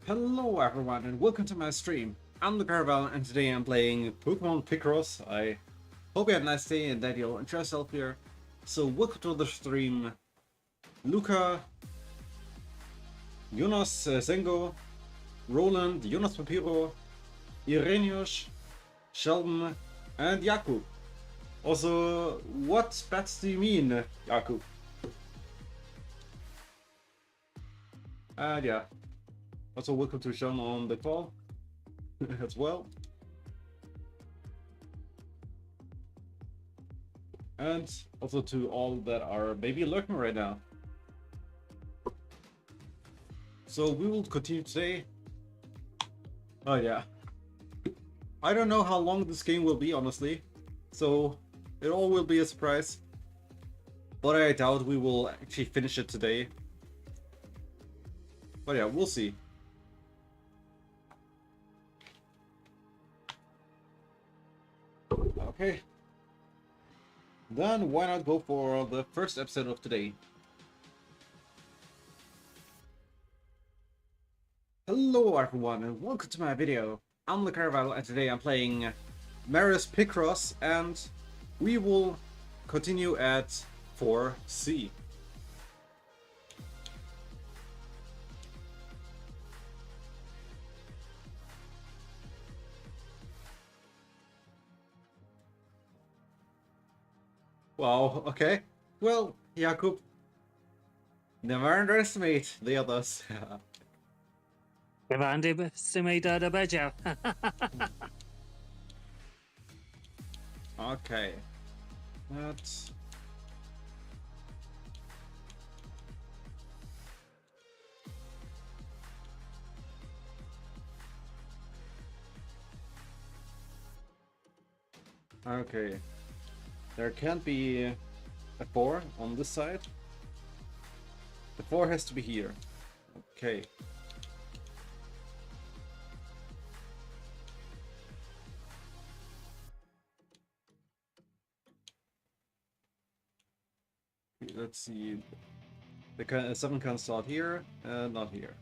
Hello everyone and welcome to my stream. I'm the Caravel and today I'm playing Pokemon Picross. I hope you had a nice day and that you'll enjoy yourself here. So welcome to the stream. Luca, Jonas Sengo, Roland, Jonas Papiro, Irenius, Sheldon and Jakub. Also, what bats do you mean, Jakub? And yeah. Also welcome to Sheldon on the call as well. And also to all that are maybe lurking right now. So we will continue today. Oh yeah. I don't know how long this game will be, honestly. So it all will be a surprise. But I doubt we will actually finish it today. But yeah, we'll see. Okay. Then why not go for the first episode of today? Hello everyone and welcome to my video. I'm the Caravel and today I'm playing Maris Picross and we will continue at 4C. Wow, okay. Well, Jakub, never underestimate the others. Never underestimate the badger. Okay. That's... Okay. There can't be a 4 on this side. The 4 has to be here. Okay. Let's see. The 7 can start here and not here.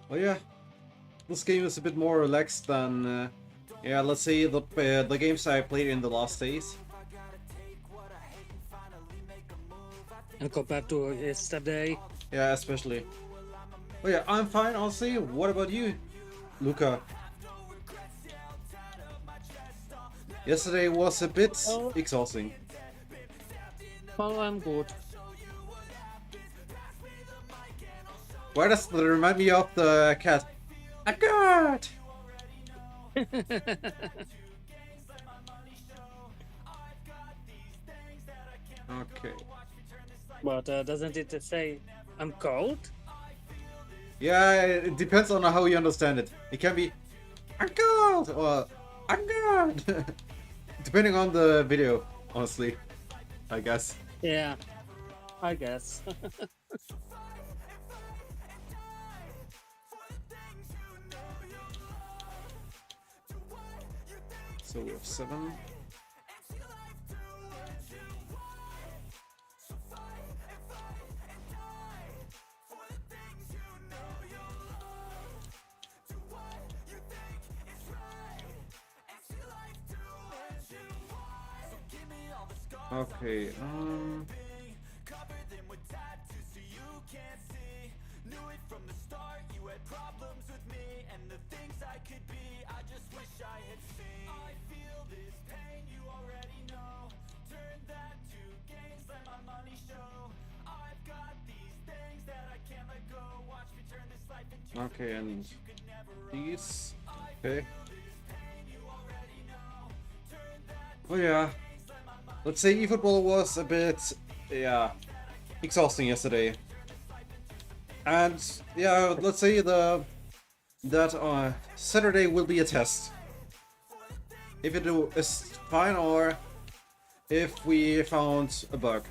Oh yeah, this game is a bit more relaxed than, yeah, let's say the games I played in the last days. And compared to yesterday, Yeah, especially. Oh yeah, I'm fine, honestly. What about you, Luca? Yesterday was a bit oh, exhausting. I'm good. Why does that remind me of the cat? A cat! Okay. But doesn't it say I'm cold? Yeah, it depends on how you understand it. It can be I'm good or I'm good. Depending on the video, honestly, I guess. Yeah, I guess. So we have 7. Okay, okay, and these. Okay. Oh yeah. Let's say eFootball was a bit, yeah, exhausting yesterday. And yeah, let's say that Saturday will be a test. If it is fine or if we found a bug.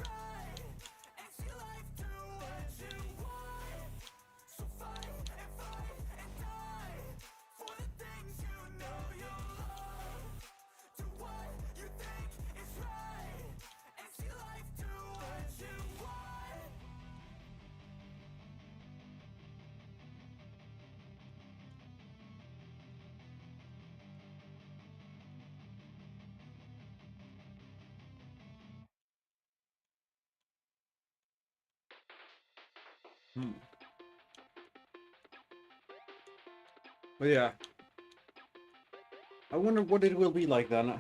Hmm. But yeah, I wonder what it will be like then.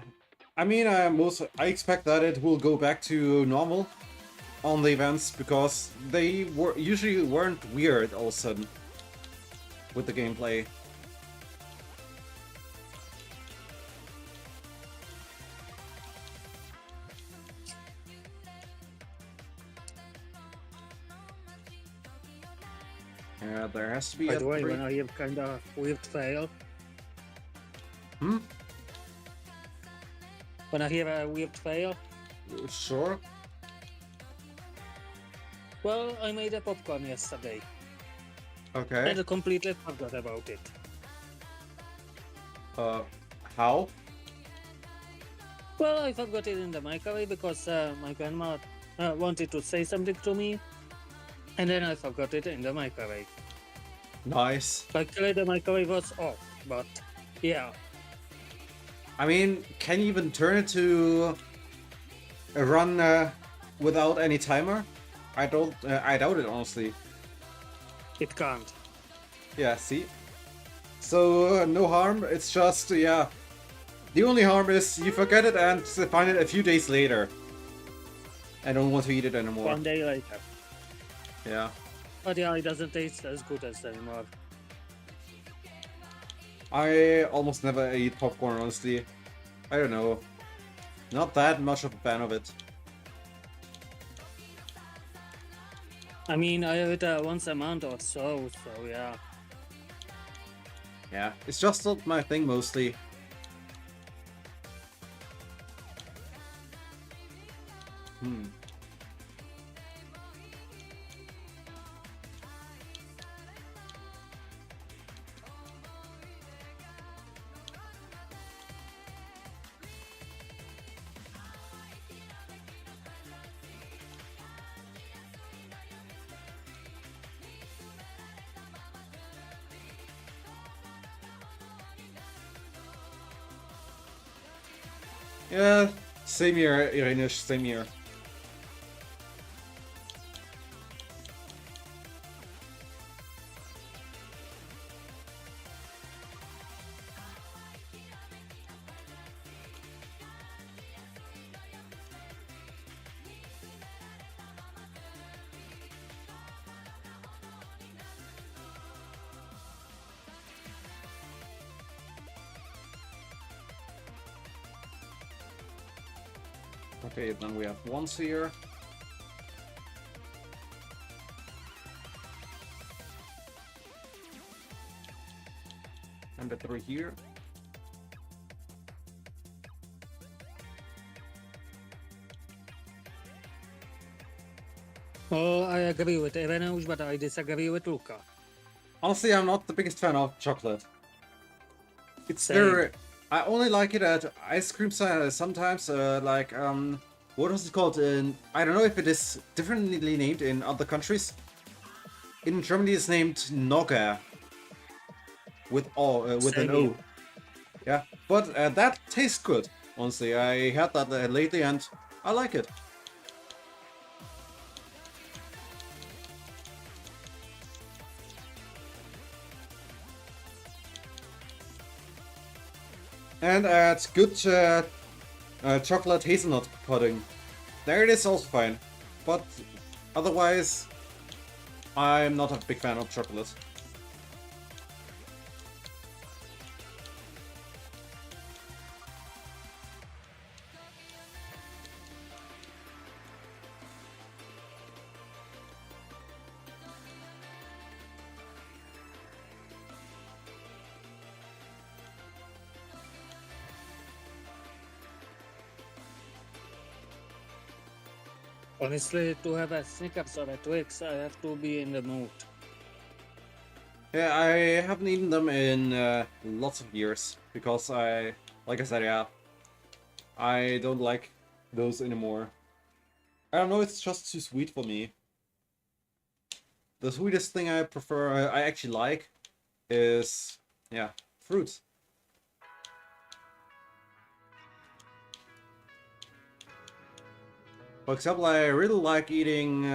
I mean, I expect that it will go back to normal on the events because they were usually weren't weird all of a sudden with the gameplay. Yeah, there has to be By a the way, 3. when I have kind of weird fail, Hmm? when I hear a weird fail, Sure. well, I made a popcorn yesterday Okay. and I completely forgot about it. Uh, how? Well, I forgot it in the microwave because my grandma wanted to say something to me, and then I forgot it in the microwave. Nice. Luckily, the microwave was off, but yeah, I mean, can you even turn it to a run without any timer? I don't. I doubt it honestly. it can't. Yeah. See. So no harm. It's just yeah. The only harm is you forget it and find it a few days later. I don't want to eat it anymore. 1 day later. Yeah. But yeah, it doesn't taste as good as anymore. I almost never eat popcorn honestly. I don't know. Not that much of a fan of it. I mean, I have it once a month or so yeah. Yeah. It's just not my thing mostly. Hmm. Yeah, same here, Irenish, same here. Okay, then we have ones here. And the 3 here. Oh, I agree with Irenush, but I disagree with Luca. Honestly, I'm not the biggest fan of chocolate. It's Same. very... I only like it at ice cream sometimes, like, what was it called? I don't know if it is differently named in other countries. In Germany it's named Nogger. With an Same O. here. Yeah, but that tastes good. Honestly, I had that lately and I like it. And it's good chocolate hazelnut pudding. There it is also fine. But otherwise, I'm not a big fan of chocolate. Honestly, to have a Snickers or a Twix, I have to be in the mood. Yeah, I haven't eaten them in lots of years because like I said, yeah, I don't like those anymore. I don't know, it's just too sweet for me. The sweetest thing I prefer, I actually like, is, yeah, fruits. For example, I really like eating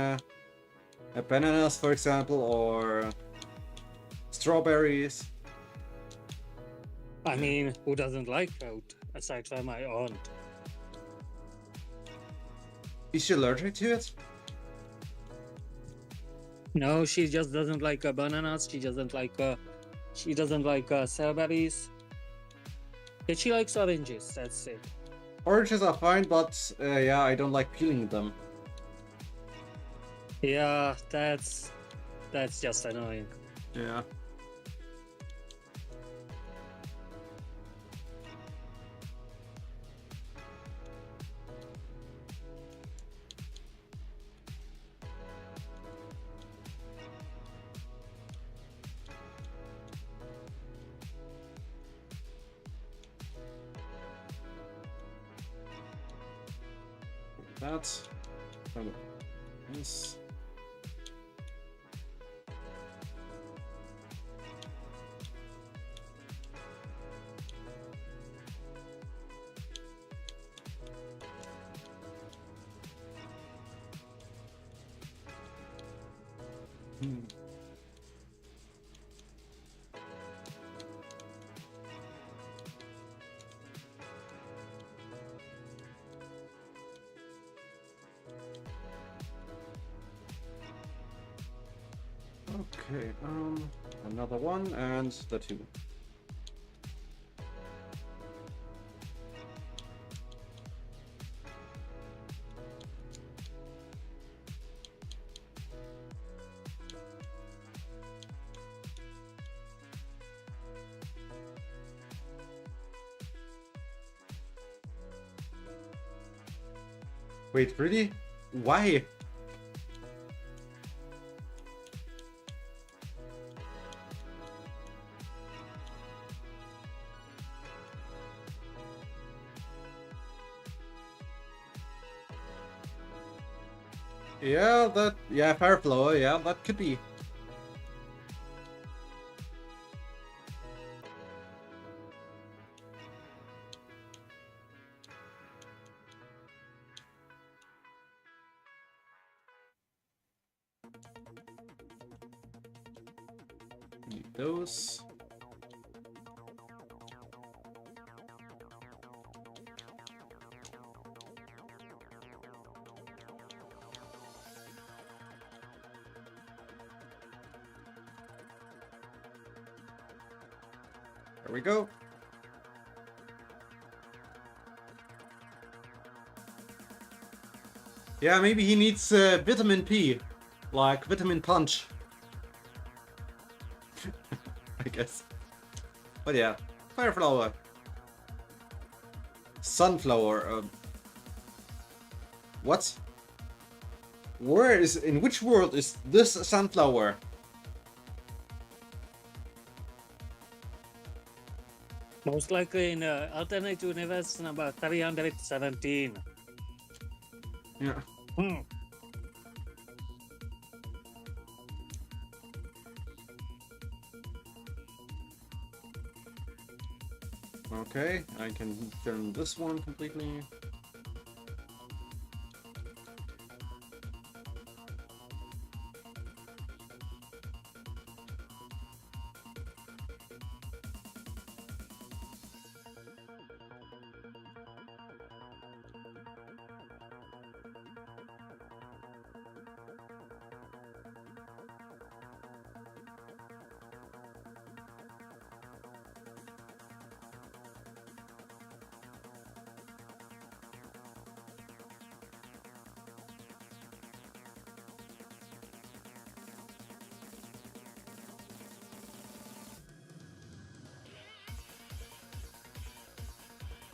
Bananas, for example, or strawberries. I mean, who doesn't like fruit aside from my aunt? Is she allergic to it? No, she just doesn't like bananas. She doesn't like strawberries. Yeah, she likes oranges. That's it. Oranges are fine, but yeah, I don't like peeling them. Yeah, that's just annoying. Yeah. That. This. Okay, another one and the two. Wait, really? Why? Yeah, Fireflower, yeah, that could be. Need those. There we go. Yeah, maybe he needs vitamin P, like vitamin punch. I guess. But yeah, Fireflower. Sunflower. What? In which world is this sunflower? Most likely in alternate universe number 317. Yeah. Okay, I can turn this one completely.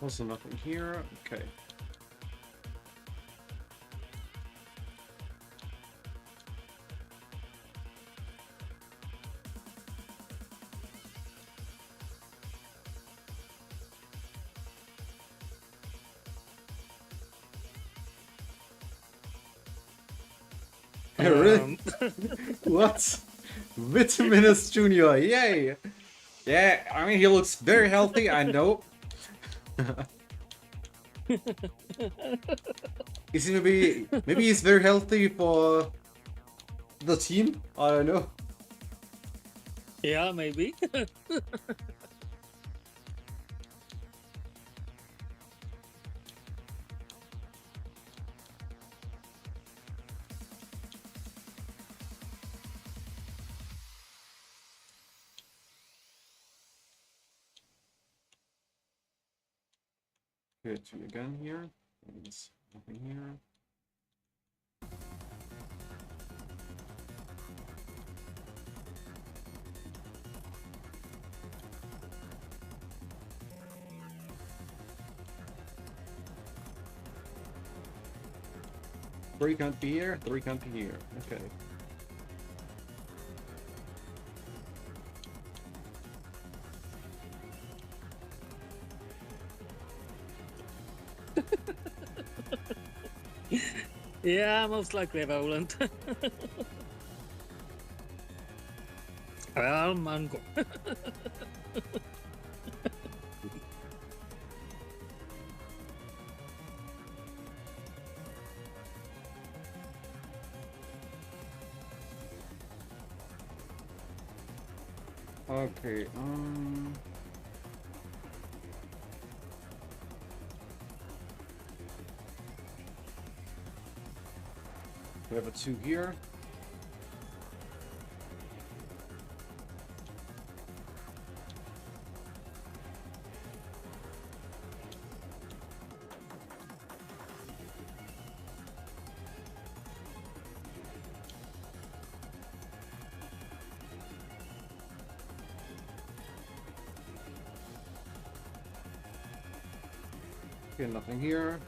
Also nothing here. Okay. Really? What? Vitaminus Junior, yay! Yeah, I mean he looks very healthy, I know. Is he maybe he's very healthy for the team? I don't know. Yeah, maybe. Okay, 2 again here. There's nothing here. Three can't be here, 3 can't be here. Okay. Yeah, most likely Roland. Well, mango. Okay, we have a 2 here. Okay, nothing here.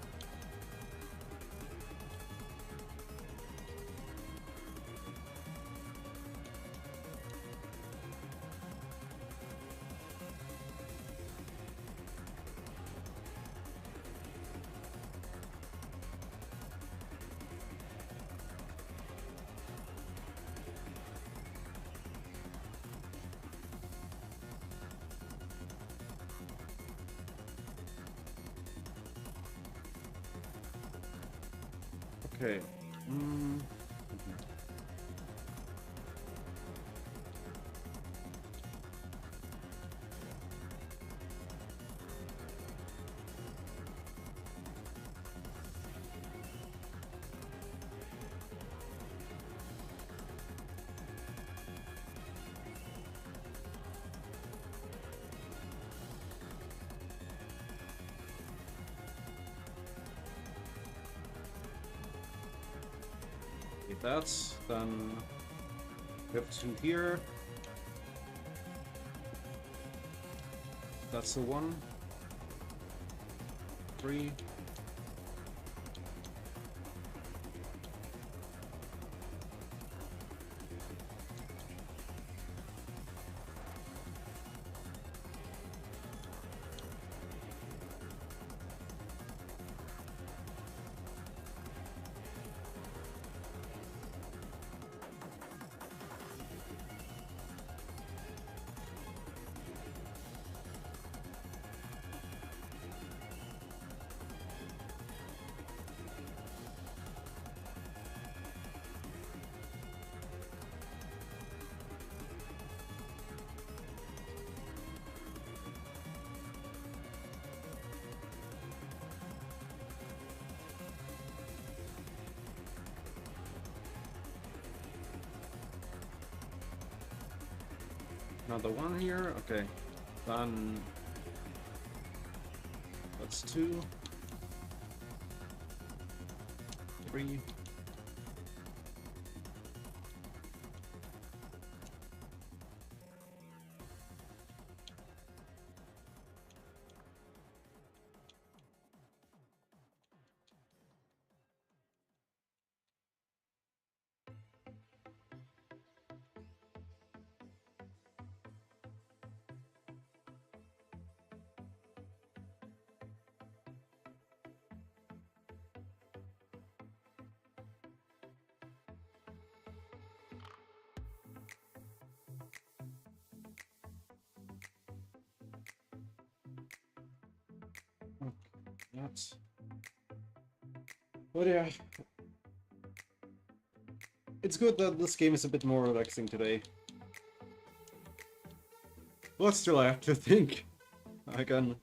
Okay. Okay, that's then we have 2 here. That's the 1. 3. Another 1 here. Okay. Then that's 2. 3. That's. But yeah. it's good that this game is a bit more relaxing today. But still, I have to think. I can.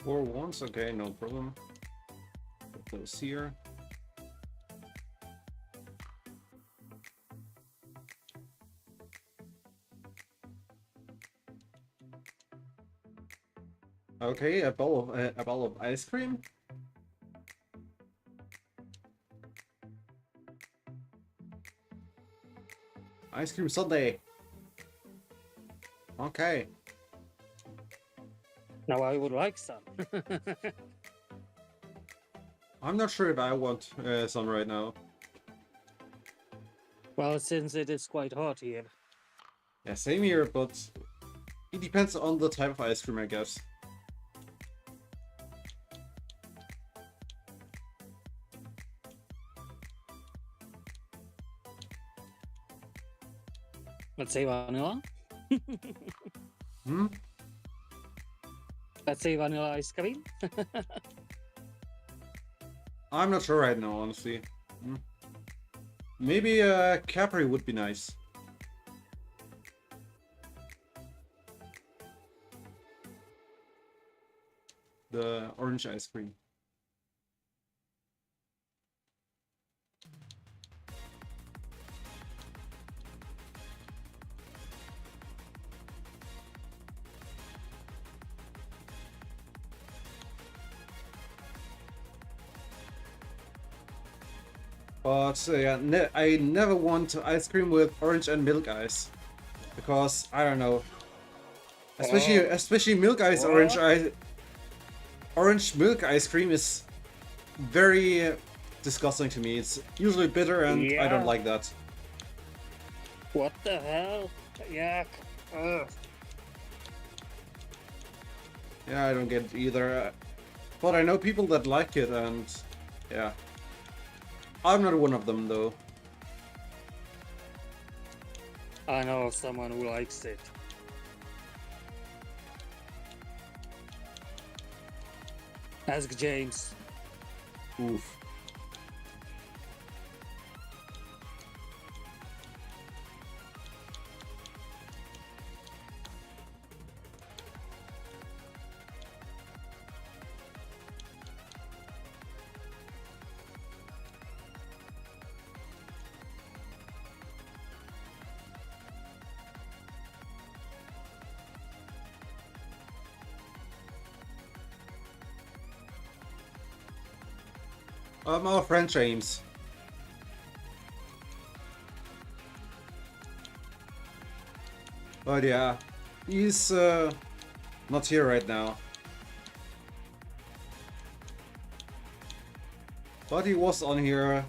Four ones, okay, no problem. Put those here. Okay, a bowl of ice cream. Ice cream sundae. Okay. Now I would like some. I'm not sure if I want some right now. Well, since it is quite hot here. Yeah, same here, but it depends on the type of ice cream, I guess. Let's say vanilla. Hmm? Let's say vanilla ice cream. I'm not sure right now, honestly. Hmm. Maybe Capri would be nice. The orange ice cream. But yeah, I never want ice cream with orange and milk ice, because I don't know. Especially milk ice, orange milk ice cream is very disgusting to me. It's usually bitter, and I don't Yeah. like that. What the hell? Yuck. Ugh. Yeah, I don't get it either. But I know people that like it, and yeah. I'm not one of them, though. I know someone who likes it. Ask James. Oof. Our friend James. But yeah, he's not here right now. But he was on here,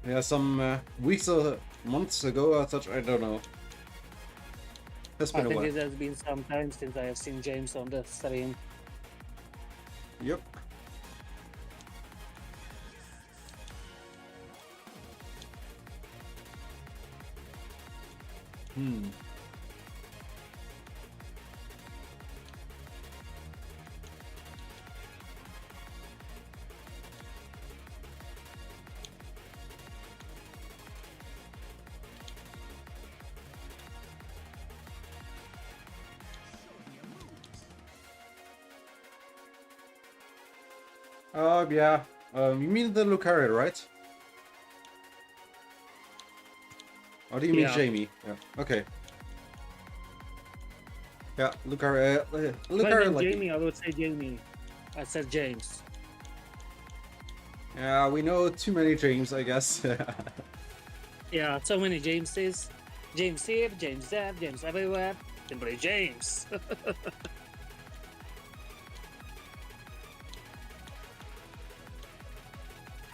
yeah, some weeks or months ago or such. I don't know. It's I been a think while. it has been some time since I have seen James on the stream. Yep. Hmm. Yeah. You mean the Lucario, right? Or do you mean Yeah. Jamie? Yeah. Okay. Yeah, Lucario. If I Lucario meant like. Jamie, I would say Jamie. I said James. Yeah, we know too many James, I guess. Yeah, so many Jameses. James here, James there, James everywhere. Simply James.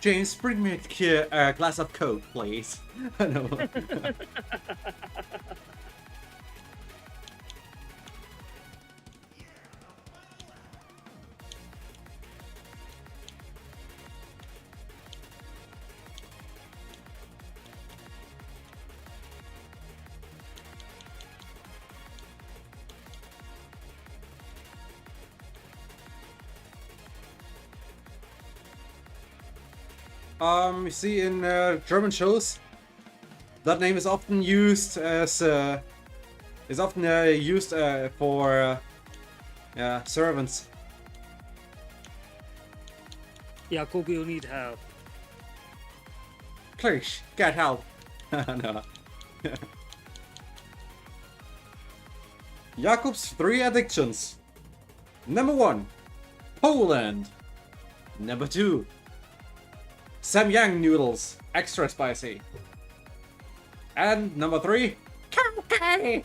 James, bring me a glass of Coke, please. No. You see, in German shows, that name is often used as used for yeah, servants. Jakub, you need help. Please get help. No. Jakub's 3 addictions. Number 1, Poland. Number 2, Samyang noodles, extra spicy. And number 3, cocaine.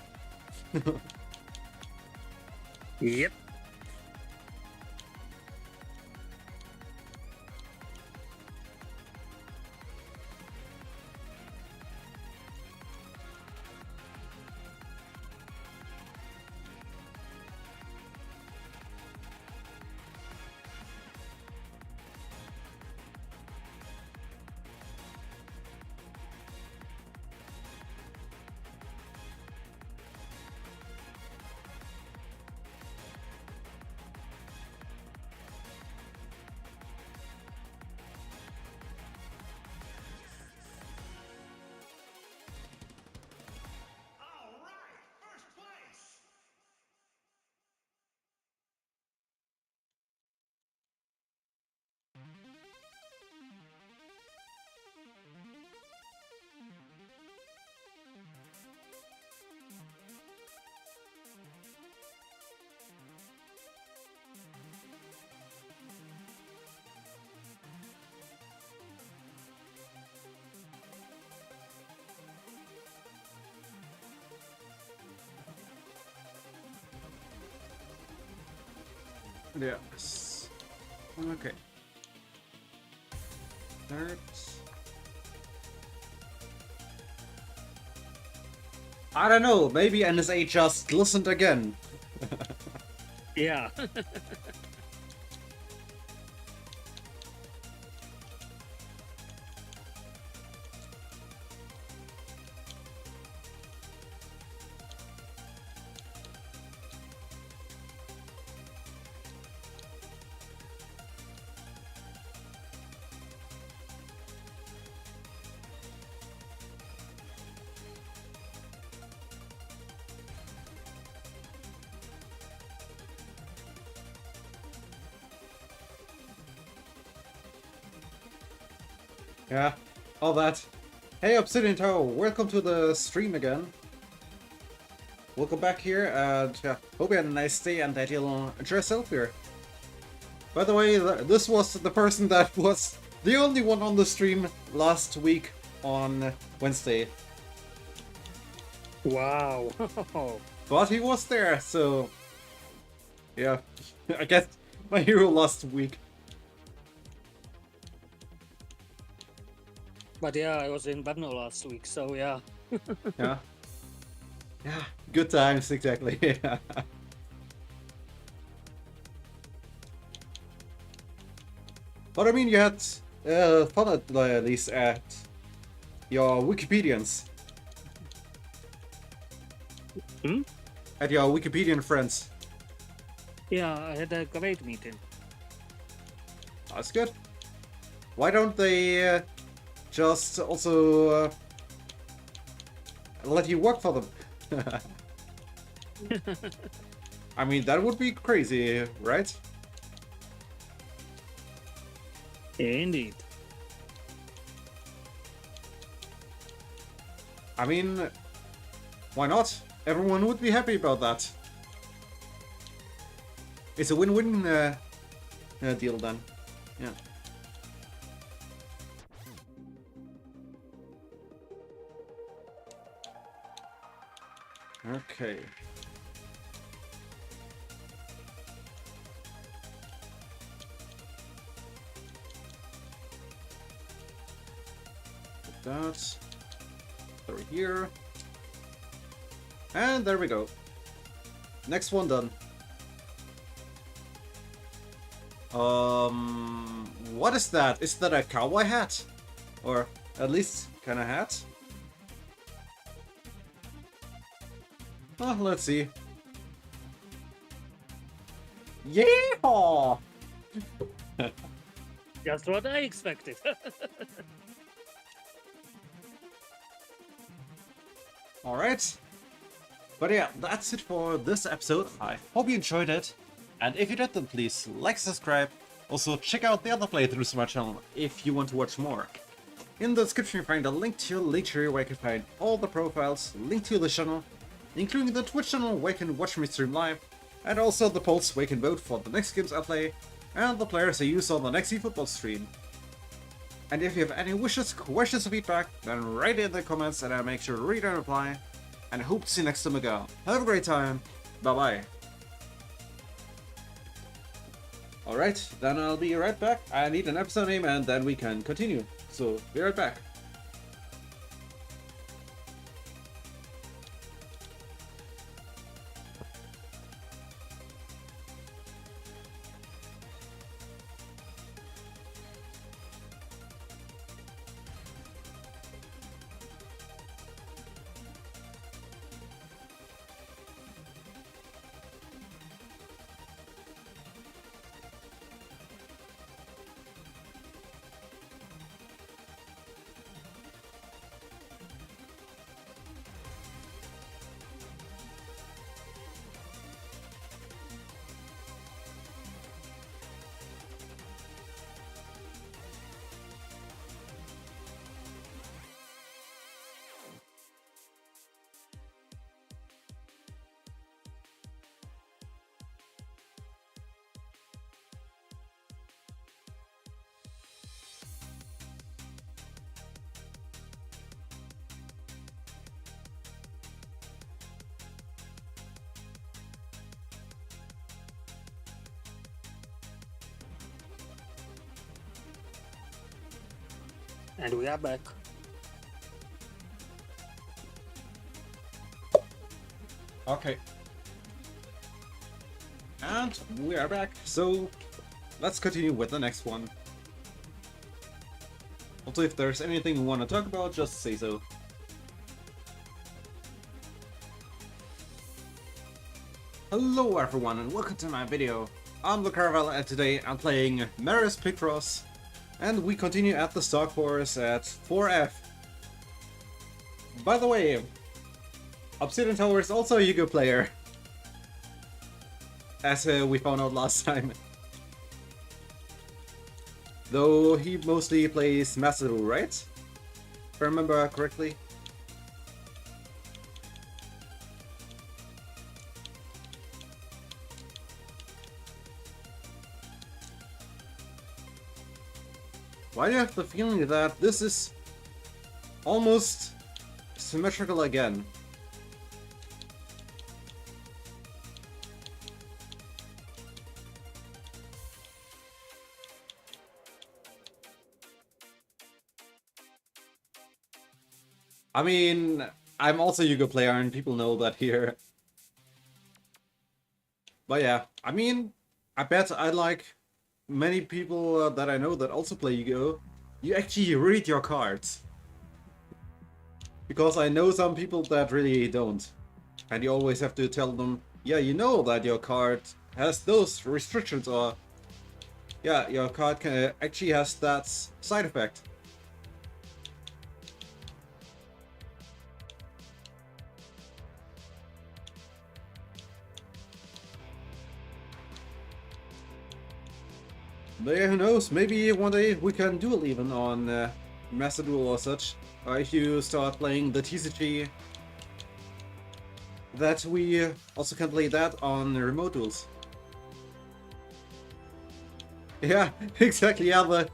Yep. Yes. Okay. Third. I don't know, maybe NSA just listened again. Yeah. Yeah, all that. Hey, Obsidian Tower, welcome to the stream again. Welcome back here, and yeah, hope you had a nice day and that you'll enjoy yourself here. By the way, this was the person that was the only one on the stream last week on Wednesday. Wow. But he was there, so yeah, I guess my hero last week. But yeah, I was in Brno last week, so yeah. Yeah. Yeah, good times, exactly. Yeah. But I mean, you had fun at least at your Wikipedians. Hmm? At your Wikipedian friends. Yeah, I had a great meeting. That's good. Why don't they just also let you work for them? I mean, that would be crazy, right? Indeed. I mean, why not? Everyone would be happy about that. It's a win-win deal then. Yeah. Okay. that. Throw it here. And there we go. Next one done. What is that? Is that a cowboy hat? Or at least kind of hat? Oh, let's see. Yeehaw! Just what I expected. Alright. But yeah, that's it for this episode. I hope you enjoyed it. And if you did, then please like, subscribe. Also, check out the other playthroughs of my channel if you want to watch more. In the description you find a link to Linktree where you can find all the profiles, link to the channel, including the Twitch channel where you can watch me stream live, and also the polls where you can vote for the next games I play, and the players I use on the next eFootball stream. And if you have any wishes, questions or feedback, then write it in the comments and I'll make sure to read and reply. And I hope to see you next time again. Have a great time. Bye bye. Alright, then I'll be right back. I need an episode name and then we can continue. So, be right back. And we are back. Okay. And we are back. So, let's continue with the next one. Also, if there's anything you want to talk about, just say so. Hello everyone and welcome to my video. I'm Lucaravel and today I'm playing Maris Picross. And we continue at the stock force at 4F. By the way, Obsidian Tower is also a Yugo player. As we found out last time. Though he mostly plays Macedo, right? If I remember correctly. Why do I have the feeling that this is almost symmetrical again? I mean, I'm also a Yugo player and people know that here. But yeah, I mean, I bet I like many people that I know that also play Yu-Gi-Oh! You actually read your cards. Because I know some people that really don't. And you always have to tell them, yeah, you know that your card has those restrictions, or yeah, your card actually has that side effect. But yeah, who knows, maybe one day we can duel even on Master Duel or such. Or if you start playing the TCG, that we also can play that on remote duels. Yeah, exactly, yeah,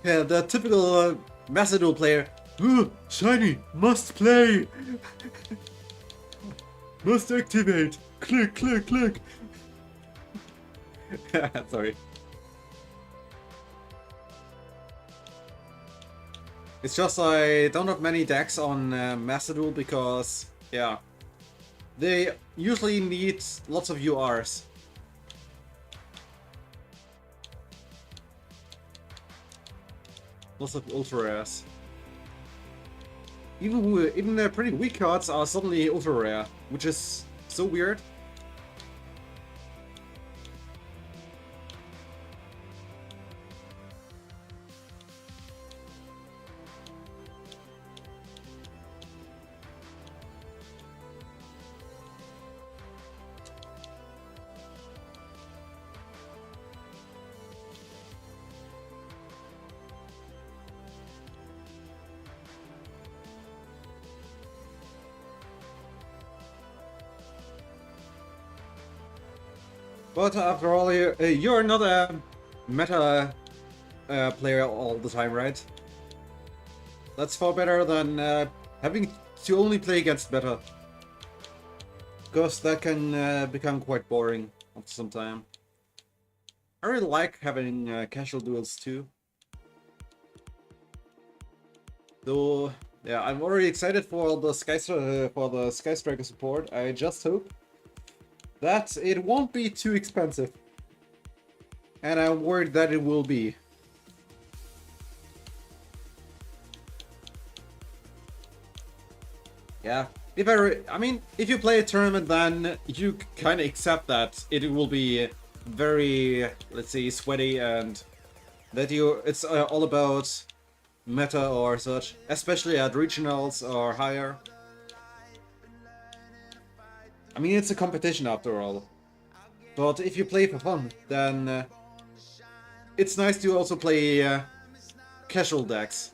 the typical Master Duel player. Ooh, shiny, must play! Must activate! Click, click, click! Sorry. It's just I don't have many decks on Master Duel because, yeah, they usually need lots of URs. Lots of ultra rares. Even pretty weak cards are suddenly ultra rare, which is so weird. But after all, you're not a meta player all the time, right? That's far better than having to only play against meta. Because that can become quite boring after some time. I really like having casual duels too. Though, yeah, I'm already excited for the Sky Striker support. I just hope that it won't be too expensive. And I'm worried that it will be. Yeah, I mean, if you play a tournament, then you kind of accept that it will be very, let's say, sweaty, and that it's all about meta or such, especially at regionals or higher. I mean, it's a competition after all. But if you play for fun, then it's nice to also play casual decks.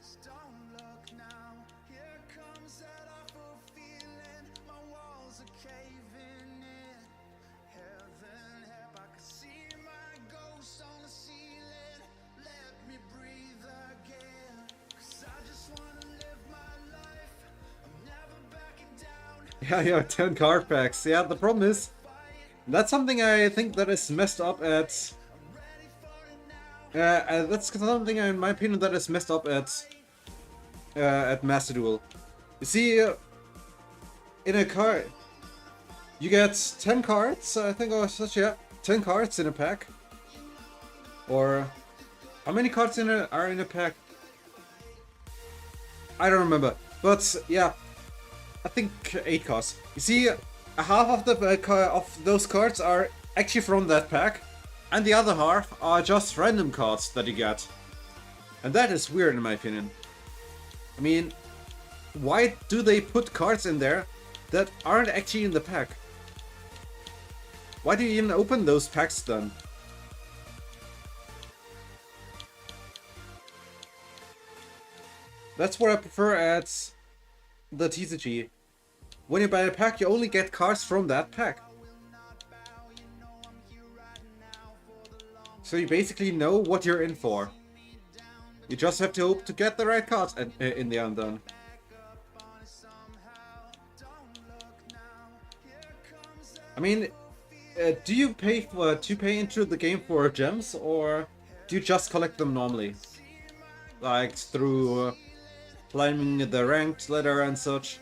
Yeah, 10 card packs. Yeah, the problem is, that's something I think that is messed up at... that's something, in my opinion, that is messed up at Master Duel. You see, in a card, you get 10 cards, I think, or such, yeah. 10 cards in a pack. Or, how many cards are in a pack? I don't remember. But, yeah. I think 8 cards. You see, half of of those cards are actually from that pack, and the other half are just random cards that you get. And that is weird in my opinion. I mean, why do they put cards in there that aren't actually in the pack? Why do you even open those packs then? That's what I prefer at the TCG. When you buy a pack, you only get cards from that pack. So you basically know what you're in for. You just have to hope to get the right cards in the end then. I mean, do you pay into the game for gems, or do you just collect them normally? Like through climbing the ranked ladder and such,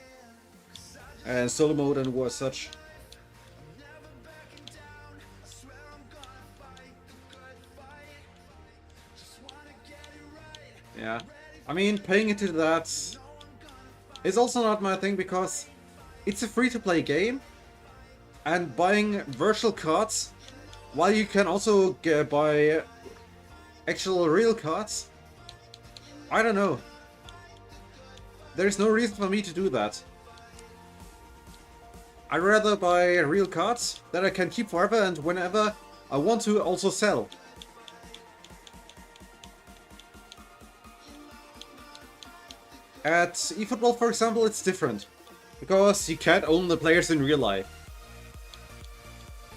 and solo mode and such. Yeah, I mean, paying into that is also not my thing, because it's a free-to-play game, and buying virtual cards, while you can also buy actual real cards, I don't know. There's no reason for me to do that. I'd rather buy real cards that I can keep forever and whenever I want to also sell. At eFootball, for example, it's different, because you can't own the players in real life.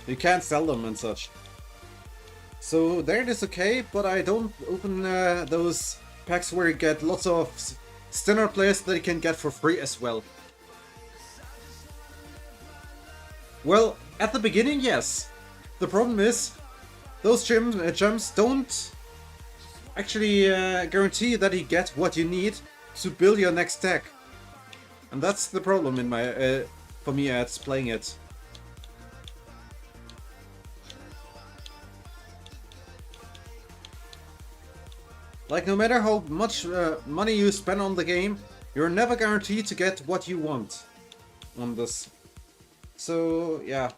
You can't sell them and such. So there it is okay, but I don't open those packs where you get lots of standard players that you can get for free as well. Well, at the beginning, yes. The problem is, those gems don't actually guarantee that you get what you need to build your next deck. And that's the problem in my for me at playing it. Like, no matter how much money you spend on the game, you're never guaranteed to get what you want on this. So, yeah.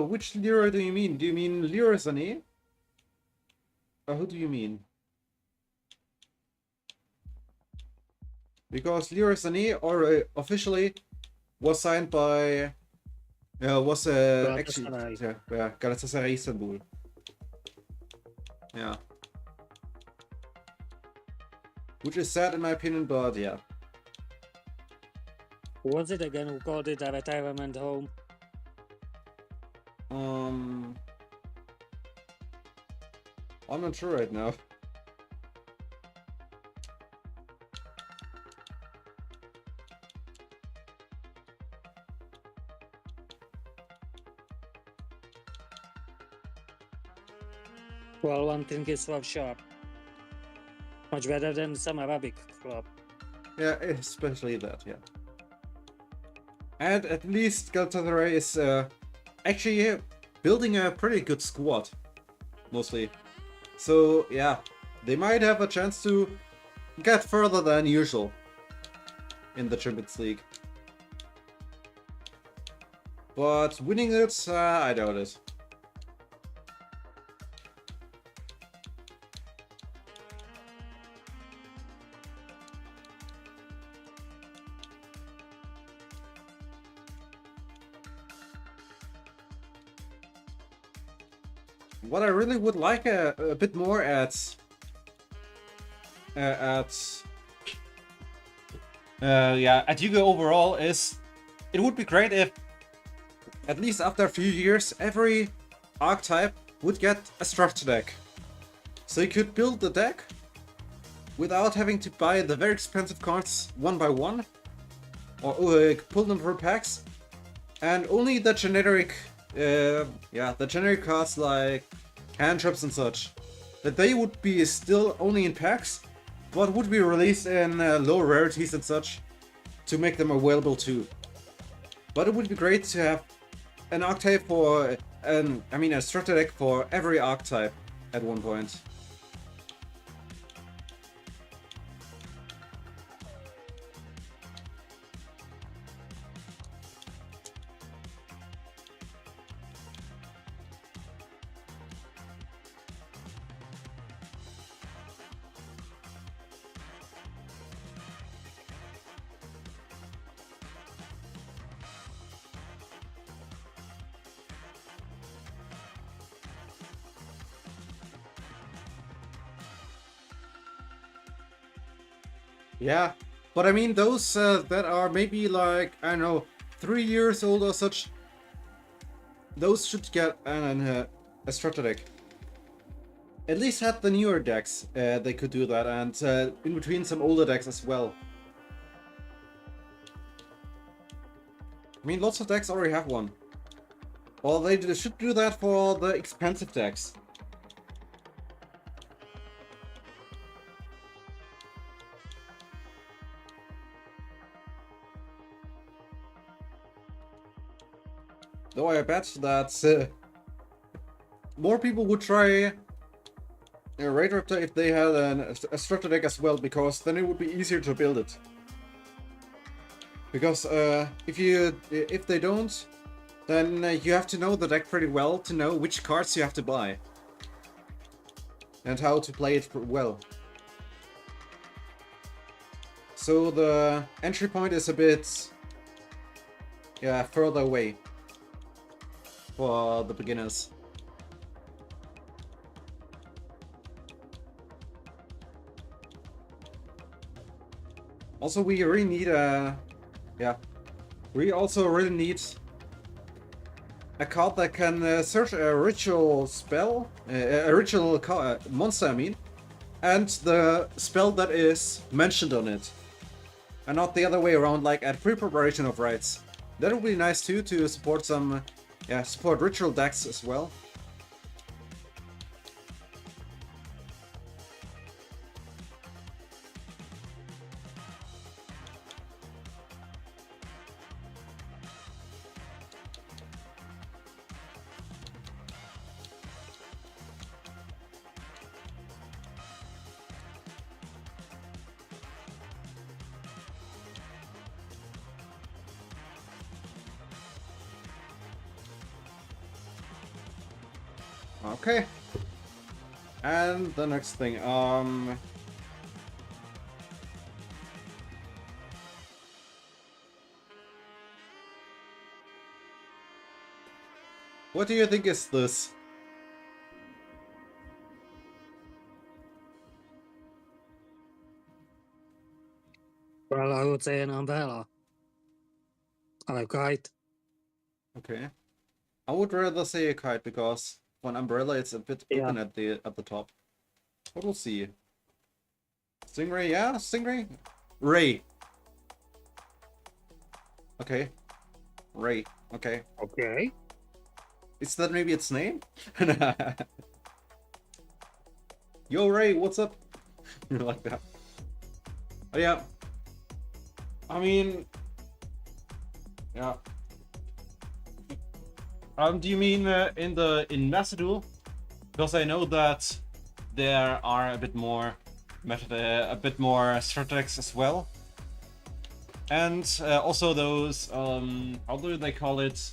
Which Lyra do you mean? Do you mean Lyra Zane? Or who do you mean? Because Lyra Zane officially was signed by was actually Galatasaray. yeah, Galatasaray Istanbul. Yeah. Which is sad in my opinion, but yeah. Who was it again who called it a retirement home? I'm not sure right now. Well, one thing is for sure. Much better than some Arabic club. Yeah, especially that, yeah. And at least Galatasaray is actually building a pretty good squad, mostly. So, yeah, they might have a chance to get further than usual in the Champions League. But winning it, I doubt it. What I really would like a bit more at Yu-Gi-Oh overall is it would be great if at least after a few years every archetype would get a structure deck, so you could build the deck without having to buy the very expensive cards one by one or pull them from packs, and only the generic the generic cards like hand traps and such, that they would be still only in packs, but would be released in low rarities and such to make them available too. But it would be great to have an archetype for a structure deck for every archetype at one point. Yeah, but I mean those that are maybe like, I don't know, 3 years old or such, those should get a structure deck. At least had the newer decks, they could do that, and in between some older decks as well. I mean, lots of decks already have one. Well, they should do that for the expensive decks. Though I bet that more people would try Raid Raptor if they had a structure deck as well, because then it would be easier to build it. Because if they don't, then you have to know the deck pretty well to know which cards you have to buy and how to play it well. So the entry point is a bit further away for the beginners. Also, we really need we also really need a card that can search a ritual spell, a ritual monster, I mean, and the spell that is mentioned on it. And not the other way around, like at pre-preparation of rites. That would be nice too, to support some, yeah, support ritual decks as well. Okay. And the next thing, what do you think is this? Well, I would say an umbrella. Or a kite. Okay. I would rather say a kite, because for an umbrella it's a bit open at the top. But we'll see. Stingray, yeah, Stingray? Ray. Okay. Ray, okay. Okay. Is that maybe its name? Yo, Ray, what's up? Like that. Oh, yeah. I mean... Yeah. Do you mean in Macedon? Because I know that there are a bit more strategies as well, and also those how do they call it?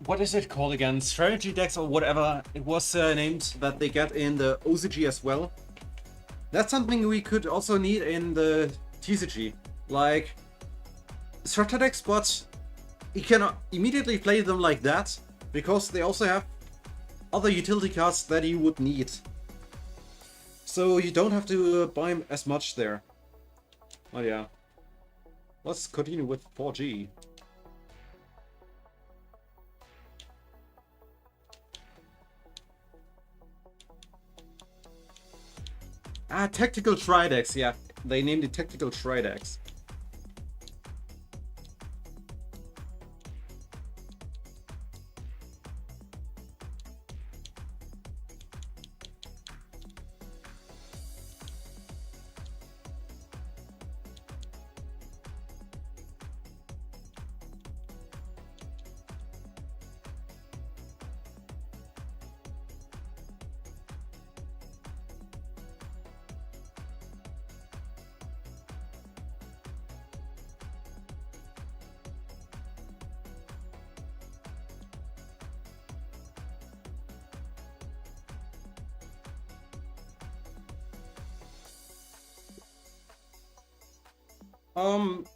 What is it called again? Strategy decks or whatever it was named, that they get in the OCG as well. That's something we could also need in the TCG, like strategies, but you can immediately play them like that, because they also have other utility cards that you would need. So you don't have to buy as much there. Oh yeah. Let's continue with 4G. Ah, Tactical Tridex, yeah. They named it Tactical Tridex.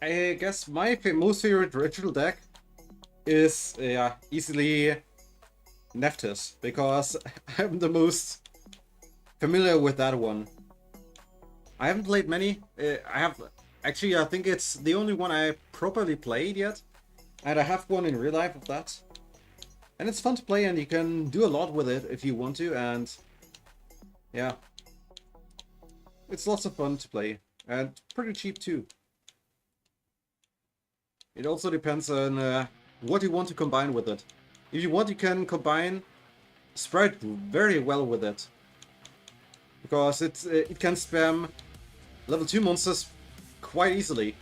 I guess my most favorite ritual deck is, yeah, easily Nephthys, because I'm the most familiar with that one. I haven't played many. I think it's the only one I properly played yet, and I have one in real life of that. And it's fun to play, and you can do a lot with it if you want to, and yeah. It's lots of fun to play, and pretty cheap too. It also depends on what you want to combine with it. If you want, you can combine Sprite very well with it, because it can spam level 2 monsters quite easily.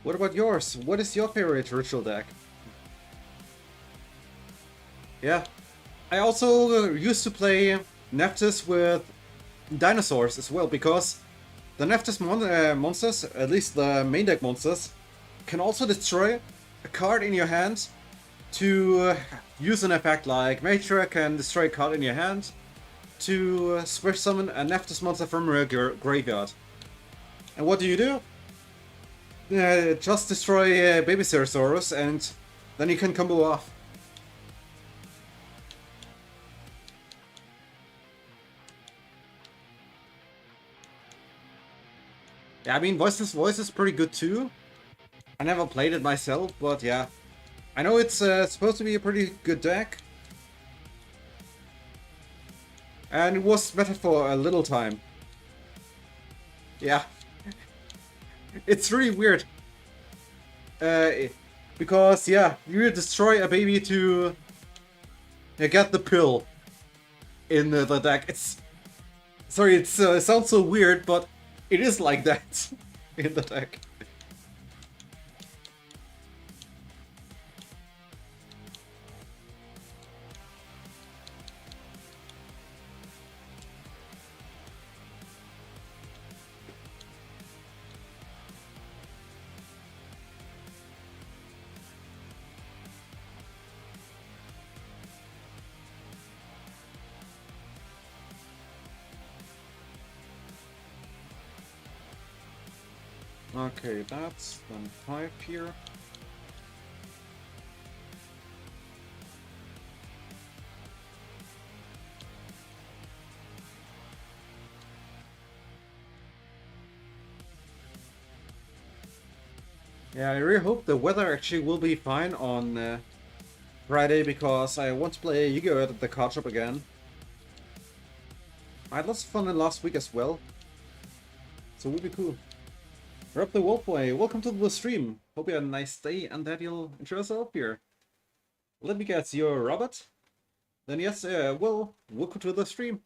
What about yours? What is your favorite ritual deck? Yeah, I also used to play Nephthys with dinosaurs as well, because the Nephthys monsters, at least the main deck monsters, can also destroy a card in your hand to use an effect like Matriarch can destroy a card in your hand to swift summon a Neftis monster from your graveyard. And what do? Just destroy Baby Ceratosaurus and then you can combo off. Yeah, I mean, voice is pretty good too. I never played it myself, but yeah. I know it's supposed to be a pretty good deck. And it was better for a little time. Yeah. It's really weird. Because, yeah, you destroy a baby to get the pill in the deck. It's... Sorry, it sounds so weird, but it is like that in the deck. Okay, that's then 5 here. Yeah, I really hope the weather actually will be fine on Friday because I want to play Yu-Gi-Oh! At the card shop again. I had lots of fun in last week as well. So it would be cool. Rob the Wolfway, welcome to the stream. Hope you had a nice day and that you'll enjoy yourself here. Let me guess, you're Robert? Then yes, well, welcome to the stream.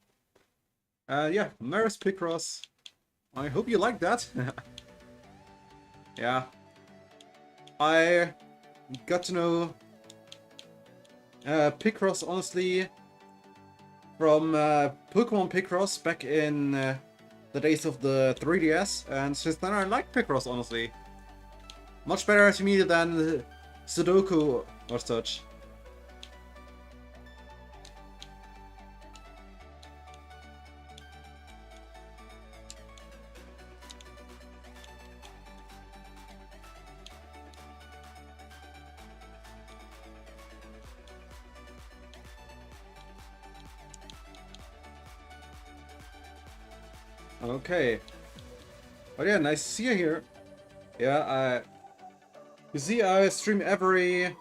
Yeah, Maris Picross. I hope you like that. Yeah. I got to know Picross honestly from Pokemon Picross back in the days of the 3DS, and since then I like Picross honestly. Much better to me than Sudoku or such. Okay. But yeah, nice to see you here. Yeah, you see, I stream every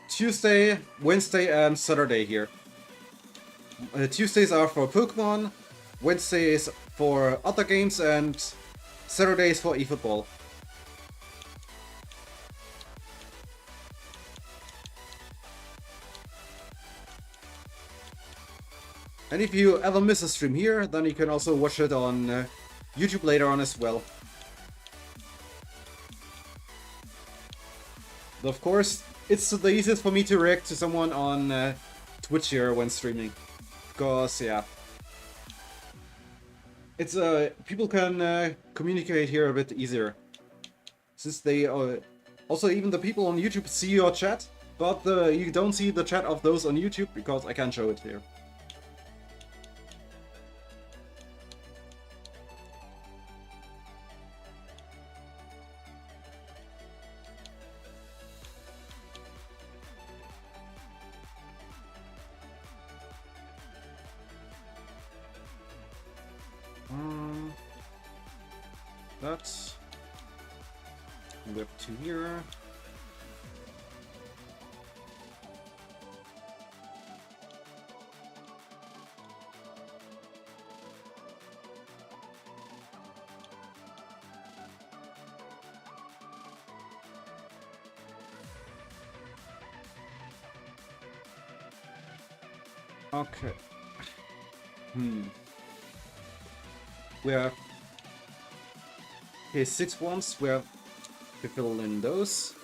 Tuesday, Wednesday, and Saturday here. Tuesdays are for Pokemon, Wednesdays for other games, and Saturdays for eFootball. And if you ever miss a stream here, then you can also watch it on YouTube later on as well. But of course, it's the easiest for me to react to someone on Twitch here when streaming. Because, yeah. It's, people can communicate here a bit easier. Since they, also even the people on YouTube see your chat, but you don't see the chat of those on YouTube because I can't show it here. That's... We have 2 here. Okay. We have... Okay, 6 ones, we have to fill in those.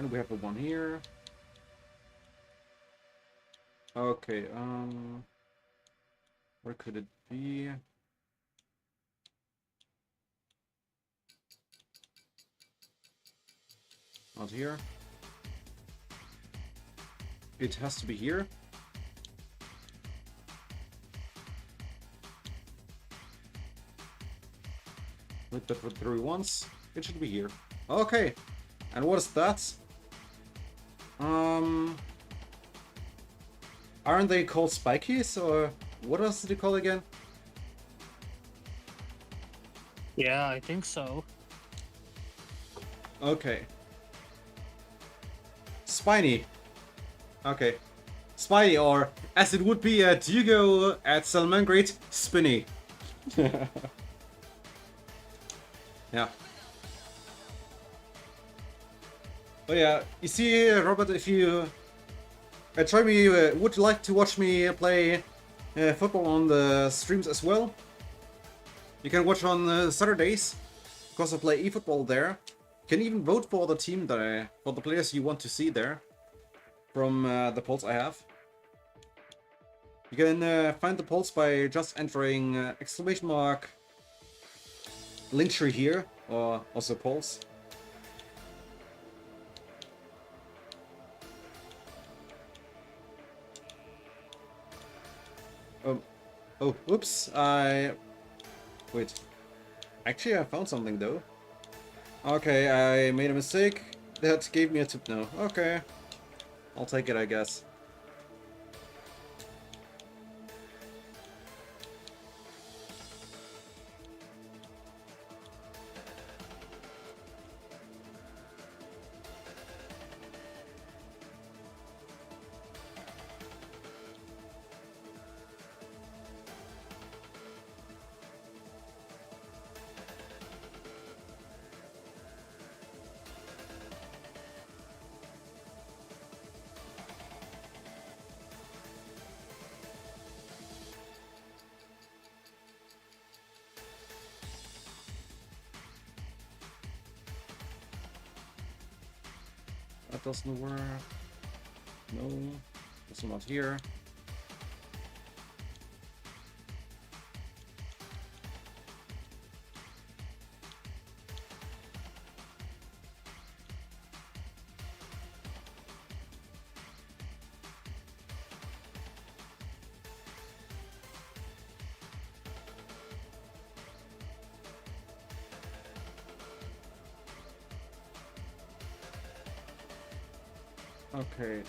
And we have the one here. Okay, where could it be? Not here. It has to be here. Click that for 3 once. It should be here. Okay. And what is that? Aren't they called spikies, or what else did you call again? Yeah, I think so. Okay. Spiny. Okay. Spiny, or as it would be at Hugo at Salmangrate, Spinny. Yeah. But yeah, you see, Robert, if you would like to watch me play football on the streams as well, you can watch on Saturdays, because I play eFootball there. You can even vote for the team for the players you want to see there, from the polls I have. You can find the polls by just entering exclamation mark Linktree here, or also polls. Oh, oops, wait. Actually, I found something, though. Okay, I made a mistake. That gave me a tip now. Okay. I'll take it, I guess. That doesn't work. No, that's not here. Okay,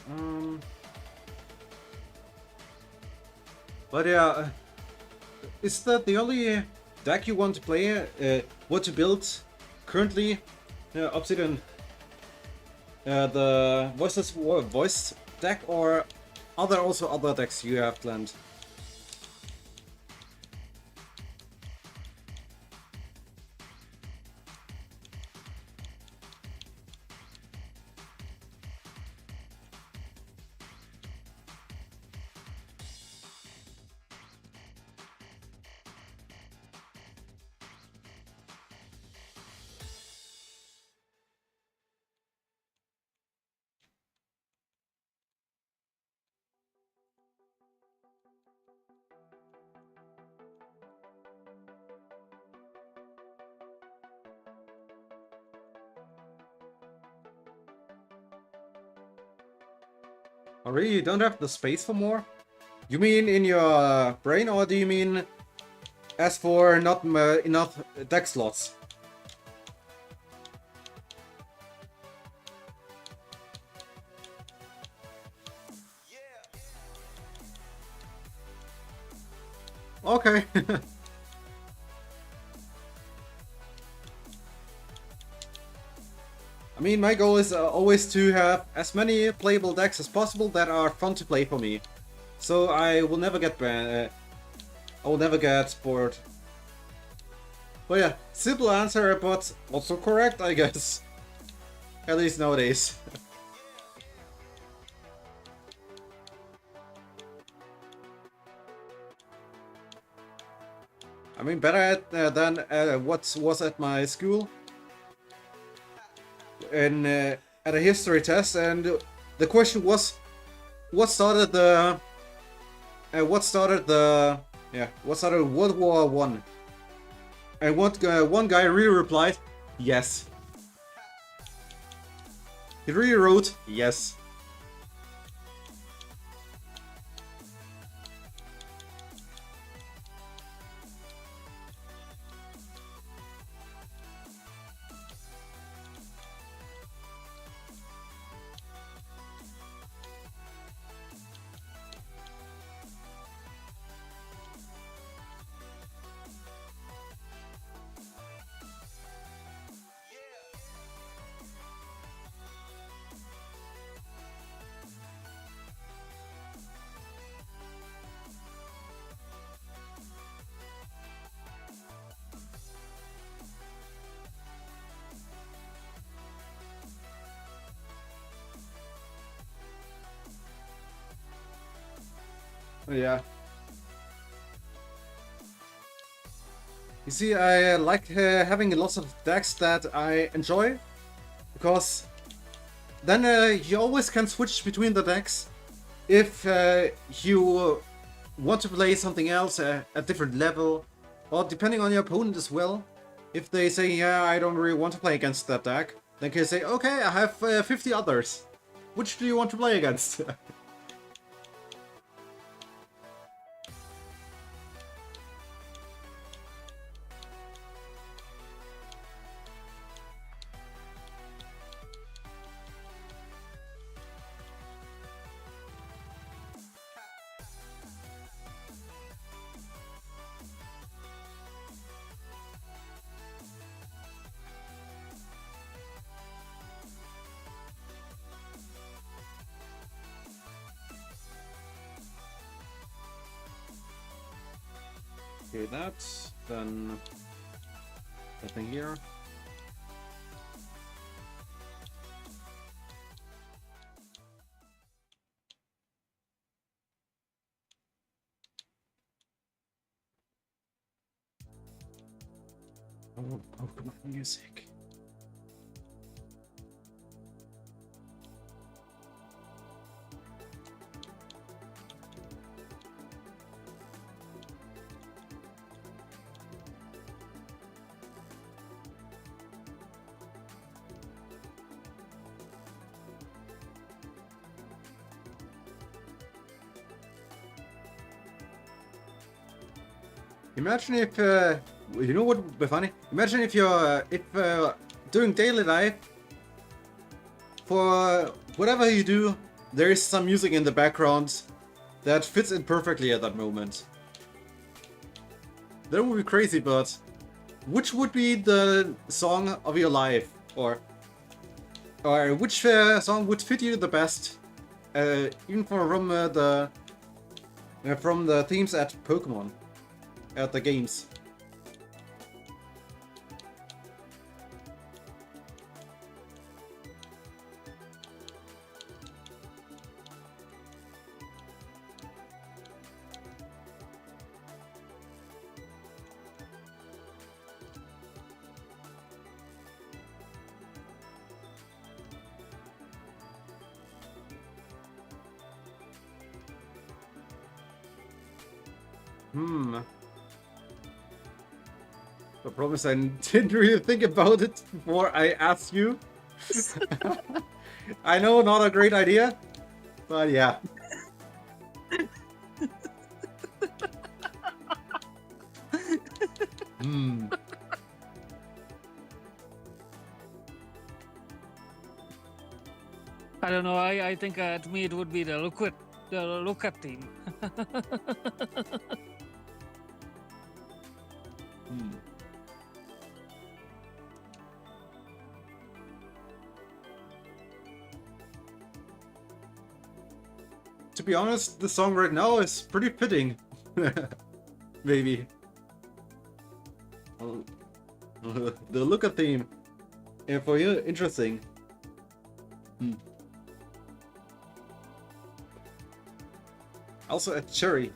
but yeah, is that the only deck you want to play? What to build currently? Obsidian, the voice deck, or are there also other decks you have planned? Oh, really? You don't have the space for more? You mean in your brain, or do you mean as for not enough deck slots? Okay. I mean, my goal is always to have as many playable decks as possible that are fun to play for me. So I will never get I will never get bored. But yeah, simple answer, but also correct, I guess. At least nowadays. I mean, better than what was at my school. And at a history test, and the question was, what started the what started World War One? And one guy really replied, yes. He really wrote, yes. Yeah. You see, I like having lots of decks that I enjoy, because then you always can switch between the decks if you want to play something else at a different level, or depending on your opponent as well. If they say, yeah, I don't really want to play against that deck, then can say, okay, I have 50 others. Which do you want to play against? Okay, that, then nothing here. Oh, Pokemon music. Imagine if, you know what would be funny? Imagine if you're, during daily life, for whatever you do, there is some music in the background that fits in perfectly at that moment. That would be crazy, but which would be the song of your life? Or which song would fit you the best? Even from the themes at Pokemon. At the games. I promise I didn't really think about it before I asked you. I know, not a great idea, but yeah. I don't know. I think to me it would be the Luca team. To be honest, the song right now is pretty fitting. Maybe. The Luca theme. Yeah, for you, interesting. Also a cherry.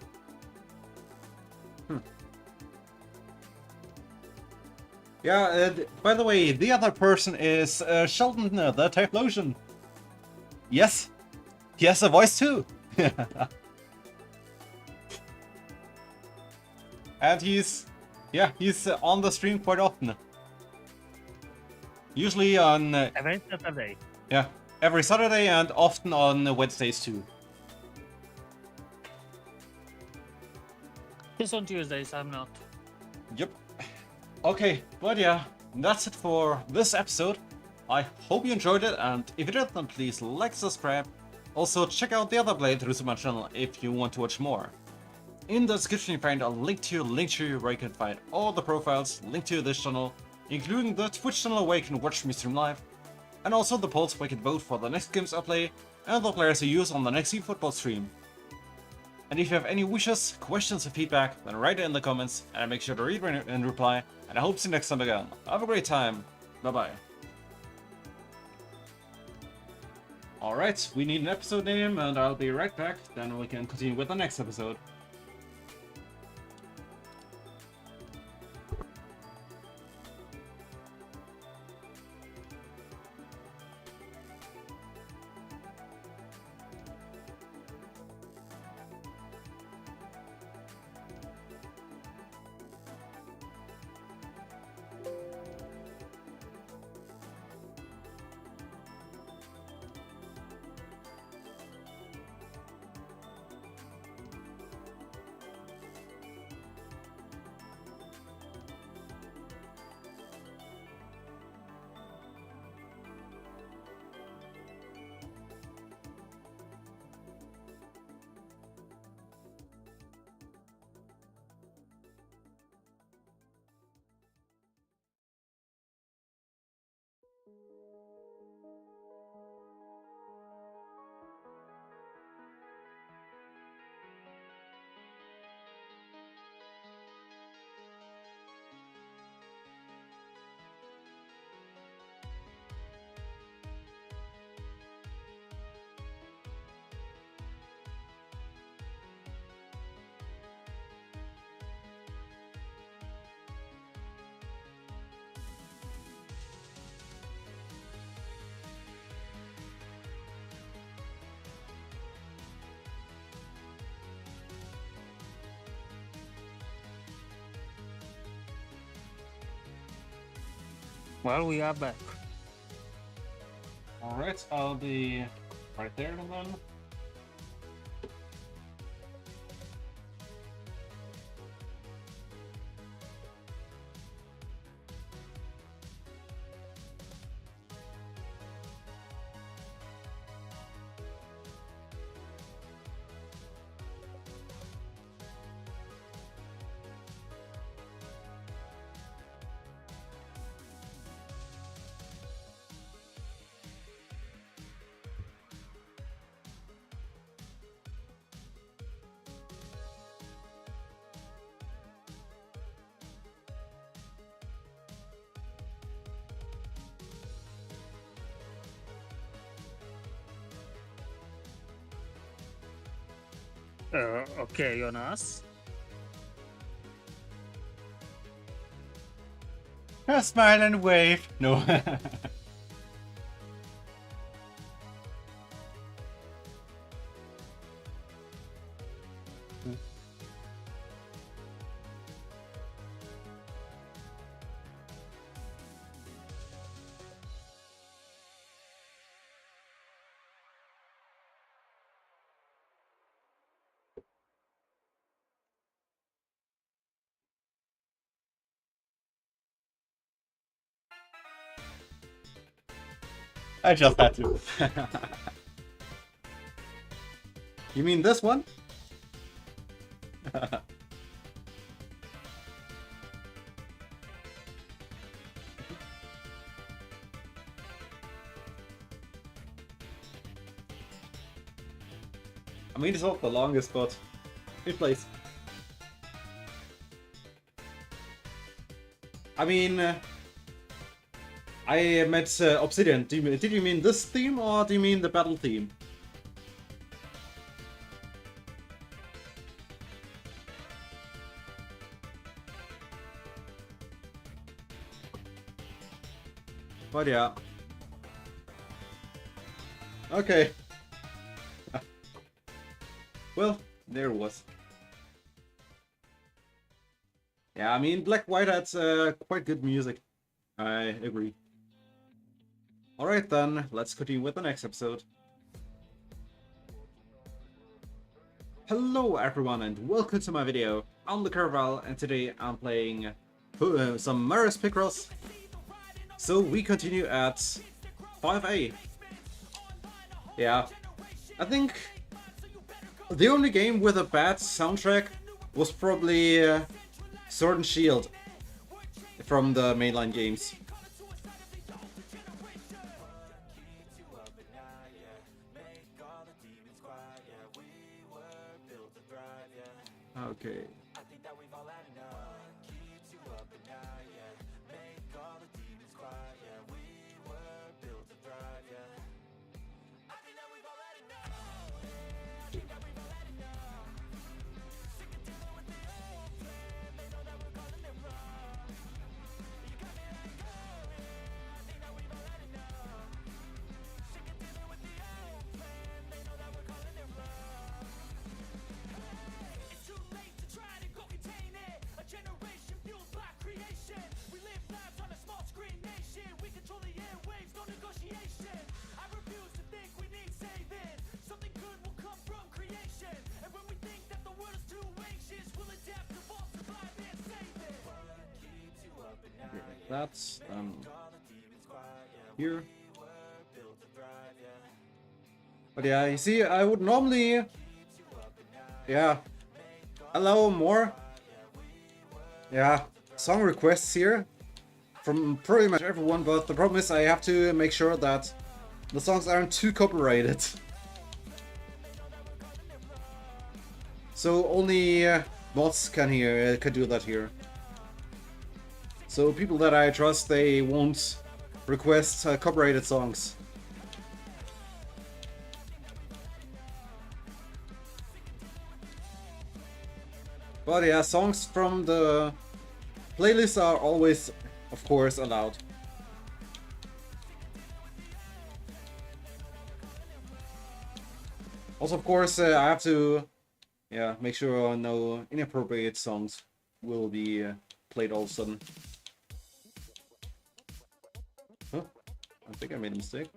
Yeah, by the way, the other person is Sheldon, the Typhlosion. Yes, he has a voice too. And he's on the stream quite often. Usually on Every Saturday. yeah, every Saturday and often on Wednesdays too. Just on Tuesdays, I'm not. Yep. Okay, but yeah, that's it for this episode. I hope you enjoyed it, and if you did, then please like, subscribe. Also, check out the other playthroughs of my channel if you want to watch more. In the description you find a link to where you can find all the profiles, link to this channel, including the Twitch channel where you can watch me stream live, and also the polls where you can vote for the next games I play, and the players I use on the next eFootball stream. And if you have any wishes, questions, or feedback, then write it in the comments, and I'll make sure to read and reply, and I hope to see you next time again. Have a great time. Bye-bye. Alright, we need an episode name, and I'll be right back, then we can continue with the next episode. Well, we are back. Alright, I'll be right there then. Okay, Jonas. Smile and wave. No. I just had to. You mean this one? I mean, it's not the longest, but it plays. I mean, I meant Obsidian. Did you mean this theme or do you mean the battle theme? But yeah. Okay. Well, there it was. Yeah, I mean, Black White had quite good music. I agree. Alright then, let's continue with the next episode. Hello everyone and welcome to my video. I'm the Carval and today I'm playing some Maris Picross. So we continue at 5A. Yeah, I think the only game with a bad soundtrack was probably Sword and Shield from the mainline games. Okay. That's here. But yeah, you see, I would normally, yeah, allow more, song requests here from pretty much everyone, but the problem is I have to make sure that the songs aren't too copyrighted. So only mods can do that here. So people that I trust, they won't request copyrighted songs. But yeah, songs from the playlist are always, of course, allowed. Also, of course, I have to, make sure no inappropriate songs will be played all of a sudden. Huh? I think I made a mistake,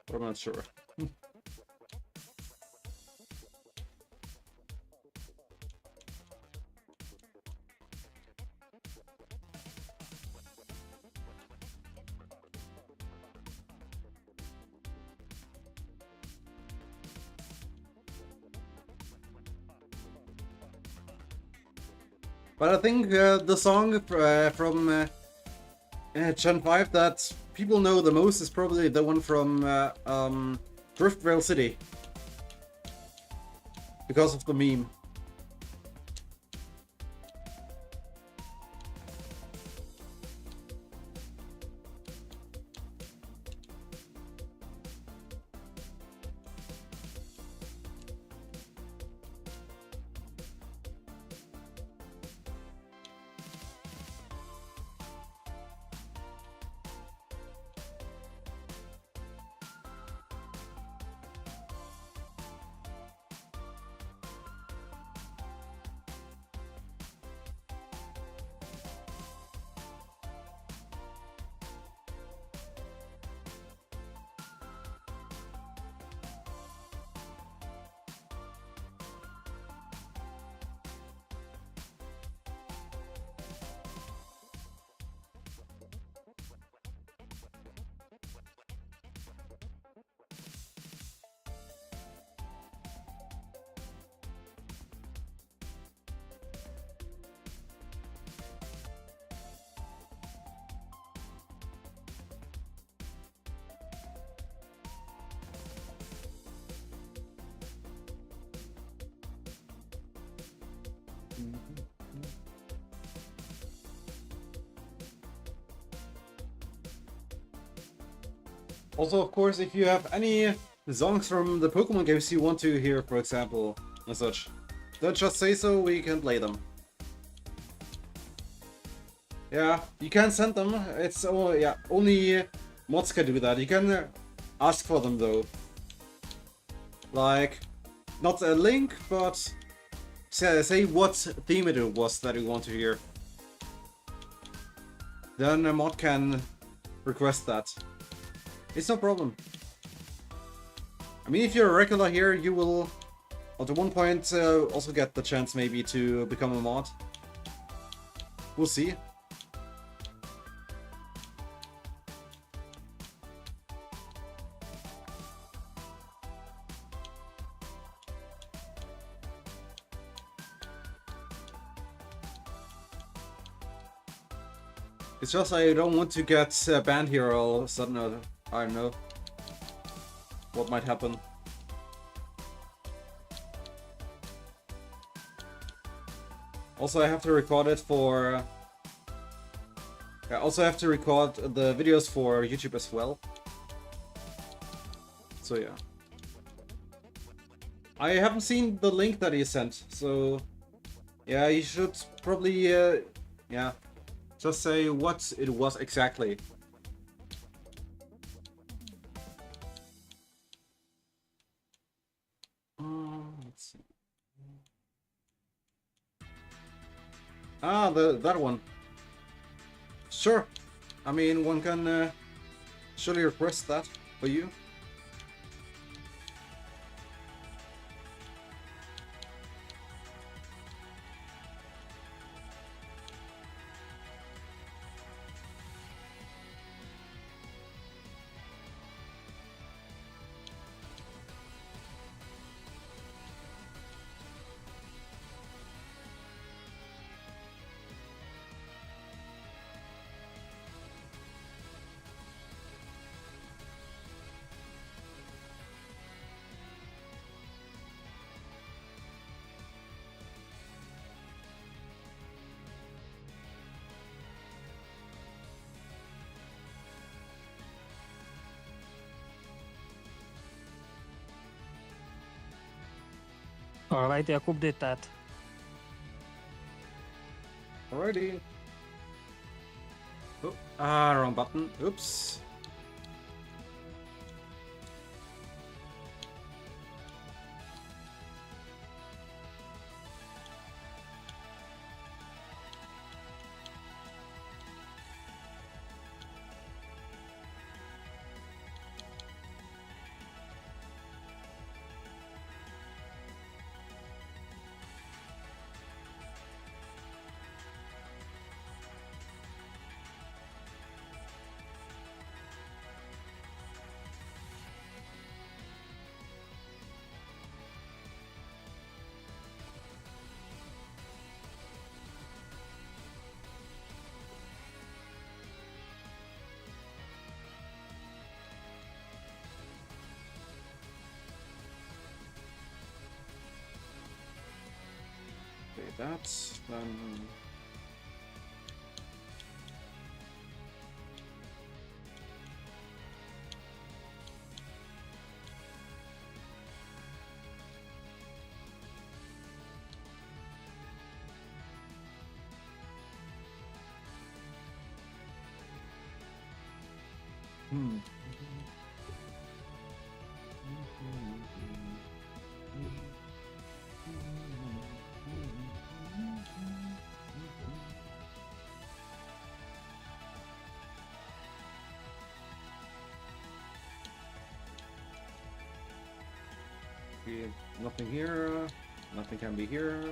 but I'm not sure. But I think the song from Gen 5 that people know the most is probably the one from Driftvale City. Because of the meme. Also, of course, if you have any songs from the Pokemon games you want to hear, for example, and such, don't just say so, we can play them. Yeah, you can send them. It's only mods can do that. You can ask for them though. Like, not a link, but say what theme it was that you want to hear. Then a mod can request that. It's no problem. I mean, if you're a regular here, you will, at one point, also get the chance maybe to become a mod. We'll see. It's just I don't want to get banned here all of a sudden, or I don't know what might happen. Also, I have to record it for... I also have to record the videos for YouTube as well. So yeah. I haven't seen the link that he sent, so... Yeah, you should probably, yeah, just say what it was exactly. Let's see. Ah, that one. Sure. I mean, one can surely request that for you. Alright, Jakub did that. Alrighty. Oh, wrong button. Oops. Okay, that's then. Okay, nothing here. Nothing can be here.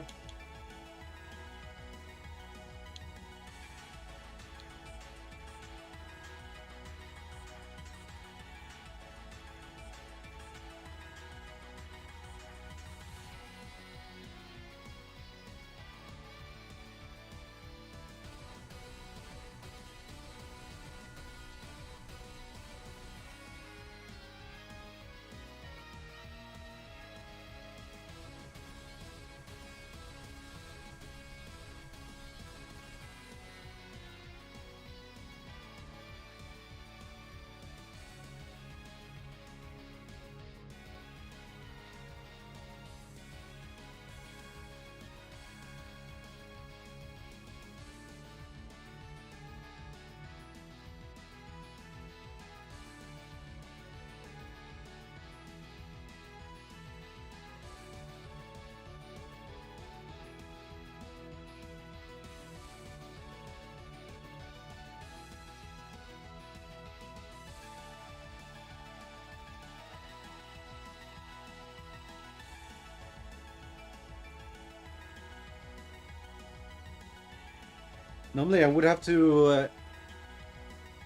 Normally I would have to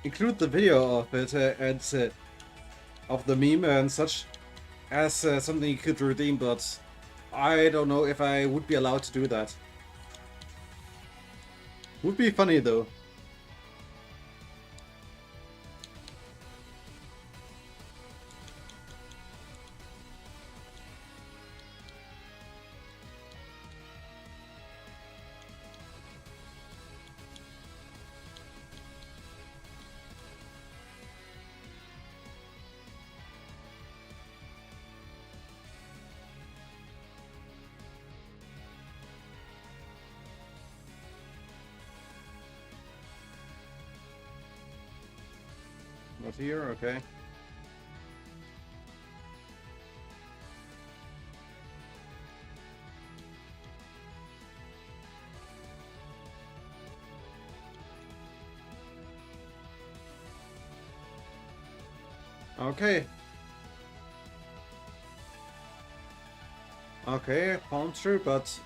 include the video of it and of the meme and such as something you could redeem, but I don't know if I would be allowed to do that. Would be funny though. Not here, okay. Okay. Okay, palm tree, but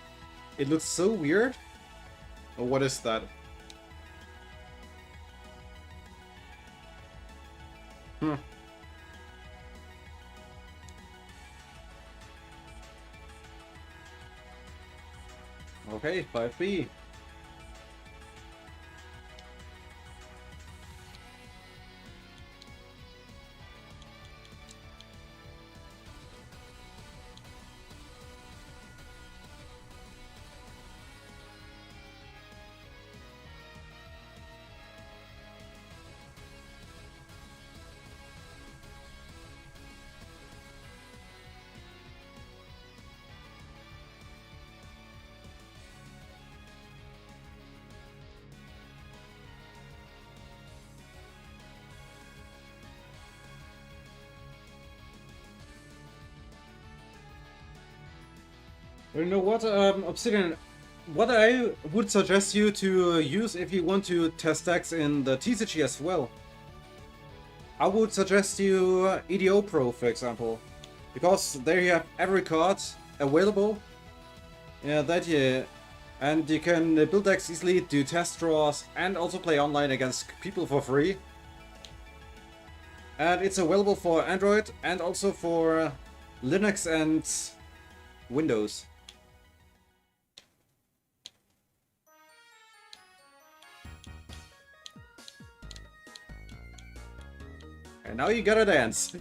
it looks so weird. Oh, what is that? Hmm. Okay, 5B. You know what, Obsidian, what I would suggest you to use if you want to test decks in the TCG as well, I would suggest you EDO Pro, for example, because there you have every card available. Yeah, and you can build decks easily, do test draws, and also play online against people for free. And it's available for Android and also for Linux and Windows. And now you gotta dance.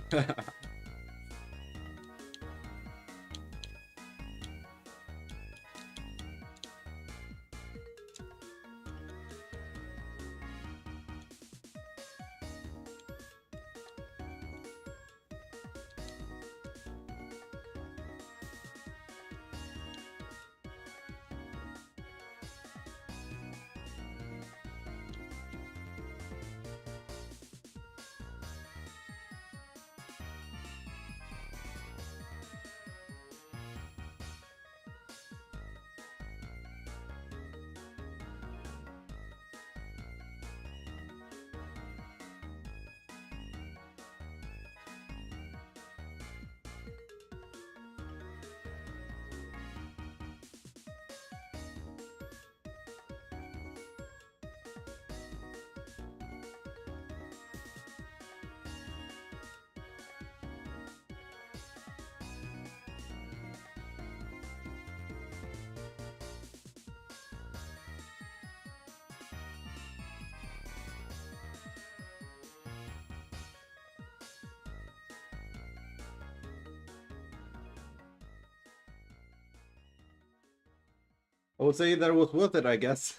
I would say that was worth it, I guess.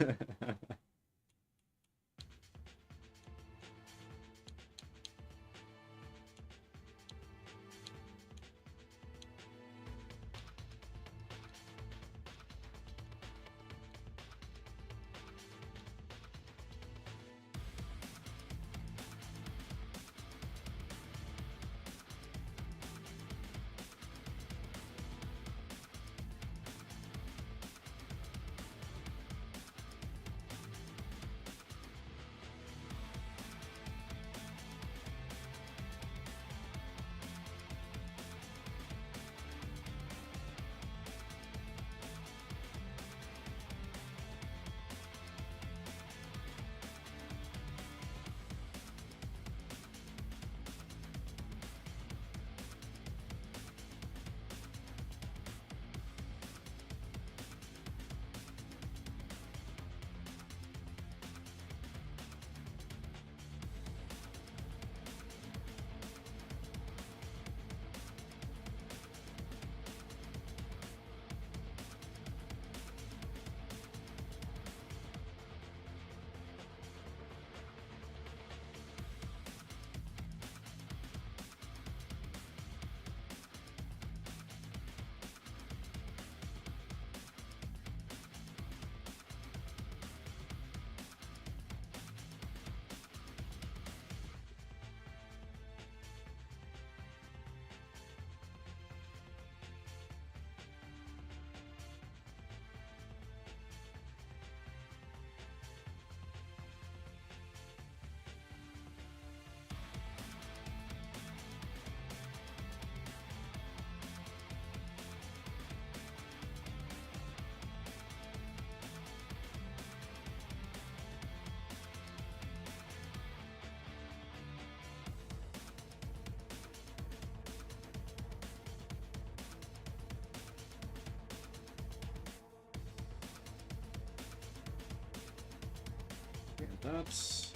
That's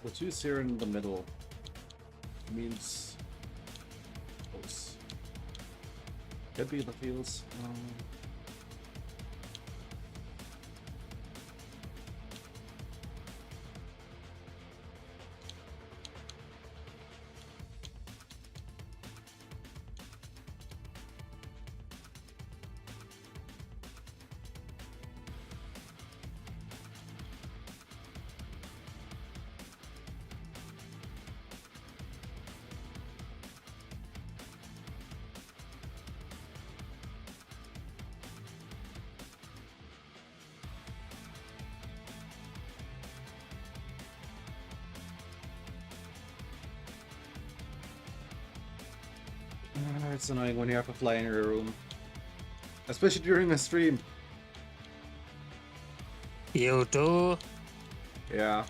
the twos here in the middle. Means close. Could be the fields. It's annoying when you have to fly in your room. Especially during a stream. You too. Yeah.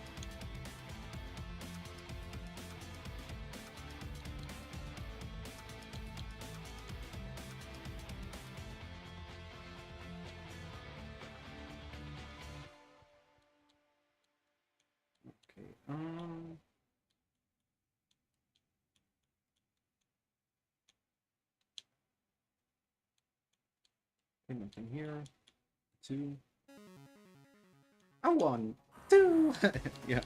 Okay, nothing here. 2. I won. 2. Yeah.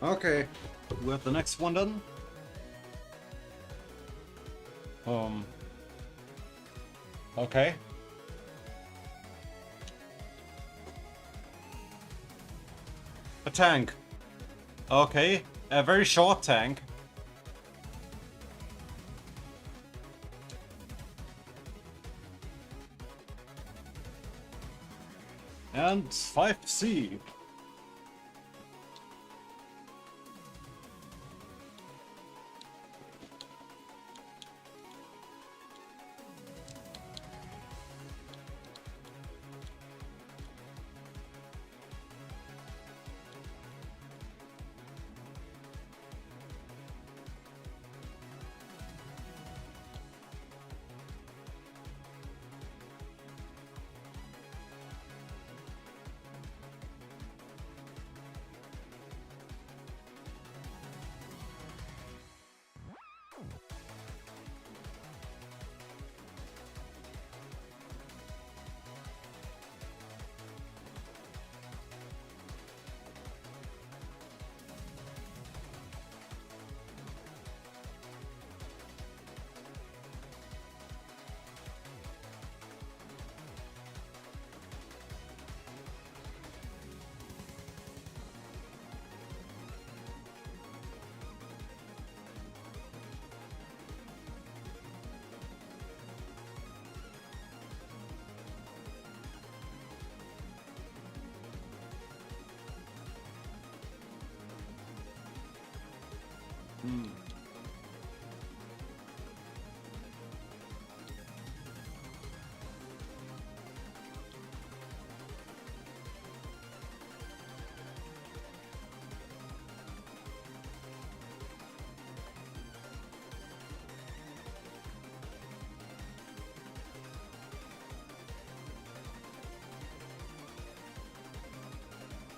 Okay, we have the next one done. Okay. A tank. Okay, a very short tank. And 5C.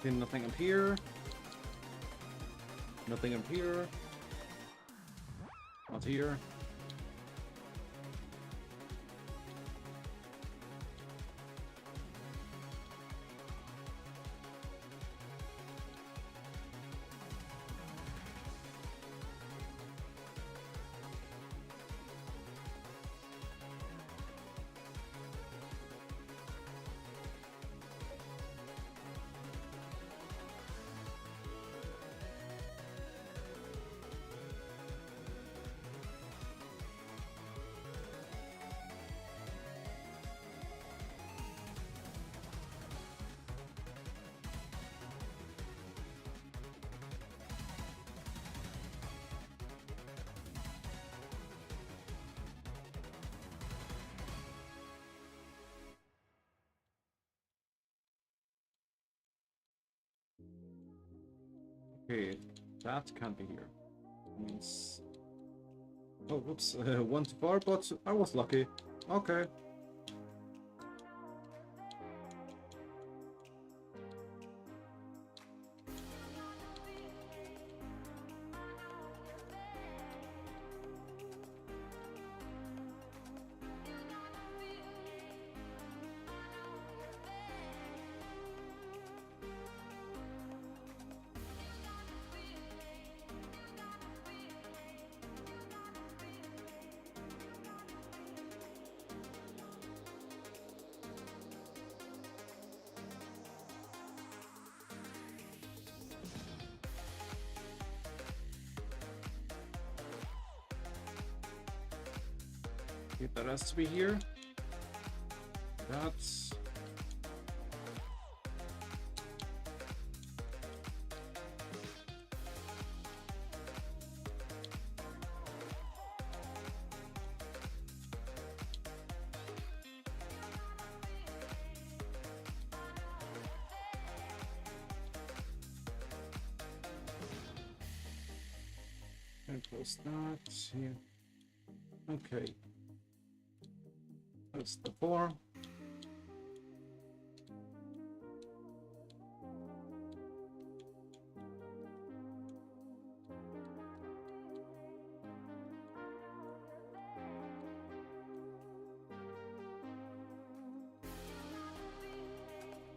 Okay, nothing up here. Nothing up here. not here. Okay, that can't be here. Means... Oh, whoops, one too far, but I was lucky. Okay. Okay, that has to be here. That's... And close that here. Okay. That's the 4.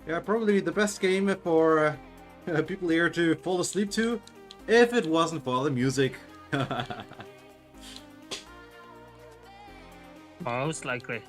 Yeah, probably the best game for people here to fall asleep to, if it wasn't for the music. Most likely.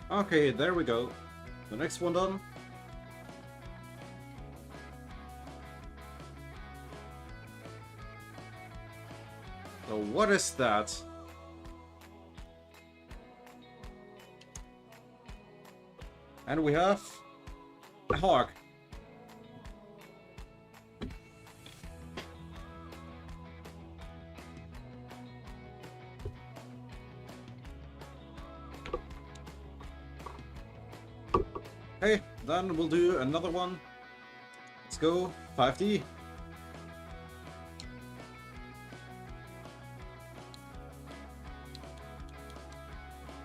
Okay, there we go. The next one done. So what is that? And we have a hawk. Okay, then we'll do another one. Let's go 5D.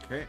Okay.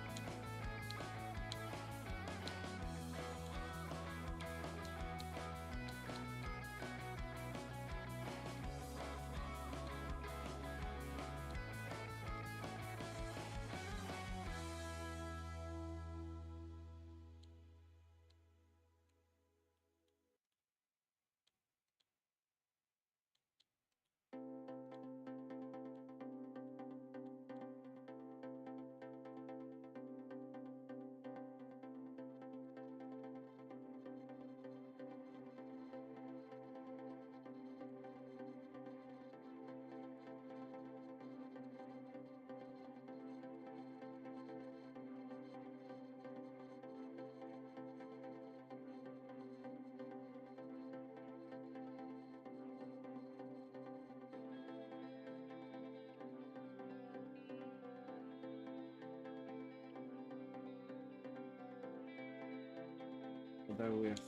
So there we have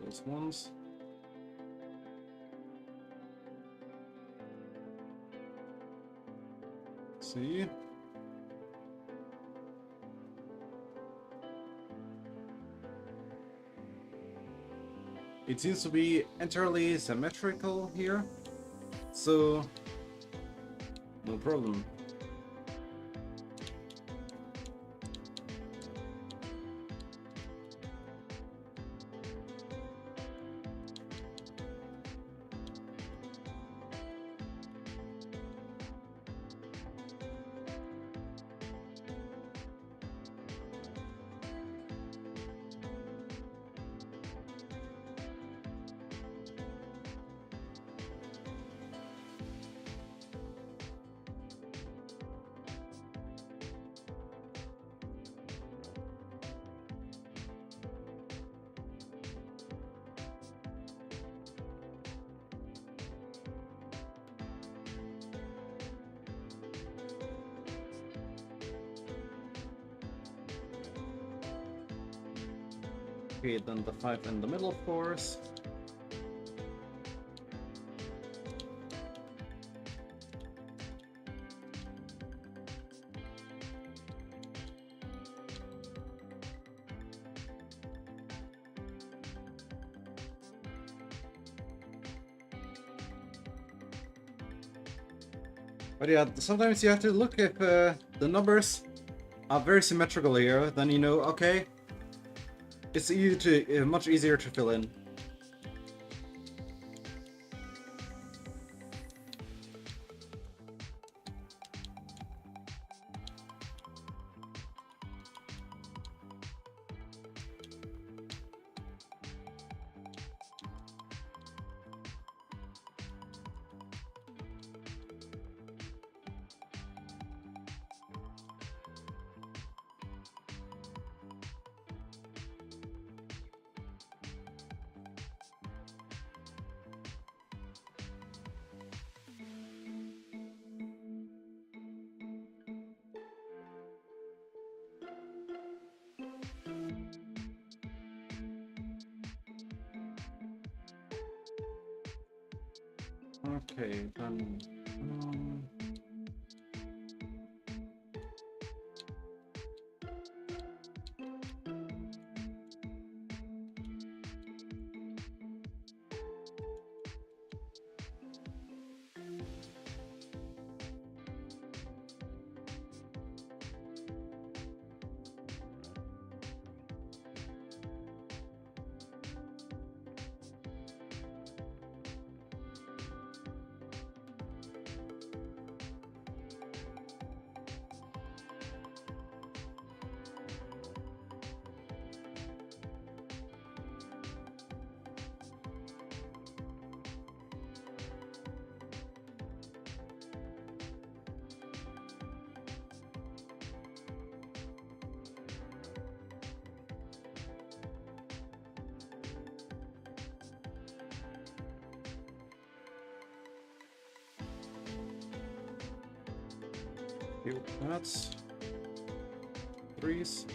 those ones. See? It seems to be entirely symmetrical here, so no problem. Okay, then the 5 in the middle, of course. But yeah, sometimes you have to look if the numbers are very symmetrical here, then you know, okay, it's easy to, much easier to fill in. Okay, then... Heal pads. Threes.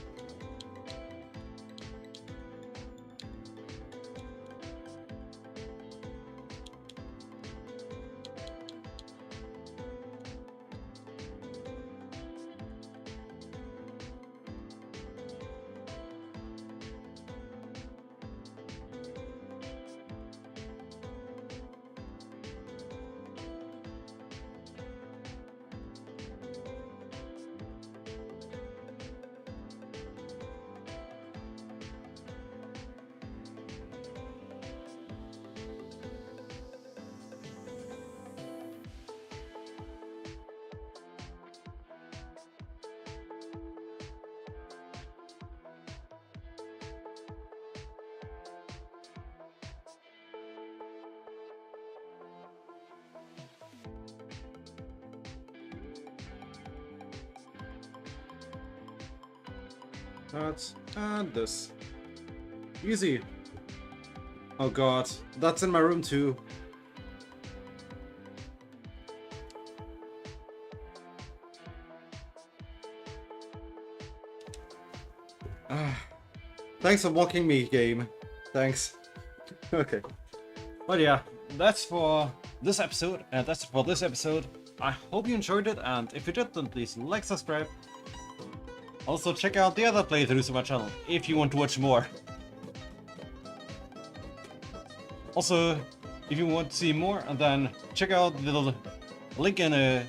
That and this. Easy. Oh god, that's in my room too. Ah, thanks for mocking me, game. Thanks. Okay. But yeah, that's for this episode, and that's for this episode. I hope you enjoyed it, and if you did, then please like, subscribe. Also, check out the other playthroughs of my channel if you want to watch more. Also, if you want to see more, then check out the little link in the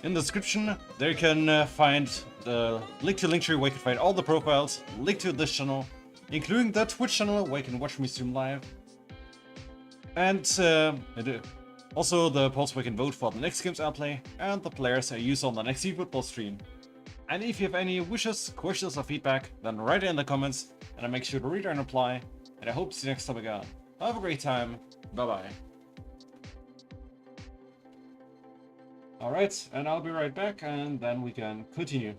description. There you can find the link to Linktree where you can find all the profiles, link to this channel, including the Twitch channel where you can watch me stream live. And also the polls where you can vote for the next games I play and the players I use on the next eFootball stream. And if you have any wishes, questions or feedback, then write it in the comments and I'll make sure to read and reply. And I hope to see you next time again. Have a great time. Bye bye. Alright, and I'll be right back and then we can continue.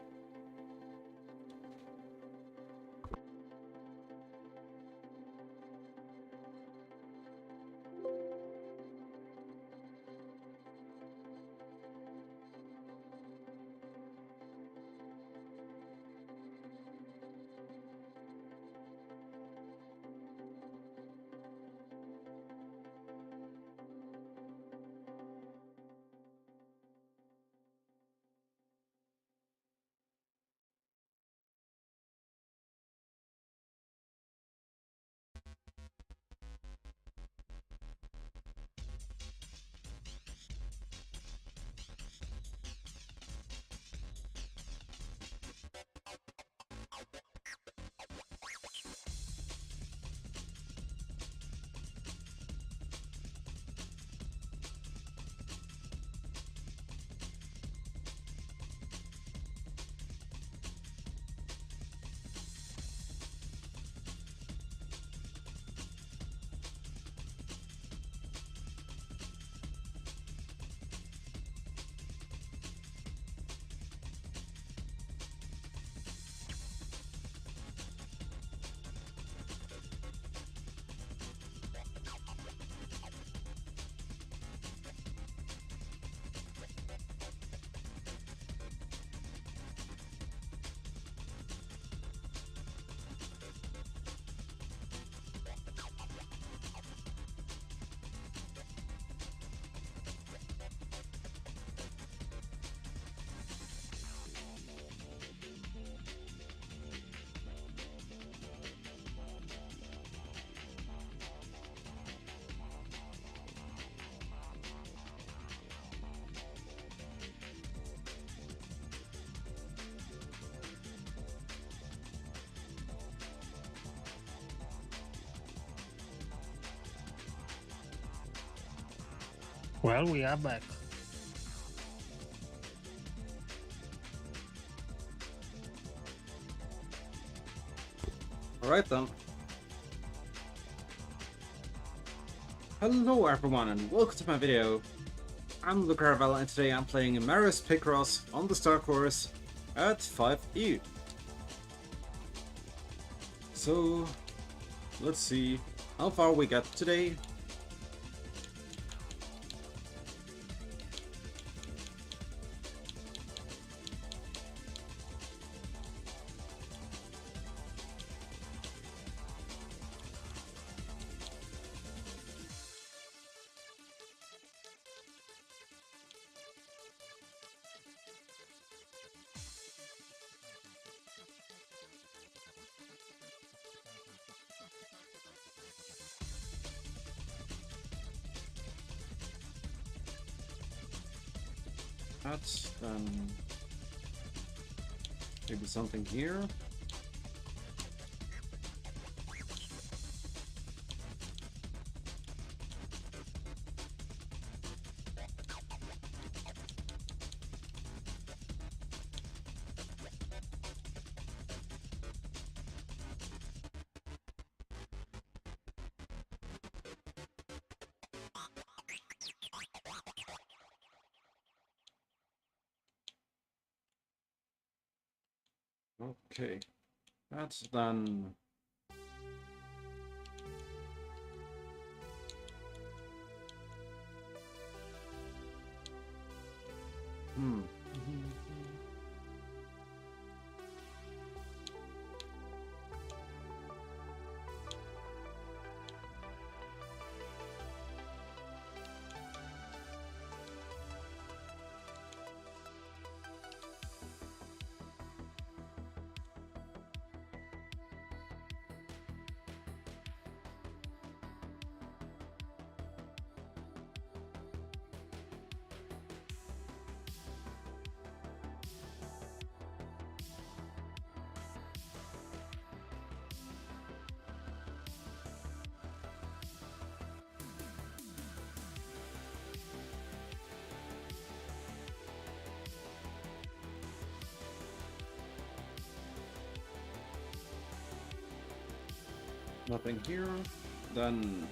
Well, we are back. Alright then. Hello everyone and welcome to my video. I'm Luke Caravella and today I'm playing Maris Picross on the Star Course at 5E. So, let's see how far we got today. that, then maybe something here. Okay, that's done. Hmm. Nothing here. Then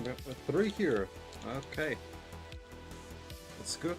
we have 3 here. Okay, that's good.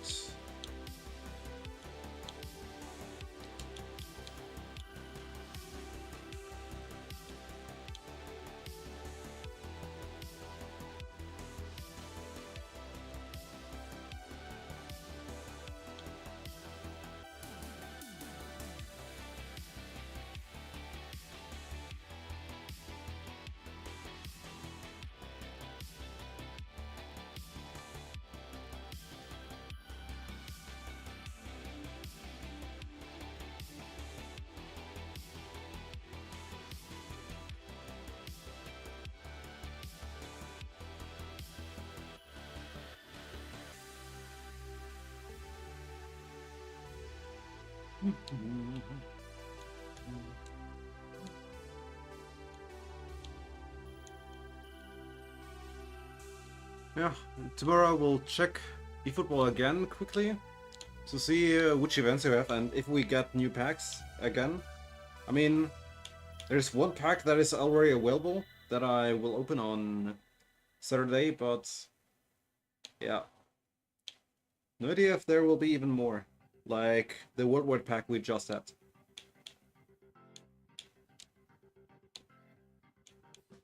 Yeah, tomorrow we'll check eFootball again quickly to see which events we have and if we get new packs again. I mean, there's one pack that is already available that I will open on Saturday, but yeah, no idea if there will be even more, like the Worldwide pack we just had.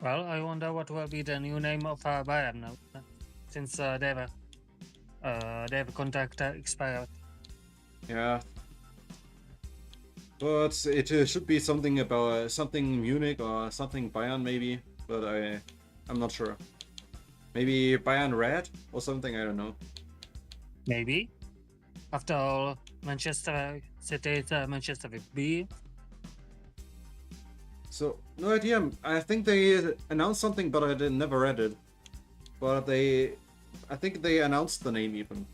Well, I wonder what will be the new name of Bayern now, since their contract expired. Yeah, but it should be something about something Munich or something Bayern maybe, but I'm not sure. Maybe Bayern Red or something, I don't know. Maybe. After all, Manchester City is Manchester with B. So, no idea. I think they announced something, but I never read it. But I think they announced the name even.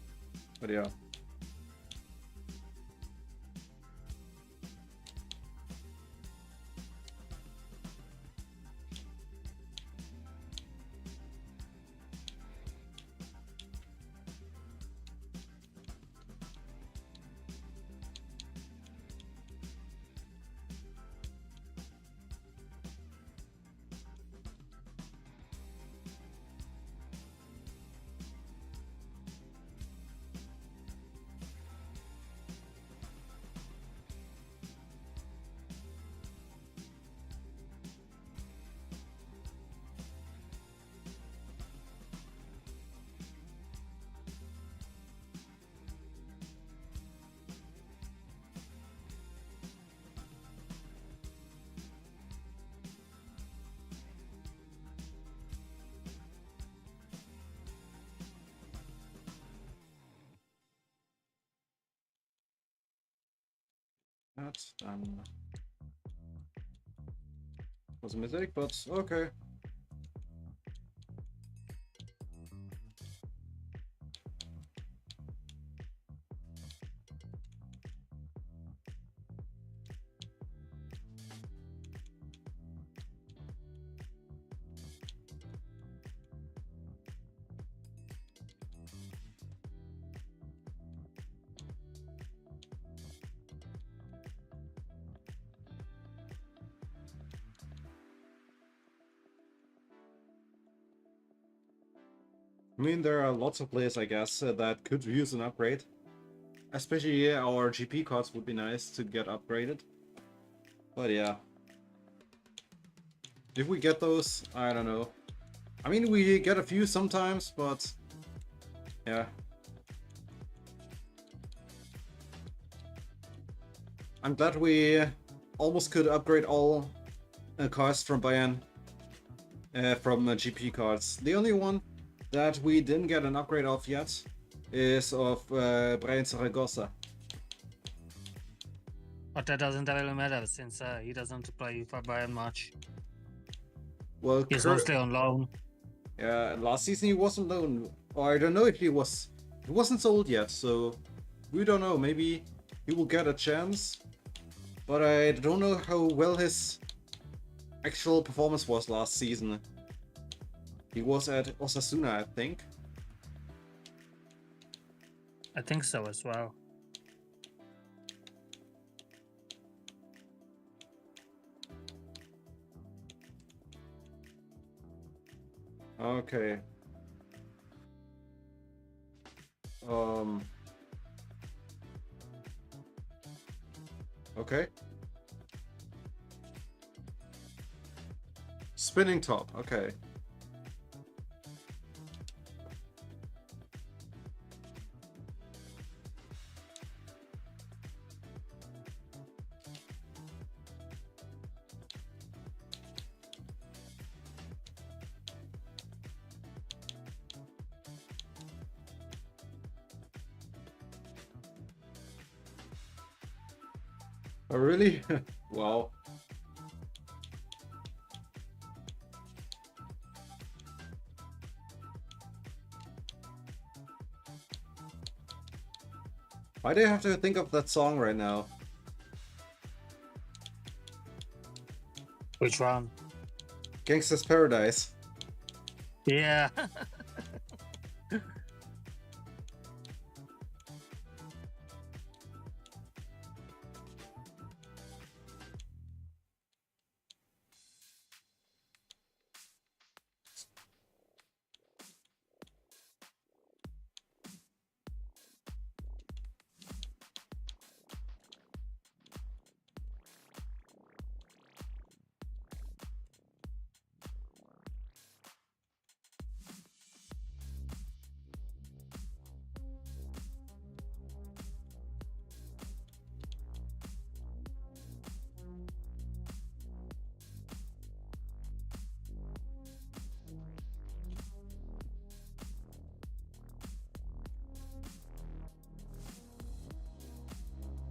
But yeah. that. Was a mistake, but okay. I mean, there are lots of players, I guess, that could use an upgrade. Especially our GP cards would be nice to get upgraded. But yeah. If we get those, I don't know. I mean, we get a few sometimes, but yeah. I'm glad we almost could upgrade all cards from Bayern from GP cards. The only one that we didn't get an upgrade of yet is of Brian Zaragoza. But that doesn't really matter since he doesn't play for Bayern much. Well, He's mostly on loan. Yeah, last season he wasn't loan, or I don't know if he was. He wasn't sold yet, so we don't know. Maybe he will get a chance, but I don't know how well his actual performance was last season. He was at Osasuna, I think. I think so as well. Okay. Okay. Spinning top, okay. Oh, really? Wow. Why do I have to think of that song right now? Which one? Gangsta's Paradise. Yeah.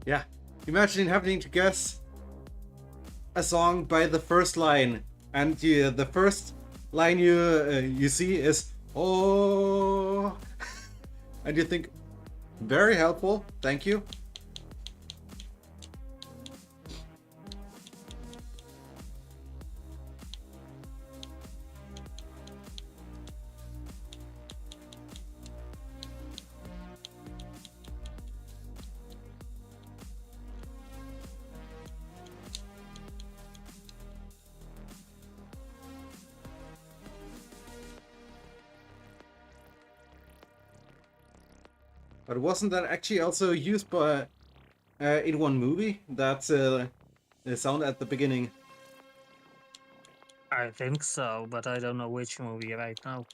Yeah, imagine having to guess a song by the first line, and the first line you see is "Oh," and you think, very helpful, thank you. But wasn't that actually also used by in one movie? That sound at the beginning. I think so, but I don't know which movie right now.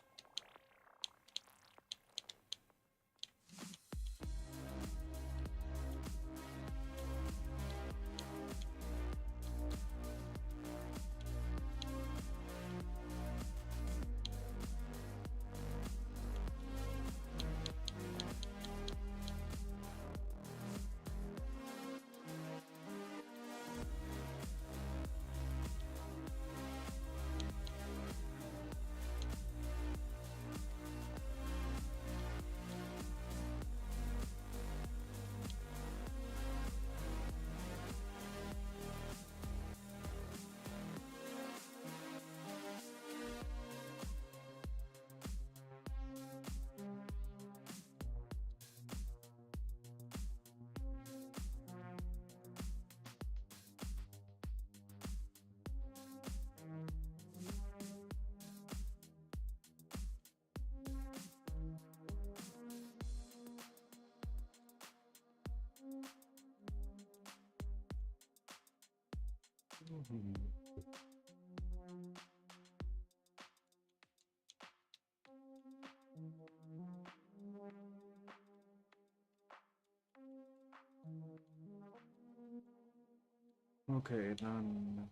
Okay, then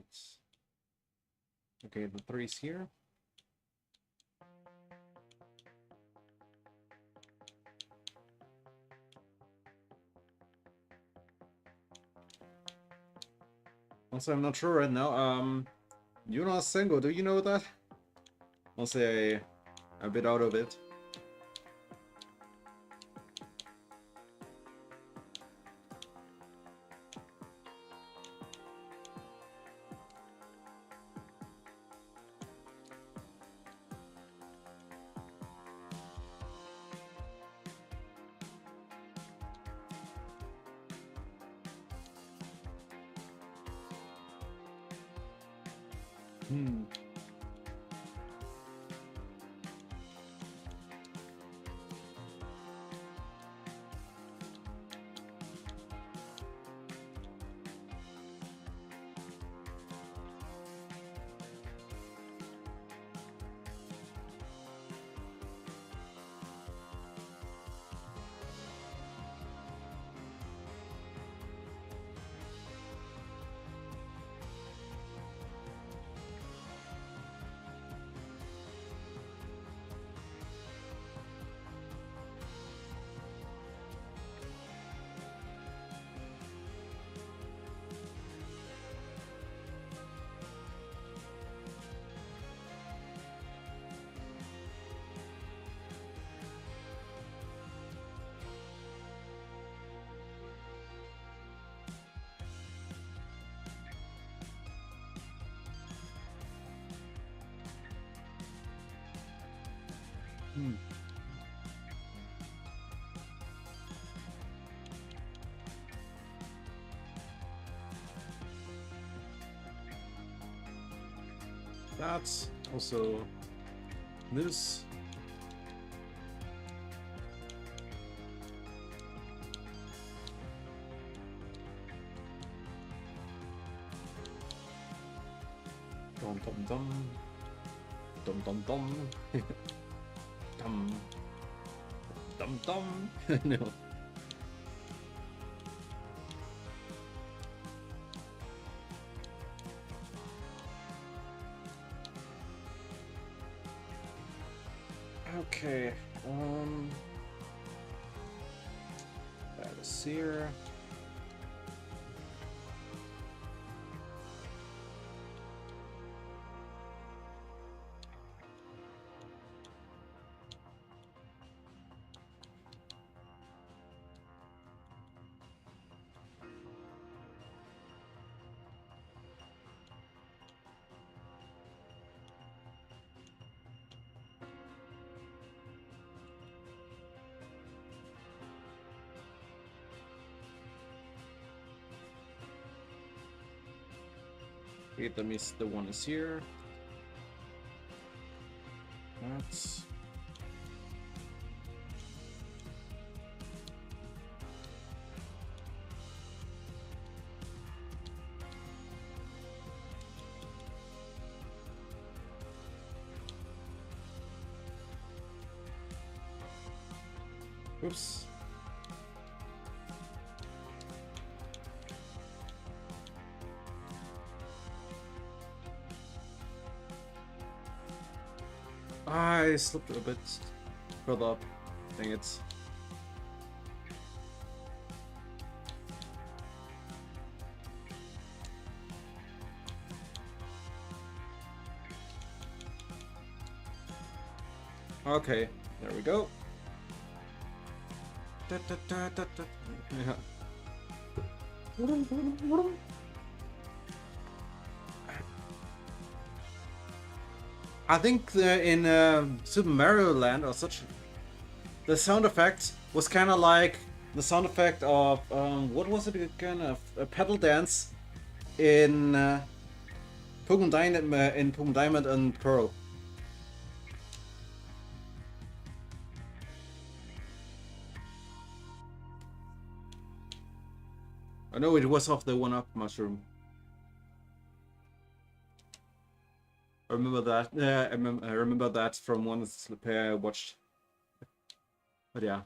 it's okay. The three's here. Also, I'm not sure right now. Jonas Sengo, do you know that? I'll say a bit out of it. Hmm. Hmm. That's also this. Dum dum dum. Dum dum dum. Dum dum dum. No. Okay. That is here. Okay, that means the one is here. That's. Oops. I slipped a bit further up. Dang it. Okay, there we go. Yeah. I think in Super Mario Land or such, the sound effect was kind of like the sound effect of what was it again? A pedal dance in Pokemon Diamond and Pearl. I know it was off the one-up mushroom. I remember that. I remember that from one pair I watched. But yeah.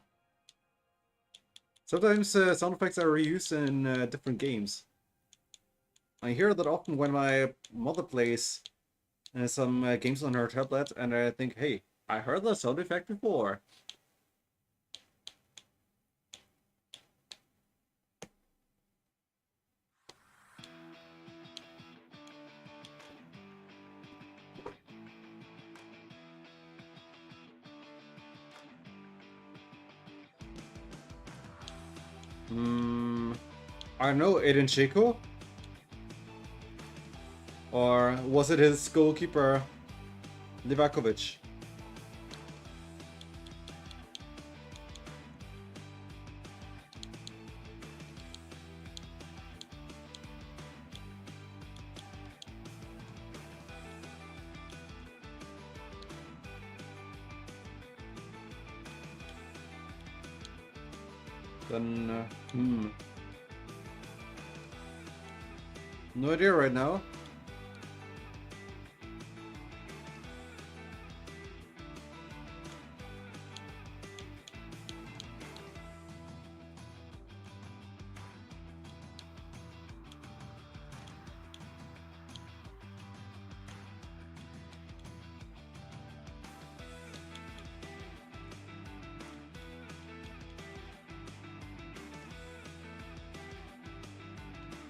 Sometimes sound effects are reused in different games. I hear that often when my mother plays some games on her tablet, and I think, hey, I heard that sound effect before. I don't know, Edin Dzeko? Or was it his goalkeeper, Livakovic? Then, no idea right now.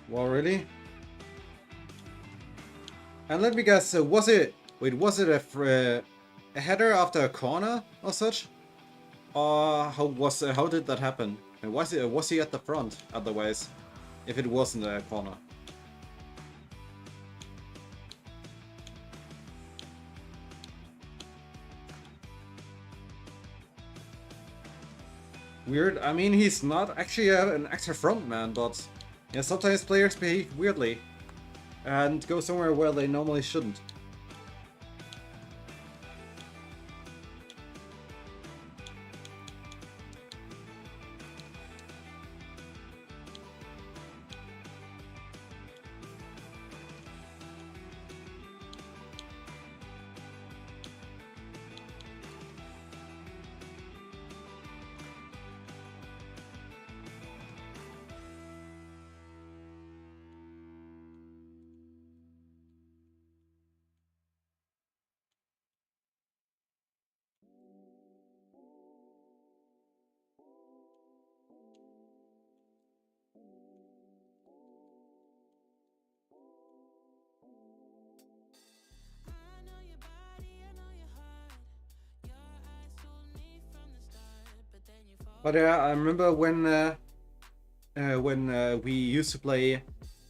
Well, really? And let me guess, was it... Wait, was it a header after a corner or such? Or how did that happen? And was he at the front otherwise, if it wasn't a corner? Weird. I mean, he's not actually an extra frontman, but yeah, sometimes players behave weirdly and go somewhere where they normally shouldn't. But yeah, I remember when we used to play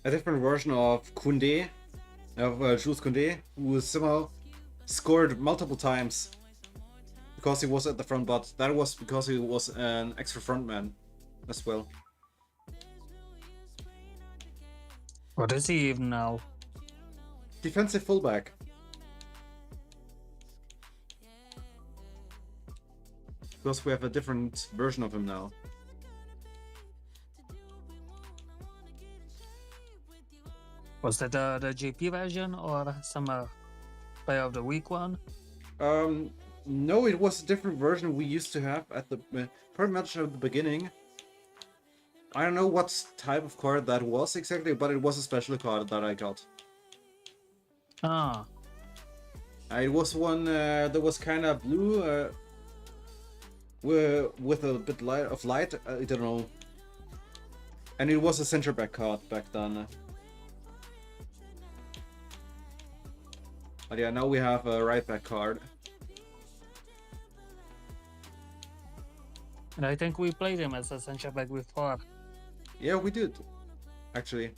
a different version of Koundé, of Jules Koundé, who somehow scored multiple times because he was at the front, but that was because he was an extra frontman as well. What is he even now? Defensive fullback. Because we have a different version of him now. Was that the GP version or some Player of the Week one? No, it was a different version we used to have at the pretty much at the beginning. I don't know what type of card that was exactly, but it was a special card that I got. Ah. It was one that was kind of blue, with a bit of light. I don't know. And it was a center back card back then. But yeah, now we have a right back card. And I think we played him as a center back before. Yeah, we did, actually.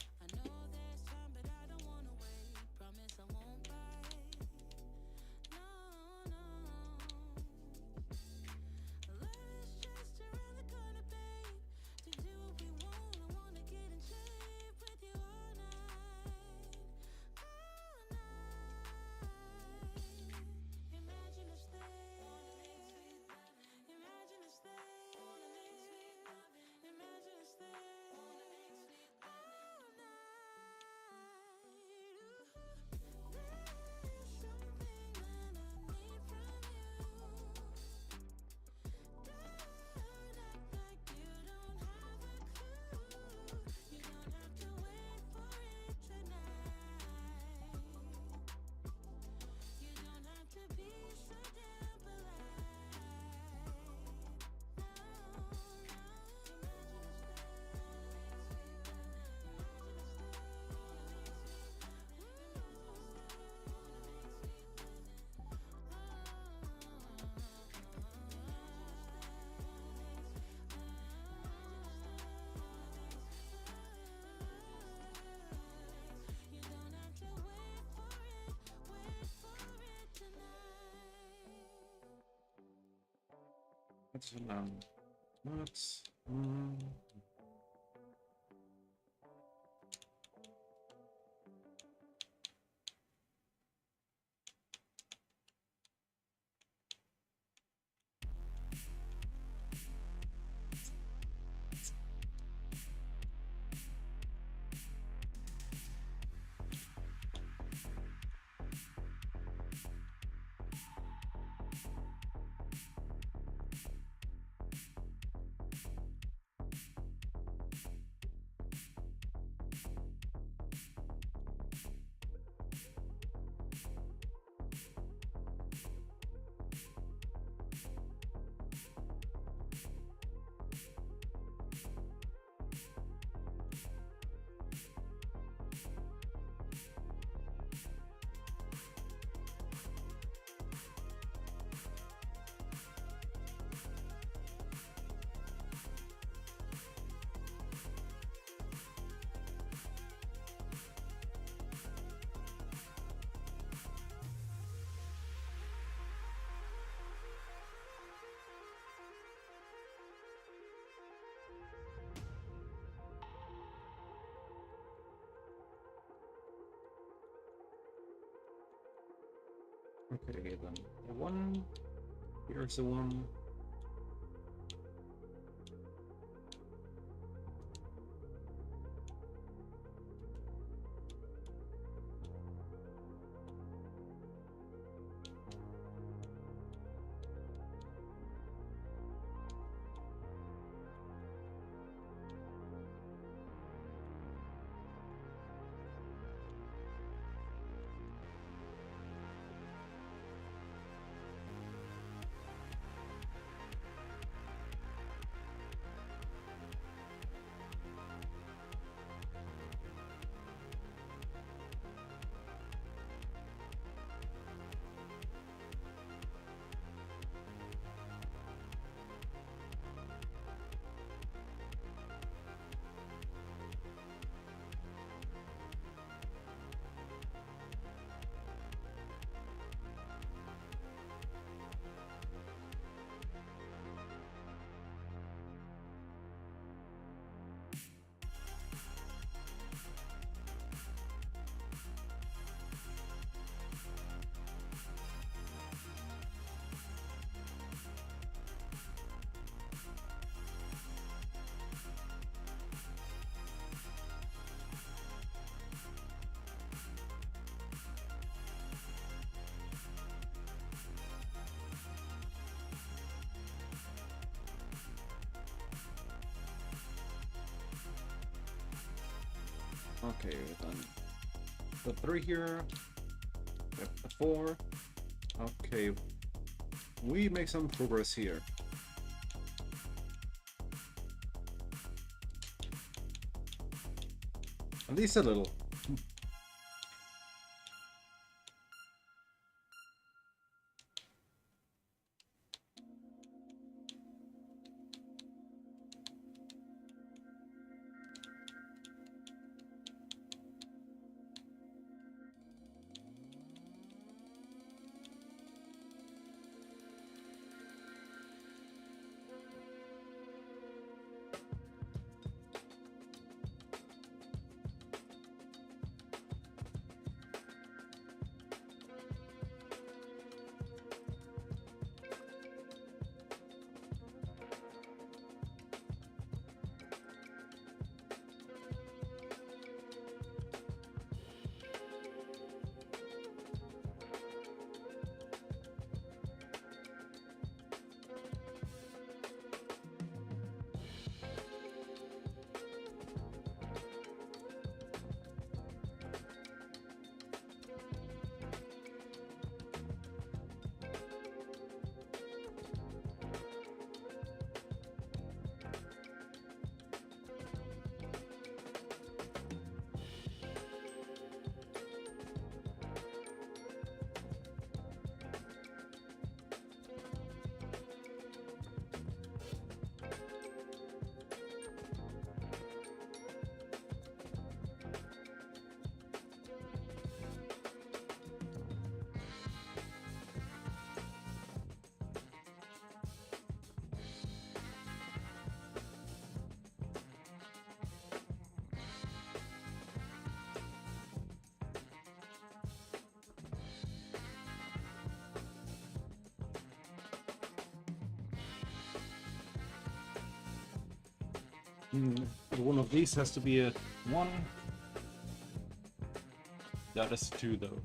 What's not. Mm. Okay, then one. Here's the one. Okay, then the 3 here, the 4. Okay, we make some progress here. At least a little. One of these has to be a 1. That is 2 though.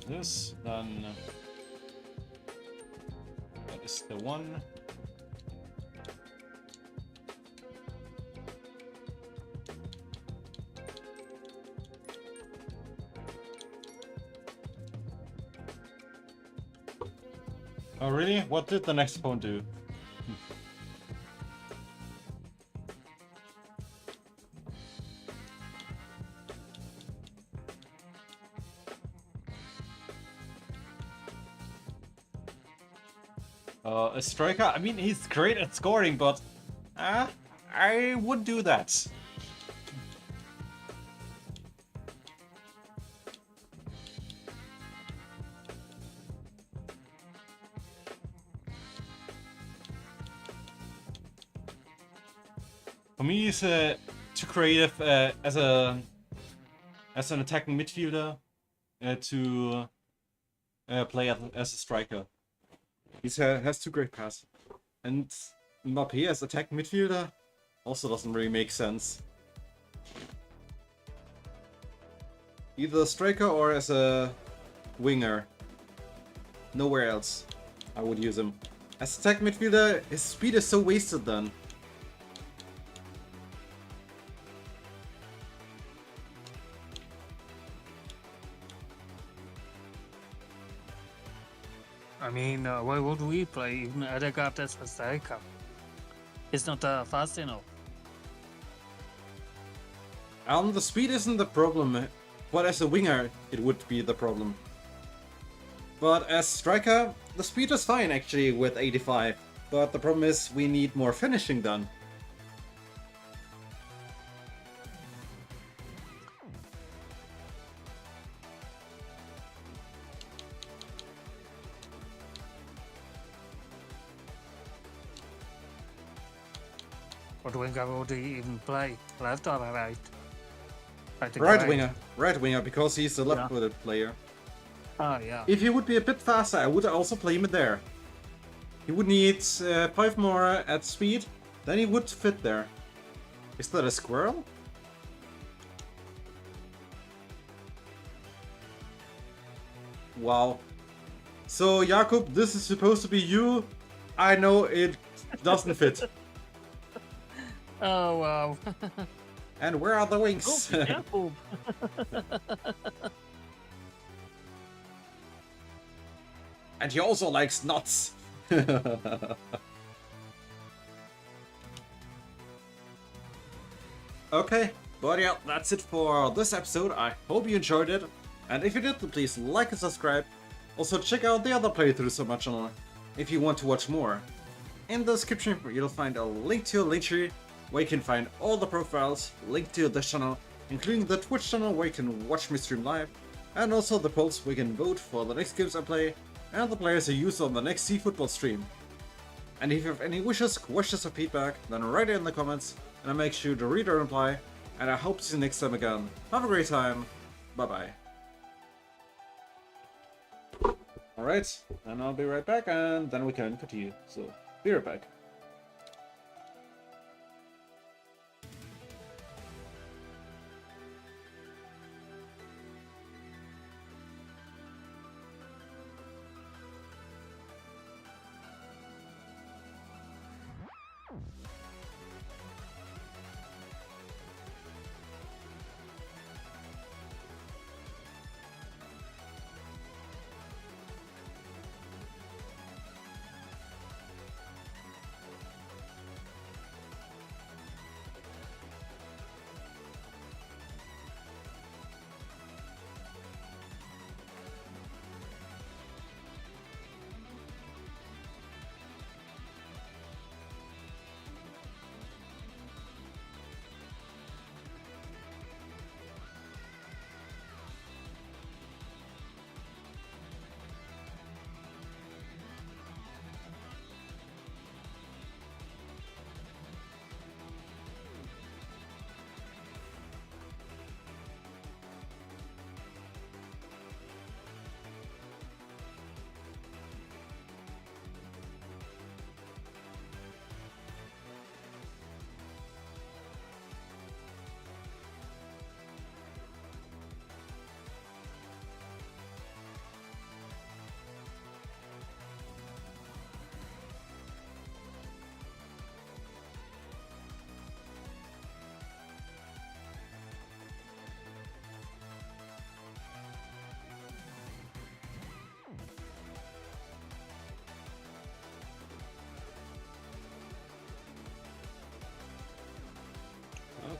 This, then that is the 1. Oh really? What did the next pawn do? A striker? I mean, he's great at scoring, but I would do that. For me, he's too creative as an attacking midfielder to play as a striker. He has too great pass, and Mbappé as attacking midfielder also doesn't really make sense. Either a striker or as a winger. Nowhere else I would use him. As attack midfielder, his speed is so wasted then. I mean, why would we play even Odegaard as a striker? It's not fast enough. The speed isn't the problem, but as a winger, it would be the problem. But as striker, the speed is fine actually with 85. But the problem is we need more finishing done. What winger would he even play? Left or right? I think Right winger. Right winger, because he's a Yeah. left-footed player. Oh, yeah. If he would be a bit faster, I would also play him there. He would need 5 more at speed, then he would fit there. Is that a squirrel? Wow. So, Jakub, this is supposed to be you. I know it doesn't fit. Oh, wow. And where are the Oh, wings? careful. And he also likes nuts. Okay, but yeah, that's it for this episode. I hope you enjoyed it. And if you did, then please like and subscribe. Also check out the other playthroughs on my channel if you want to watch more. In the description you'll find a link to a Linktree where you can find all the profiles linked to this channel, including the Twitch channel where you can watch me stream live, and also the polls where you can vote for the next games I play and the players I use on the next eFootball stream. And if you have any wishes, questions or feedback, then write it in the comments and I'll make sure to read or reply, and I hope to see you next time again. Have a great time, bye bye. Alright, and I'll be right back and then we can continue, so be right back.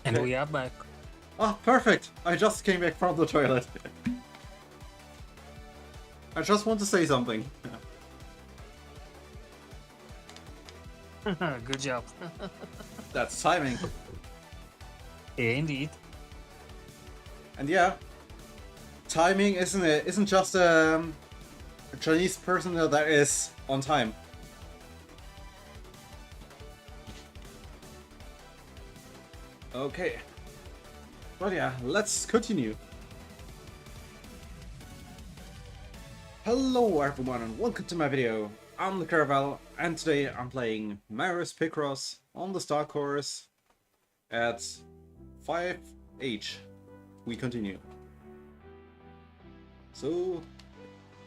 And Okay. we are back. Oh, perfect! I just came back from the toilet. I just want to say something. Good job. That's timing. Yeah, indeed. And yeah, timing isn't just a Chinese person that is on time. Okay. But yeah, let's continue. Hello everyone and welcome to my video. I'm the Caravel and today I'm playing Maris Picross on the start course at 5H. We continue. So,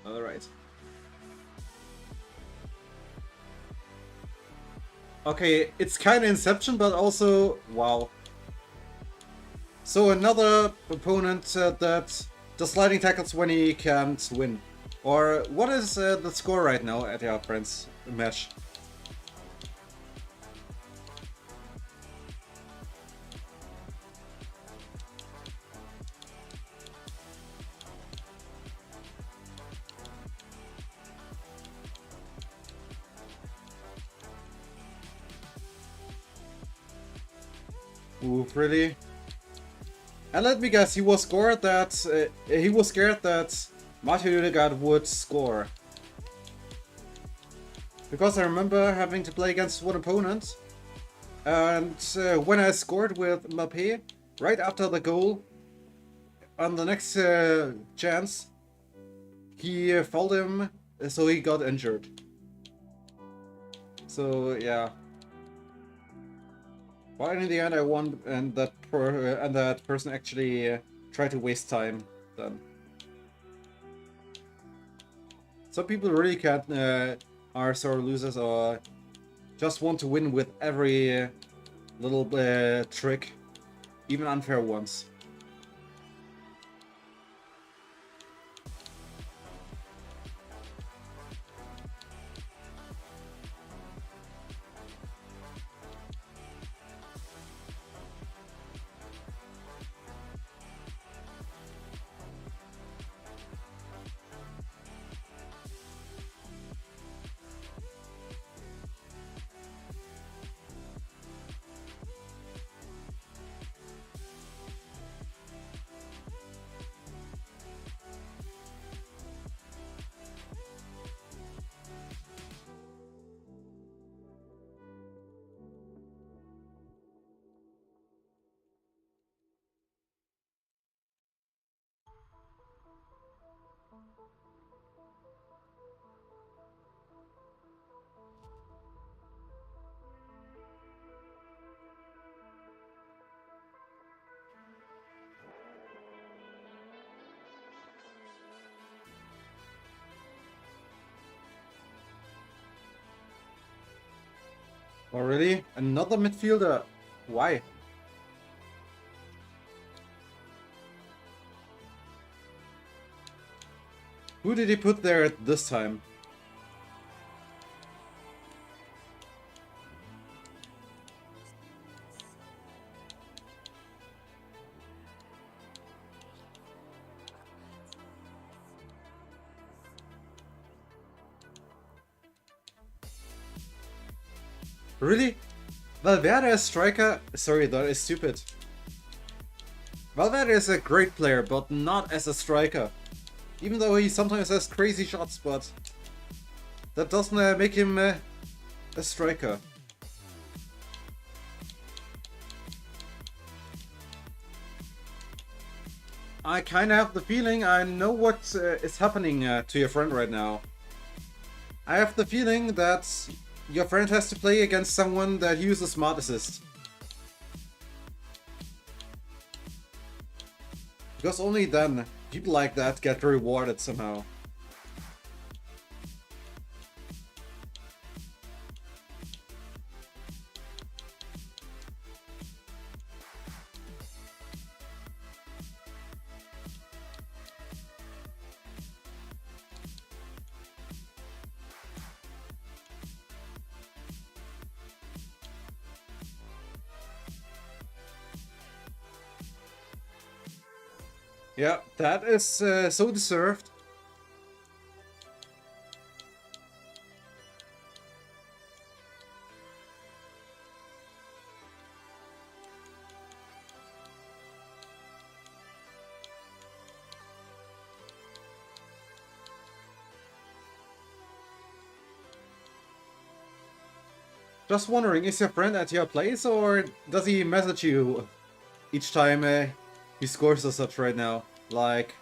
alright. Okay, it's kinda Inception, but also, wow. So another opponent that the sliding tackles when he can't win. Or what is the score right now at your friends match? Ooh, really? And let me guess, he was scared that Martin Odegaard would score. Because I remember having to play against one opponent, and when I scored with Mbappé, right after the goal, on the next chance, he fouled him, so he got injured. So yeah. But in the end, I won, and that person actually tried to waste time. Then some people really can't are sore losers or just want to win with every little trick, even unfair ones. Oh really? Another midfielder? Why? Who did he put there this time? Really? Valverde as striker? Sorry, that is stupid. Valverde is a great player, but not as a striker. Even though he sometimes has crazy shots, but that doesn't make him a striker. I kinda have the feeling I know what is happening to your friend right now. I have the feeling that your friend has to play against someone that uses Smart Assist. Because only then, people like that get rewarded somehow. Yeah, that is so deserved. Just wondering, is your friend at your place or does he message you each time he scores or such right now? Like,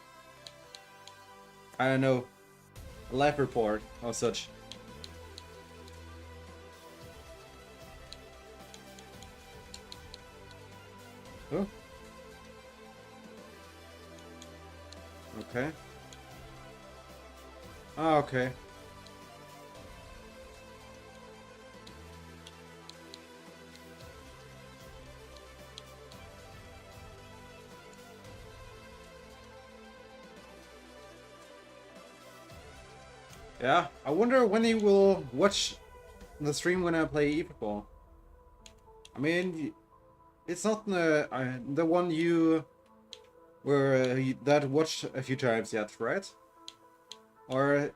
I don't know, a live report or such. Oh. Okay. Ah, okay. Yeah, I wonder when he will watch the stream when I play eFootball. I mean, it's not the one you were that watched a few times yet, right? Or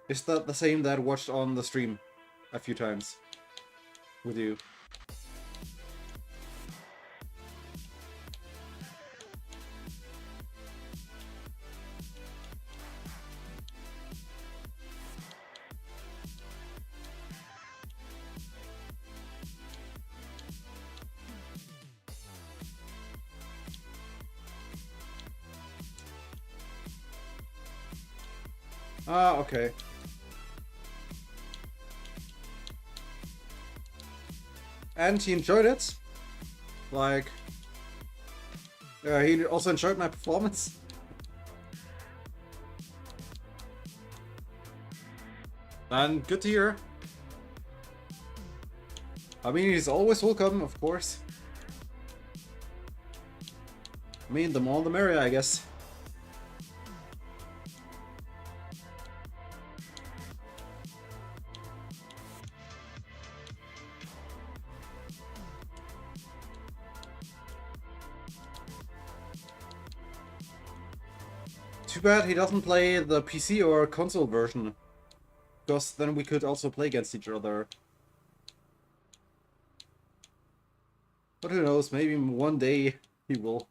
is that the same that watched on the stream a few times with you? Ah, okay. And he enjoyed it. Like, he also enjoyed my performance. And good to hear. I mean, he's always welcome, of course. I mean, the more the merrier, I guess. Too bad he doesn't play the PC or console version. Because then we could also play against each other. But who knows, maybe one day he will.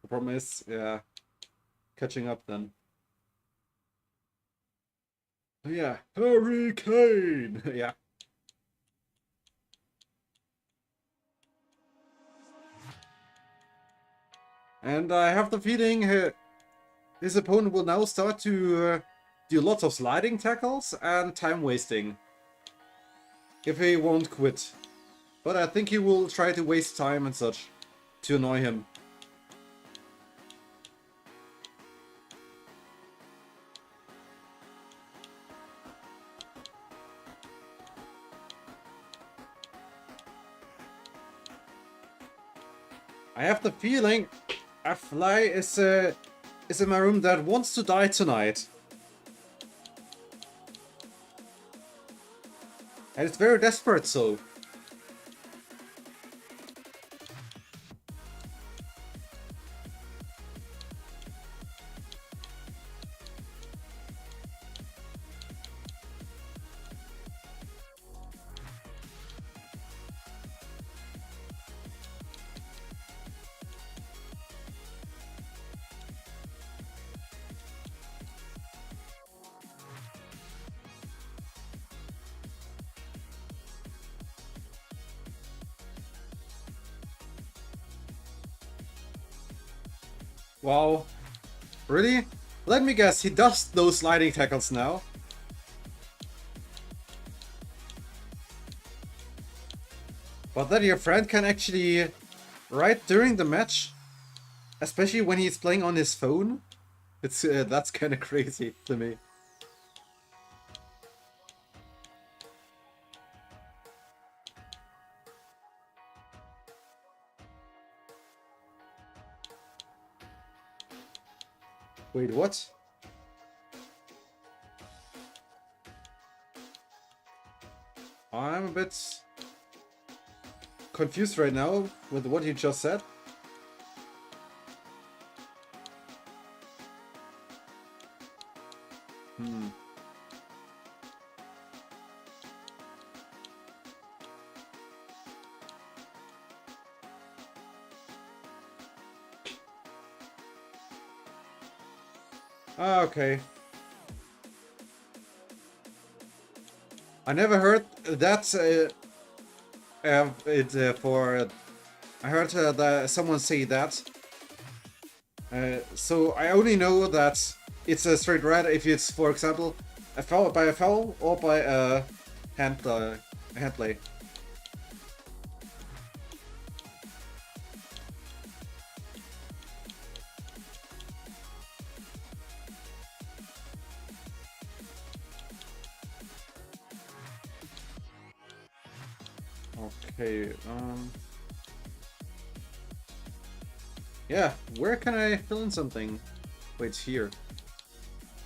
The problem is, yeah, catching up then. Yeah, Hurricane! Yeah. And I have the feeling his opponent will now start to do lots of sliding tackles and time wasting. If he won't quit. But I think he will try to waste time and such to annoy him. I have the feeling a fly is in my room that wants to die tonight. And it's very desperate, so. Wow. Really? Let me guess, he does those sliding tackles now. But that your friend can actually, right during the match, especially when he's playing on his phone, it's that's kind of crazy to me. Wait, what? I'm a bit confused right now with what you just said. Hmm. Ah, okay. I never heard that. For I heard that someone say that. So I only know that it's a straight red if it's, for example, a foul by a foul or by a hand play. Okay. Yeah. Where can I fill in something? Wait, here.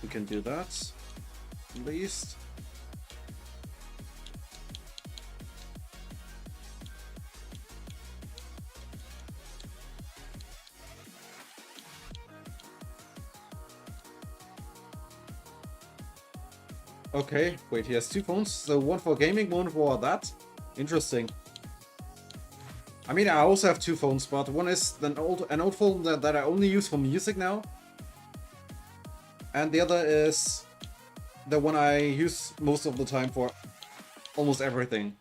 We can do that. At least. Okay, wait, he has two phones, so one for gaming, one for that. Interesting. I mean, I also have two phones, but one is an old phone that I only use for music now, and the other is the one I use most of the time for almost everything.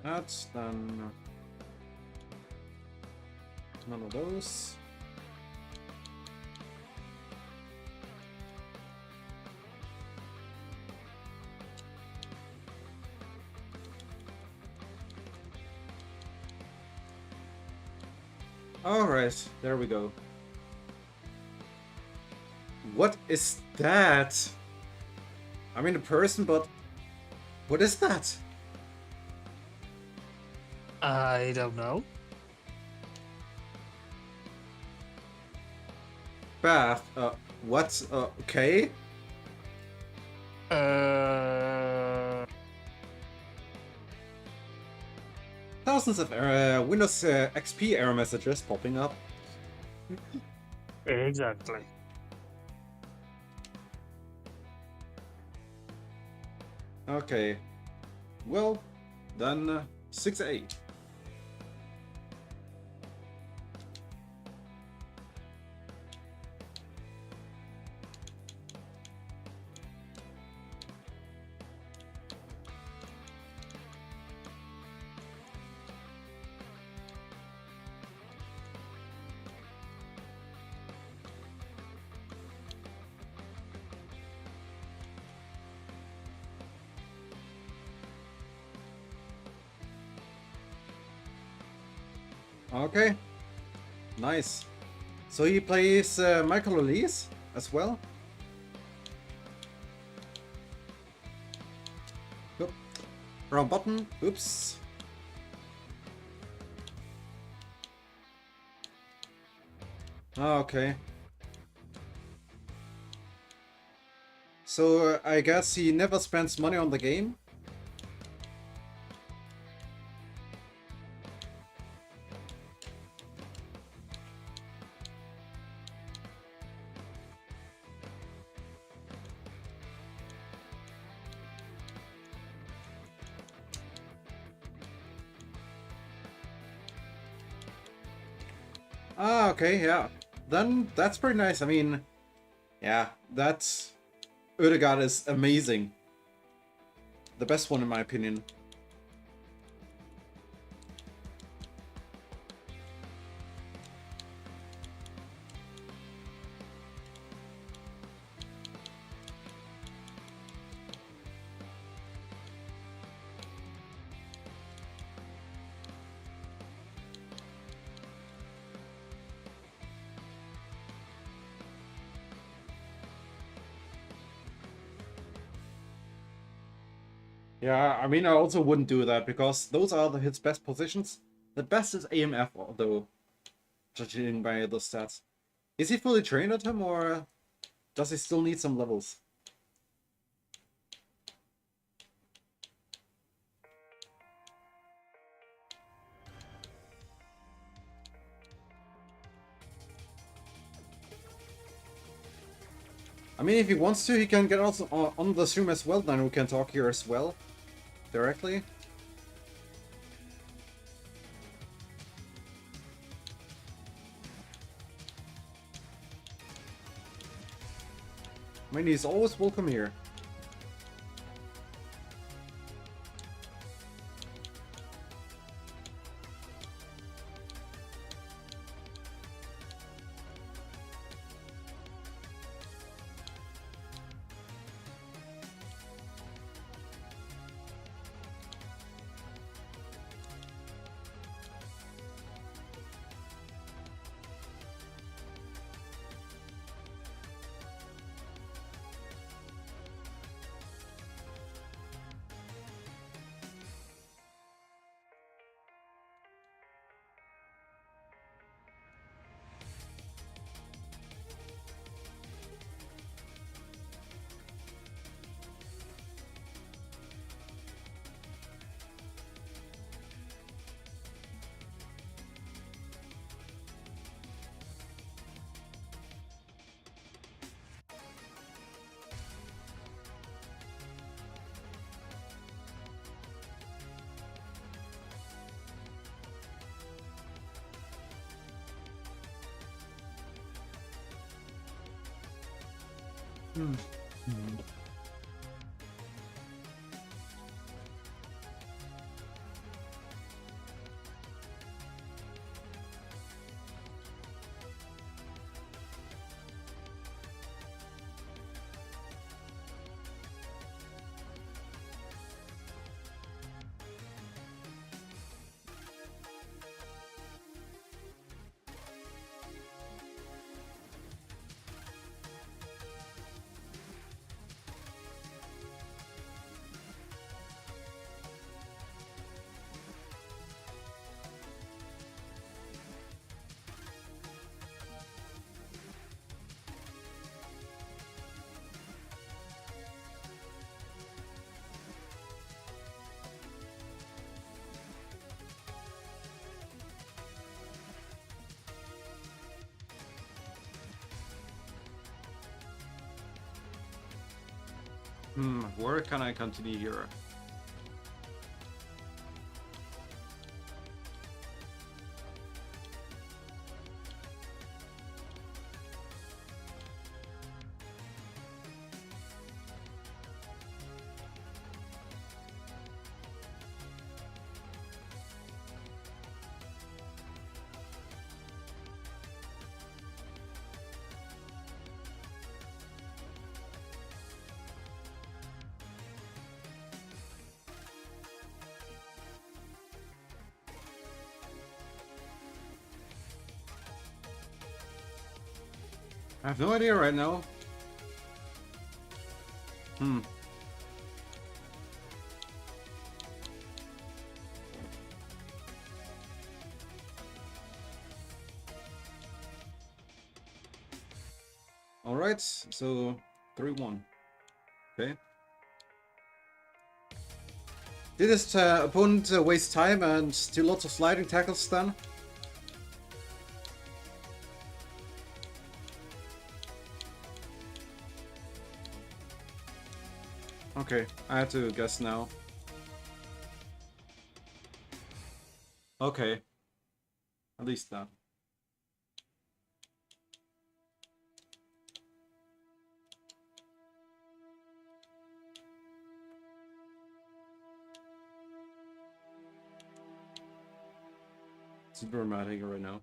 That's then none of those. Alright, there we go. What is that? I mean a person, but what is that? I don't know. Bath. What? Okay. Thousands of Windows XP error messages popping up. Exactly. Okay. Well, then 6A. Okay. Nice. So he plays Michael Elise as well? Oop. Wrong button. Oops. Okay. So I guess he never spends money on the game? Ah, okay, yeah. Then that's pretty nice. I mean, yeah, that's... Ødegaard is amazing. The best one in my opinion. Yeah, I mean, I also wouldn't do that because those are his best positions. The best is AMF, though, judging by the stats. Is he fully trained at him, or does he still need some levels? I mean, if he wants to, he can get also on the stream as well, then we can talk here as well, directly. I mean, he's always welcome here. Hmm. Where can I continue here? I have no idea right now. Alright, so 3-1. Okay. Did his opponent waste time and do lots of sliding tackles then? Okay, I have to guess now. Okay. At least that. It's dramatic right now.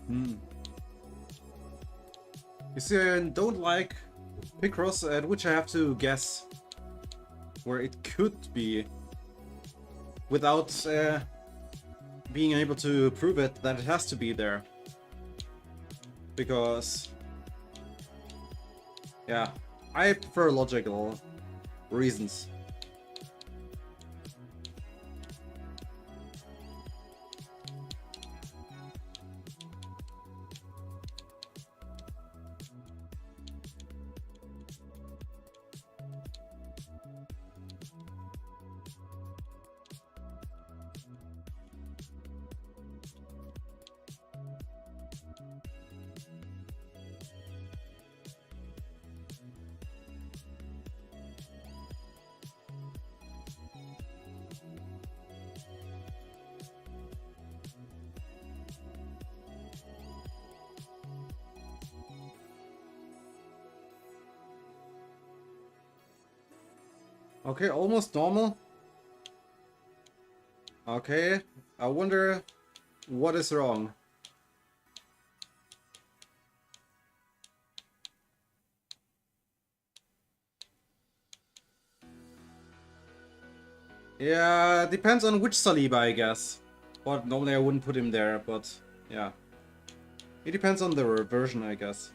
You see, I don't like Picross, at which I have to guess where it could be without being able to prove it that it has to be there. Because, yeah, I prefer logical reasons. Okay, almost normal. Okay, I wonder what is wrong. Yeah, depends on which Saliba, I guess. But normally I wouldn't put him there, but yeah. It depends on the version, I guess.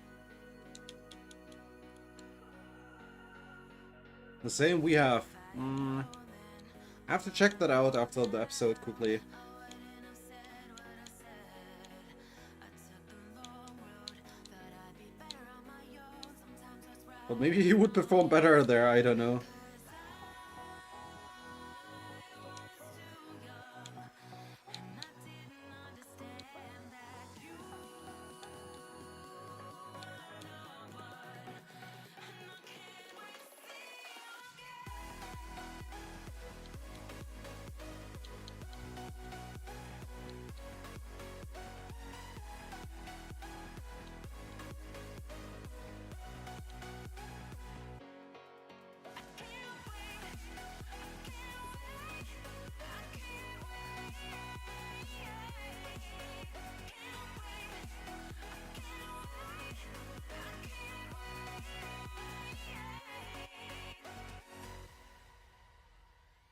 The same we have. I have to check that out after the episode quickly. But maybe he would perform better there, I don't know.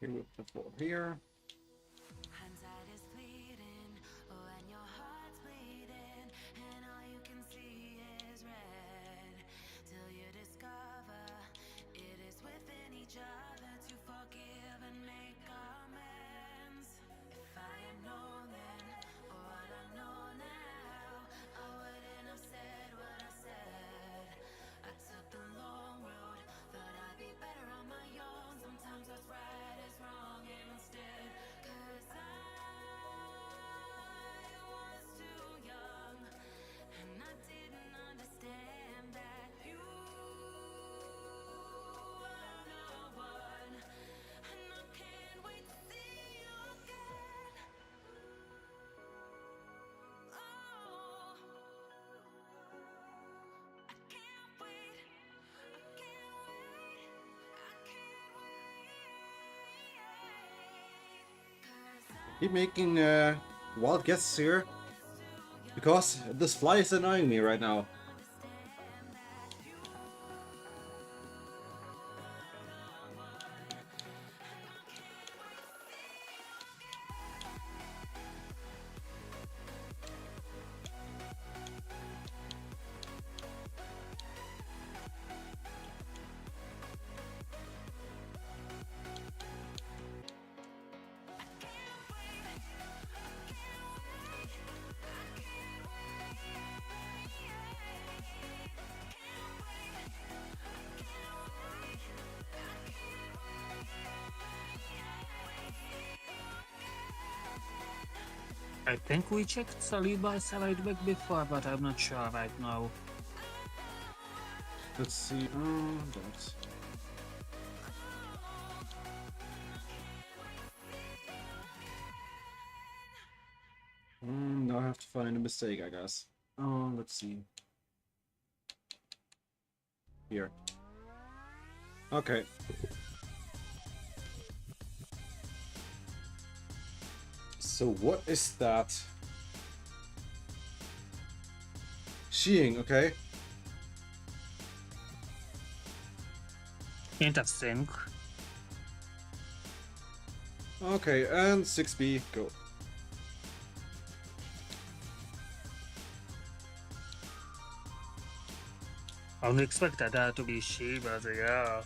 Here we perform here. Keep making wild guesses here, because this fly is annoying me right now. I think we checked Saliba as a right back before, but I'm not sure right now. Let's see. That. Now I have to find a mistake, I guess. Let's see. Here. Okay. So what is that? Skiing, okay. Interesting. Okay, and 6B, go. I would expect that to be she, but yeah.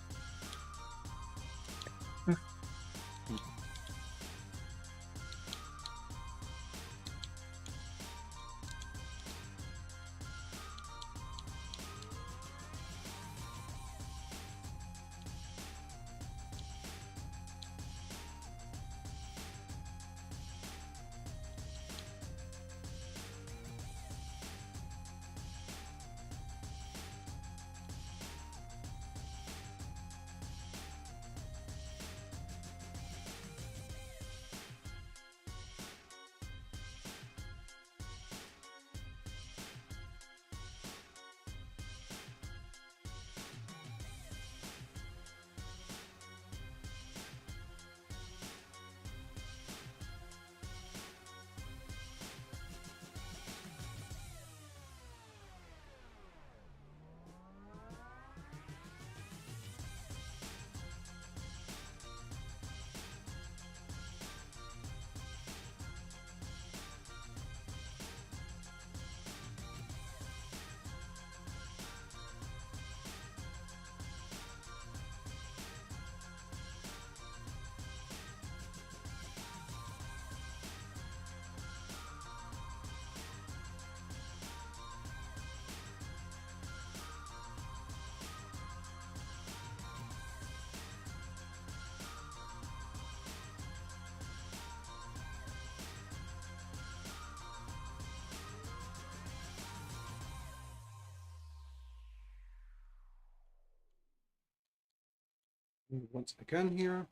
Once again here.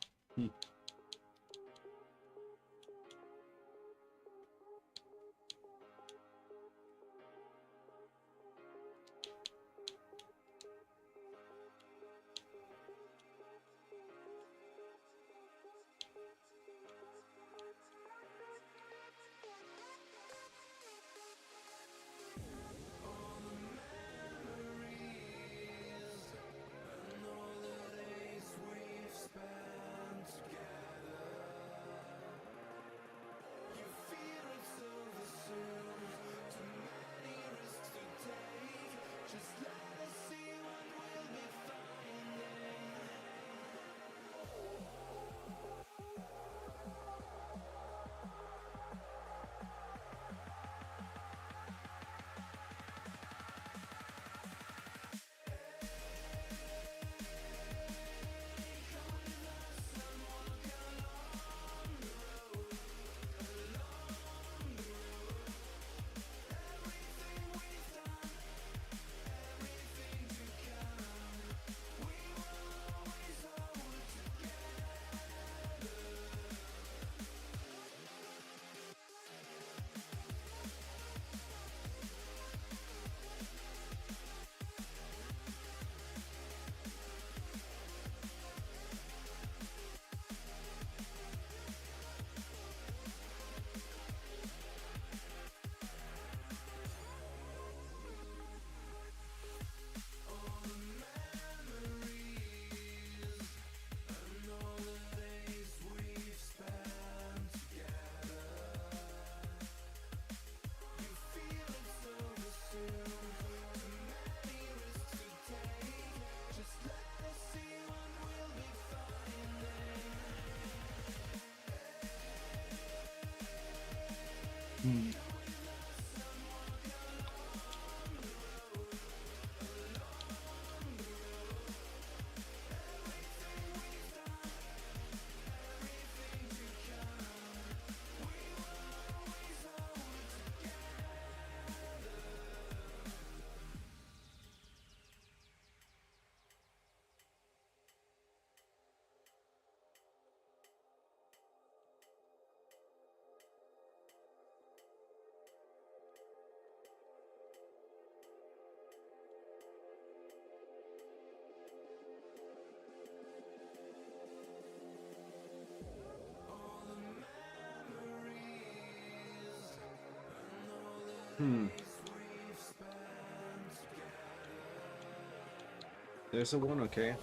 There's a 1, okay.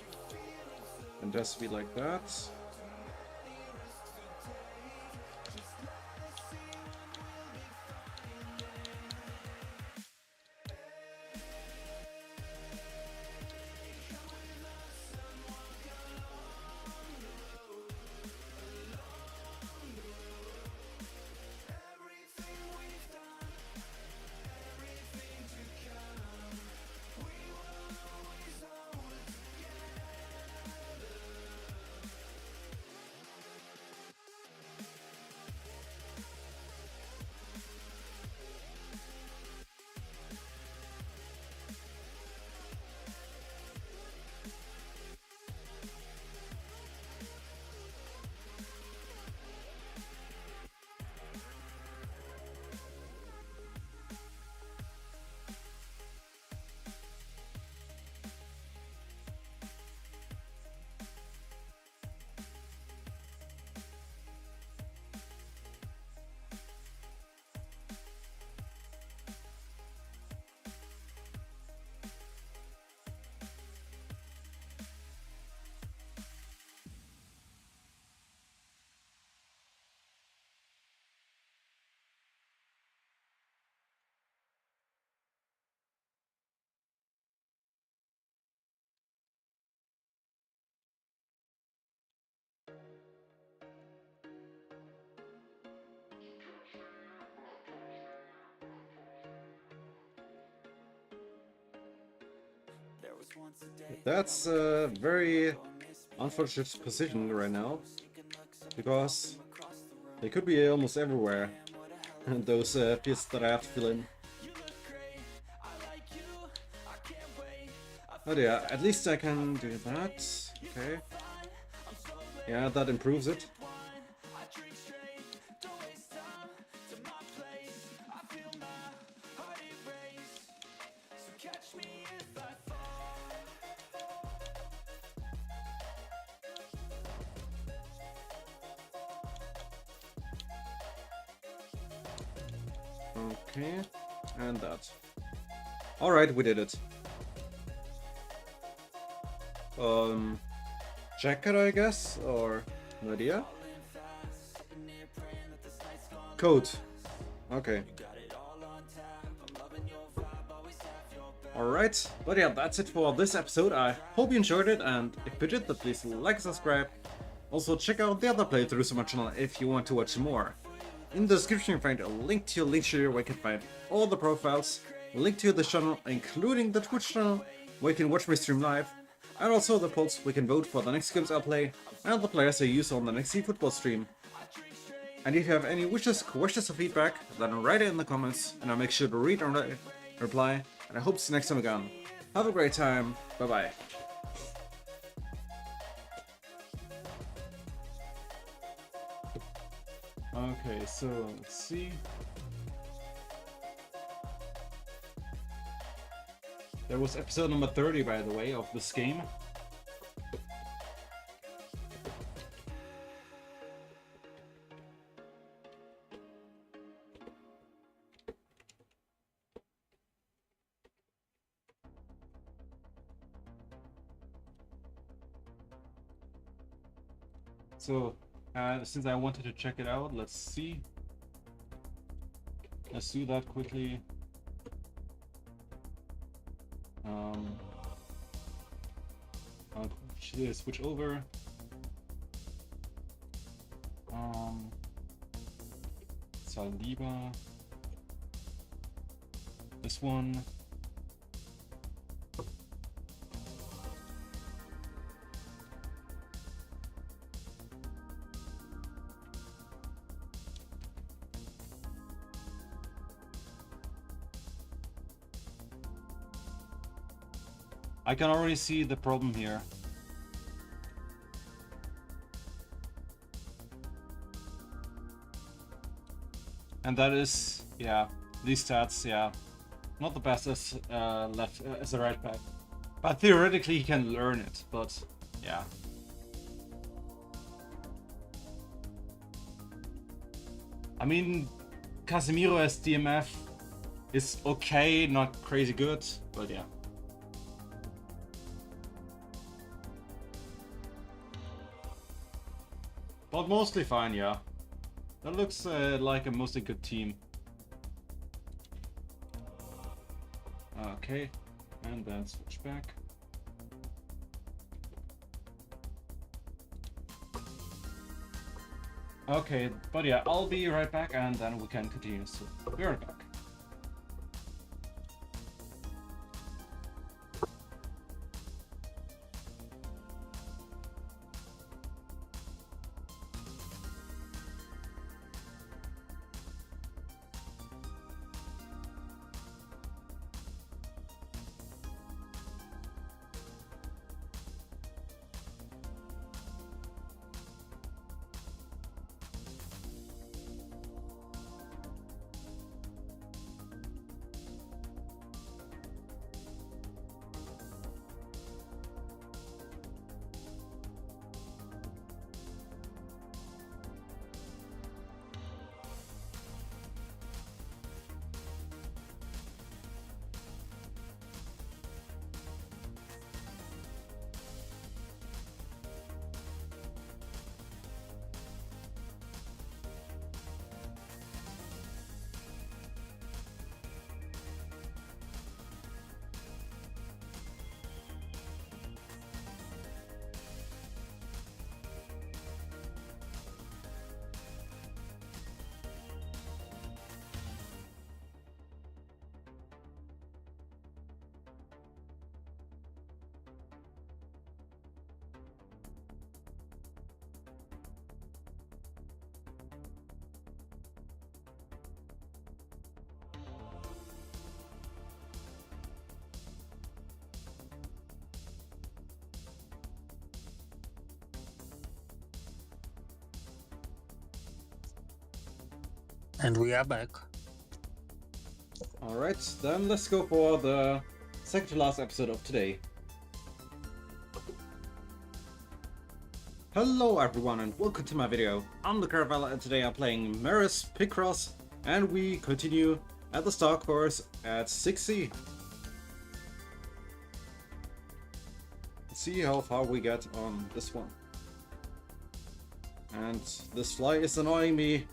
And just be like that. That's a very unfortunate position right now, because they could be almost everywhere, those pits that I have to fill in. But yeah, at least I can do that. Okay. Yeah, that improves it. Okay, and that. Alright, we did it. Jacket, I guess? Or no idea? Code. Okay. Alright, but yeah, that's it for this episode. I hope you enjoyed it, and if you did, then please like and subscribe. Also, check out the other playthroughs on my channel if you want to watch more. In the description, you find a link to your Linktree where you can find all the profiles, a link to the channel, including the Twitch channel, where you can watch me stream live, and also the polls where you can vote for the next games I'll play, and the players I use on the next eFootball stream. And if you have any wishes, questions, or feedback, then write it in the comments, and I'll make sure to read and reply, and I hope to see you next time again. Have a great time, bye bye. Okay, so let's see. There was episode number 30, by the way, of this game. So, since I wanted to check it out, let's see. Let's do that quickly. I'll switch over. Saliba. This one. I can already see the problem here. And that is, yeah, these stats, yeah, not the best as as a right back. But theoretically he can learn it, but yeah. I mean, Casemiro as DMF is okay, not crazy good, but yeah. But mostly fine, yeah. That looks like a mostly good team. Okay, and then switch back. Okay, but yeah, I'll be right back and then we can continue. So, be right back. And we are back. Alright, then let's go for the second to last episode of today. Hello everyone and welcome to my video. I'm the Caravella and today I'm playing Maris Picross and we continue at the start course at 6C. Let's see how far we get on this one. And this fly is annoying me.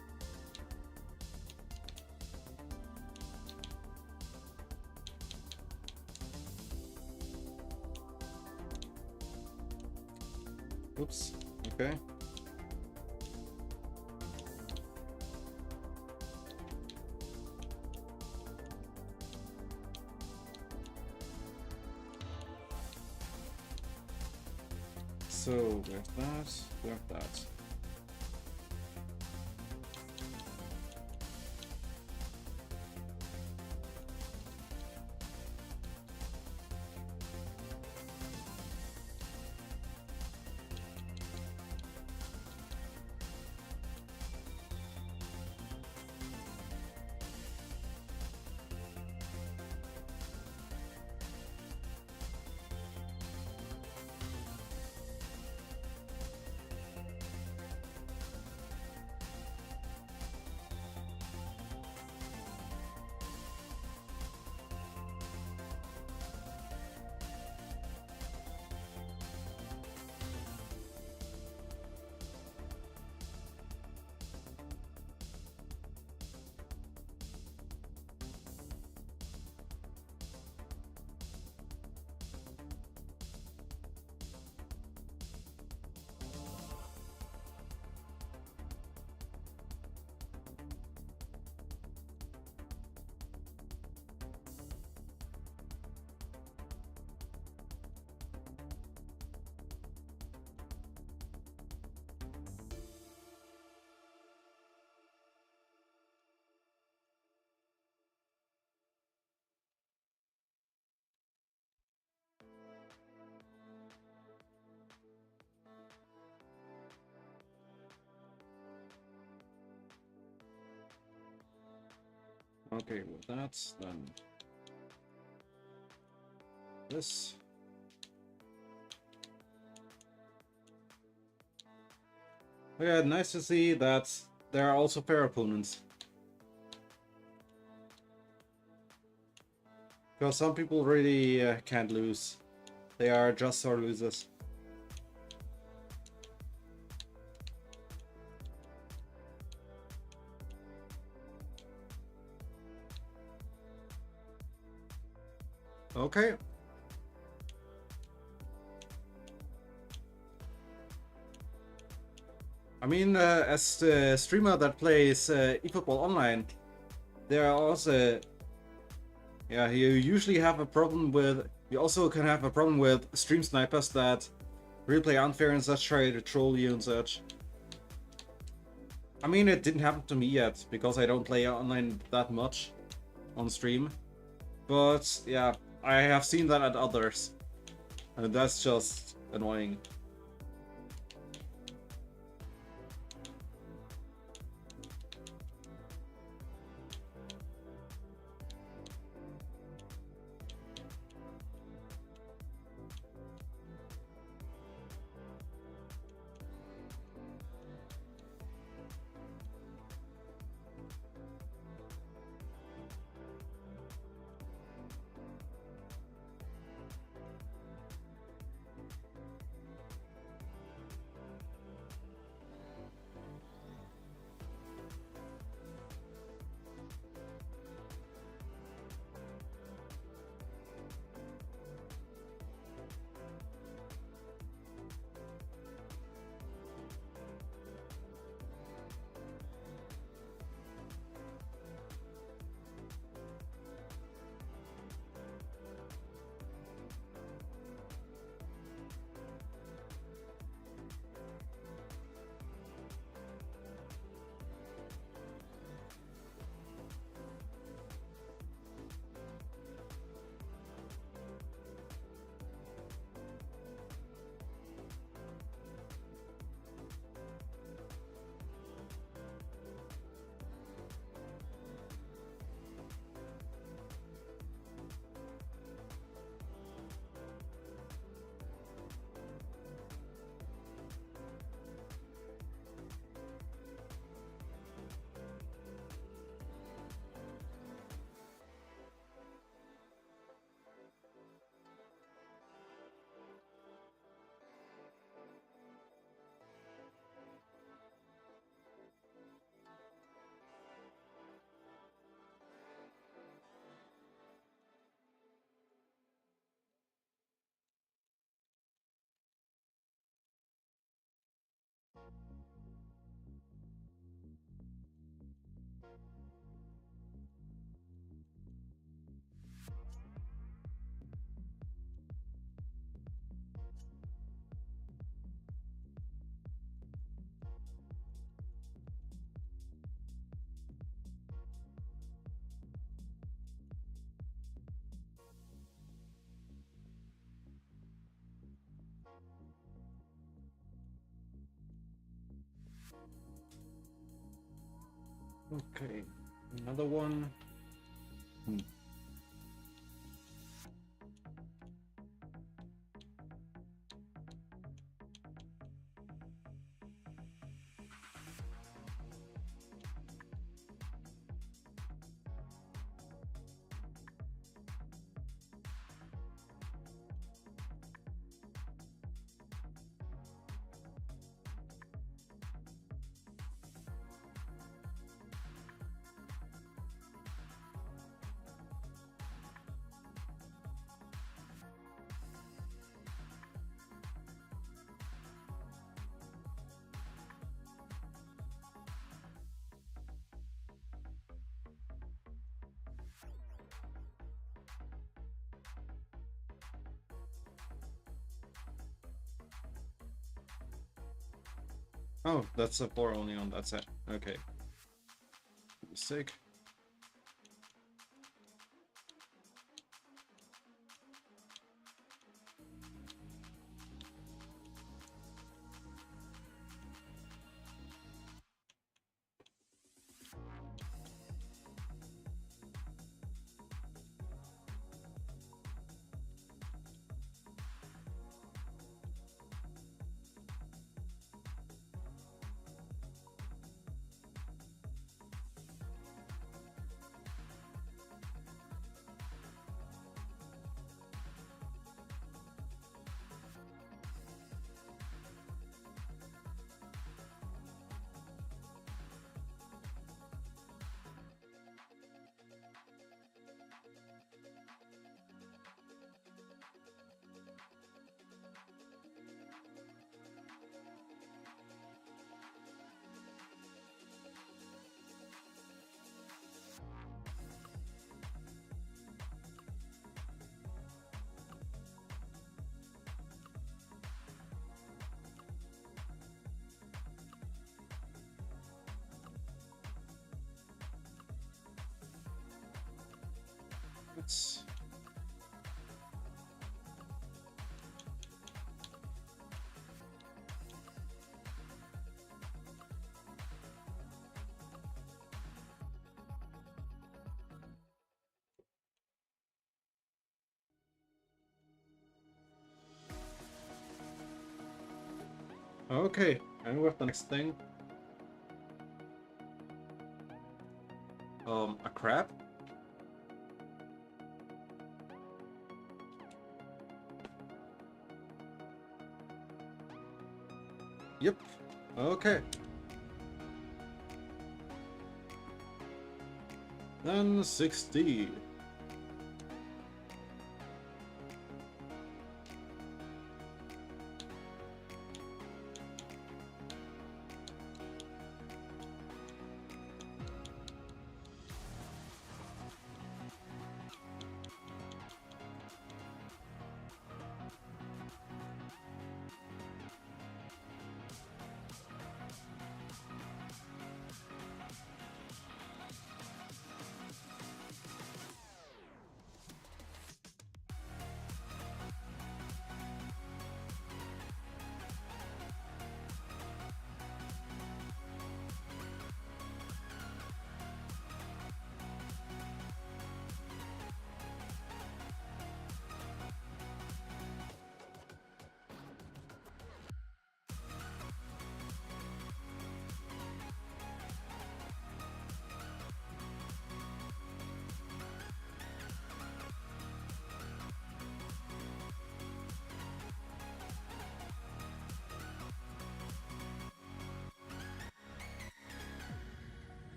Oops, okay. So, we have that, we have that. Okay, with that, then this. Yeah, nice to see that there are also fair opponents. Because some people really can't lose. They are just sore losers. Okay. I mean, as the streamer that plays eFootball Online, there are also, yeah, you usually have a problem with, you also can have a problem with stream snipers that really play unfair and such, try to troll you and such. I mean, it didn't happen to me yet, because I don't play online that much on stream. But yeah, I have seen that at others, and that's just annoying. Okay, another one. Oh, that's a 4 only on that set. Okay. Mistake. that. Okay, and with the next thing. A crab? Yep. Okay. Then 60.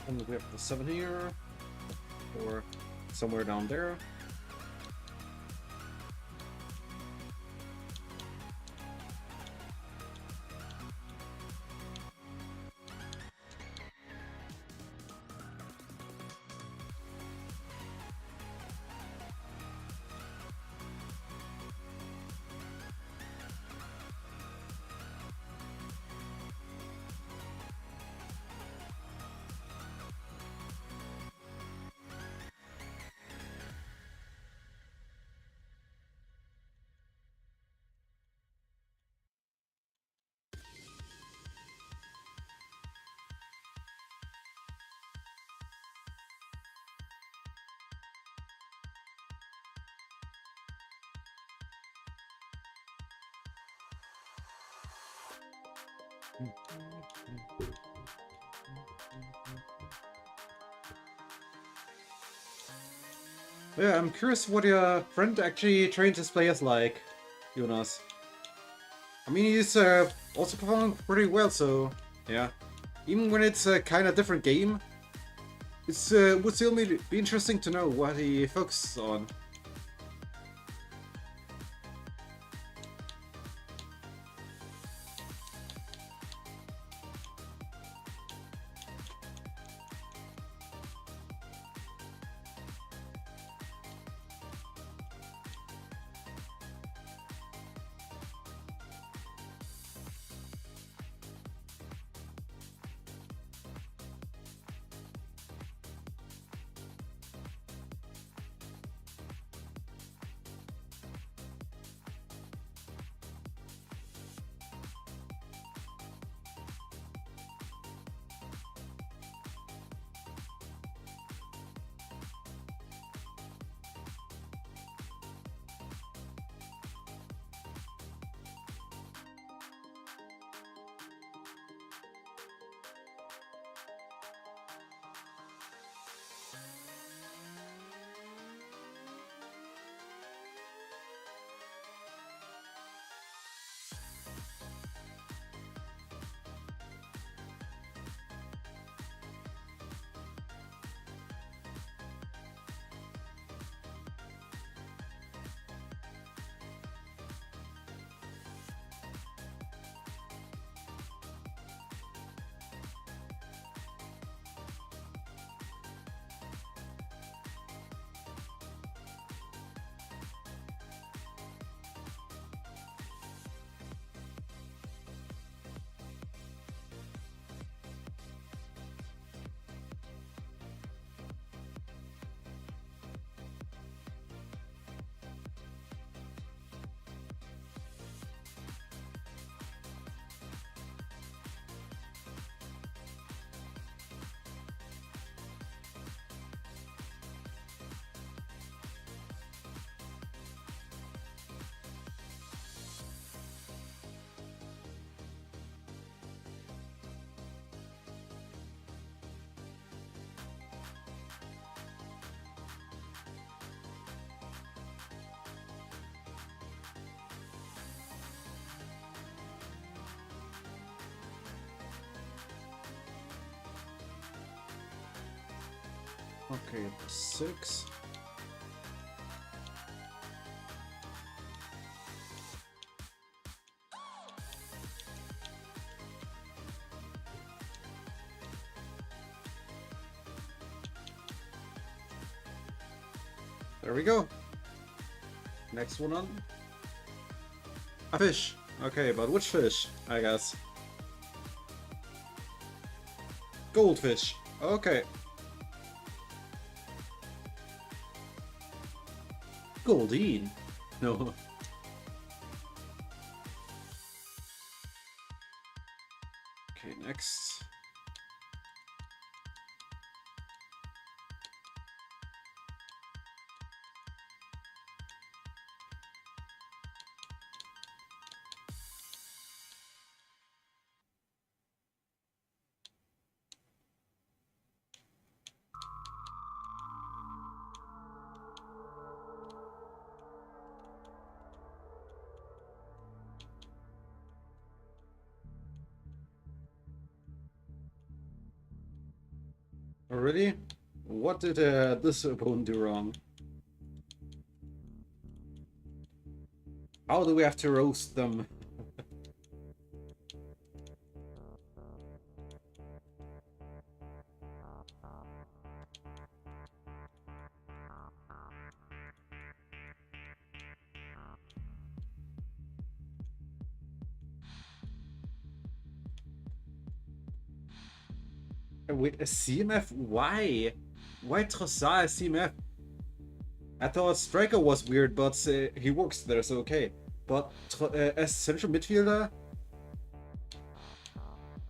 And we have the 7 here. Or somewhere down there. Yeah, I'm curious what your friend actually trained his players like, Jonas. I mean, he's also performing pretty well, so yeah. Even when it's a kind of different game, it's would still be interesting to know what he focuses on. Okay, 6. There we go. Next one on. A fish. Okay, but which fish? I guess. Goldfish. Okay. Goldine. No. Okay, next. Already? What did this opponent do wrong? How do we have to roast them? Wait, a CMF? Why? Why Trossard a CMF? I thought Striker was weird, but he works there, so okay. But as central midfielder?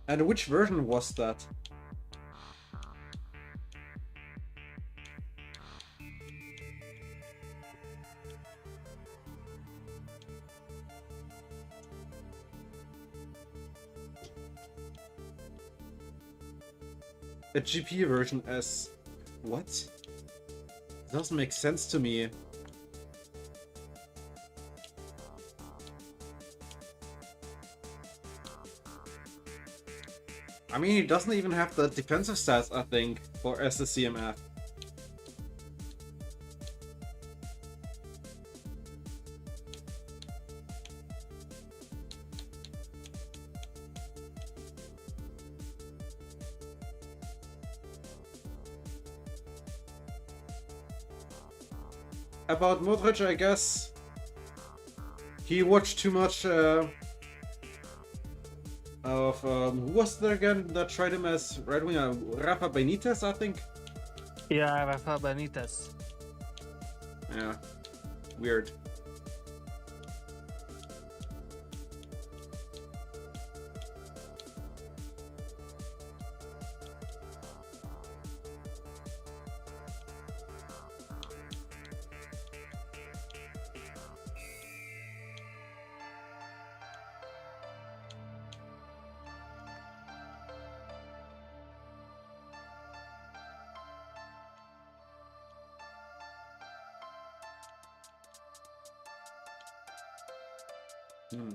And which version was that? A GP version as... What? Doesn't make sense to me. I mean, he doesn't even have the defensive stats, I think, for as a CMF. About Modric, I guess he watched too much of who was there again that tried him as right winger? Rafa Benitez, I think. Yeah, Rafa Benitez. Yeah, weird. Hmm.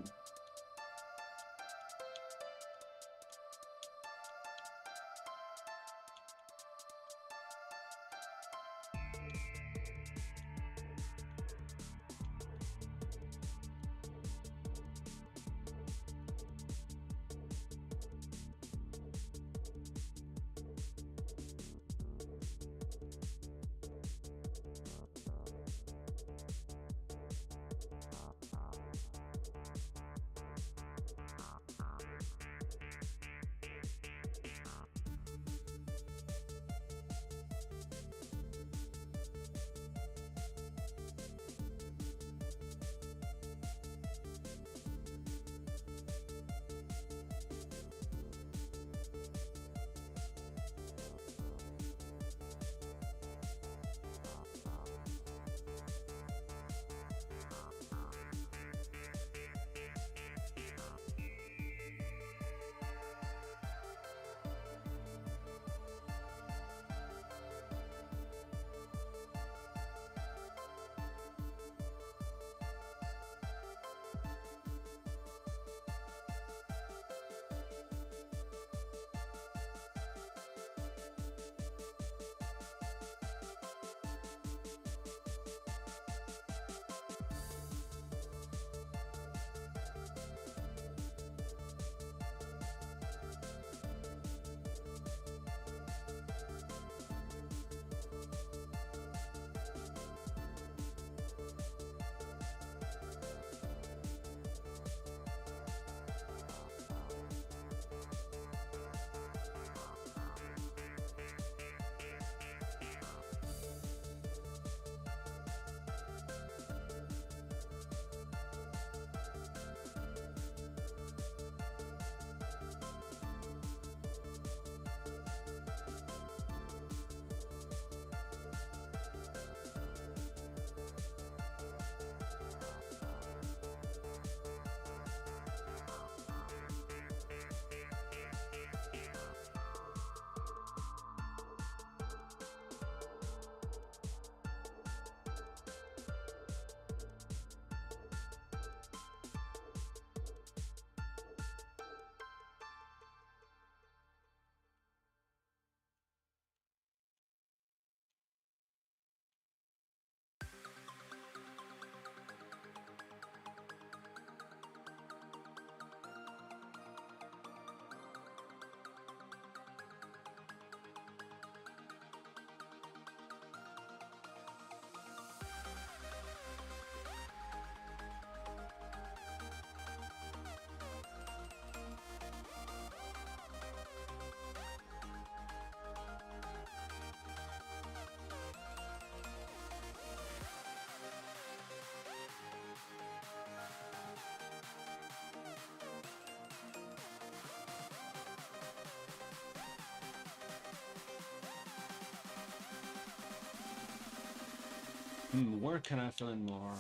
Where can I fill in more?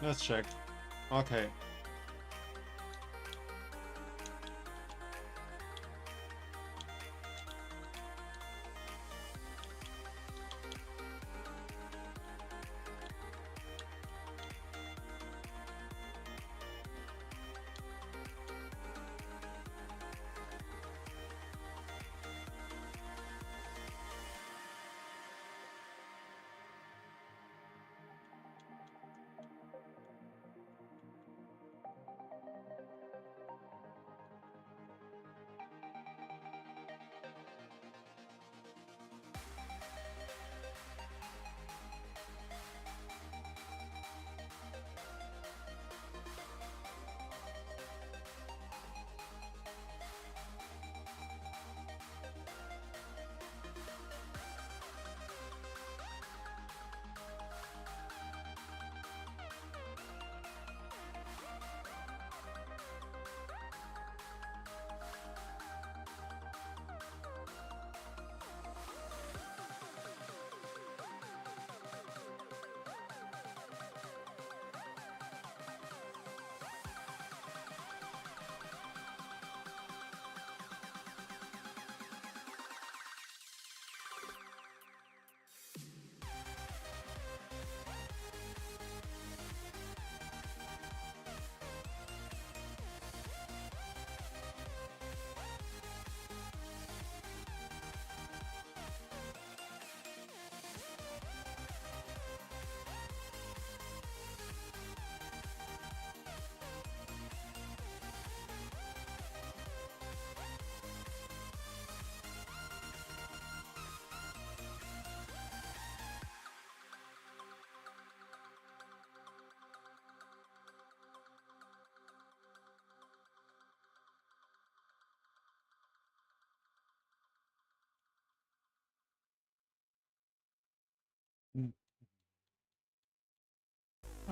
Let's check. Okay.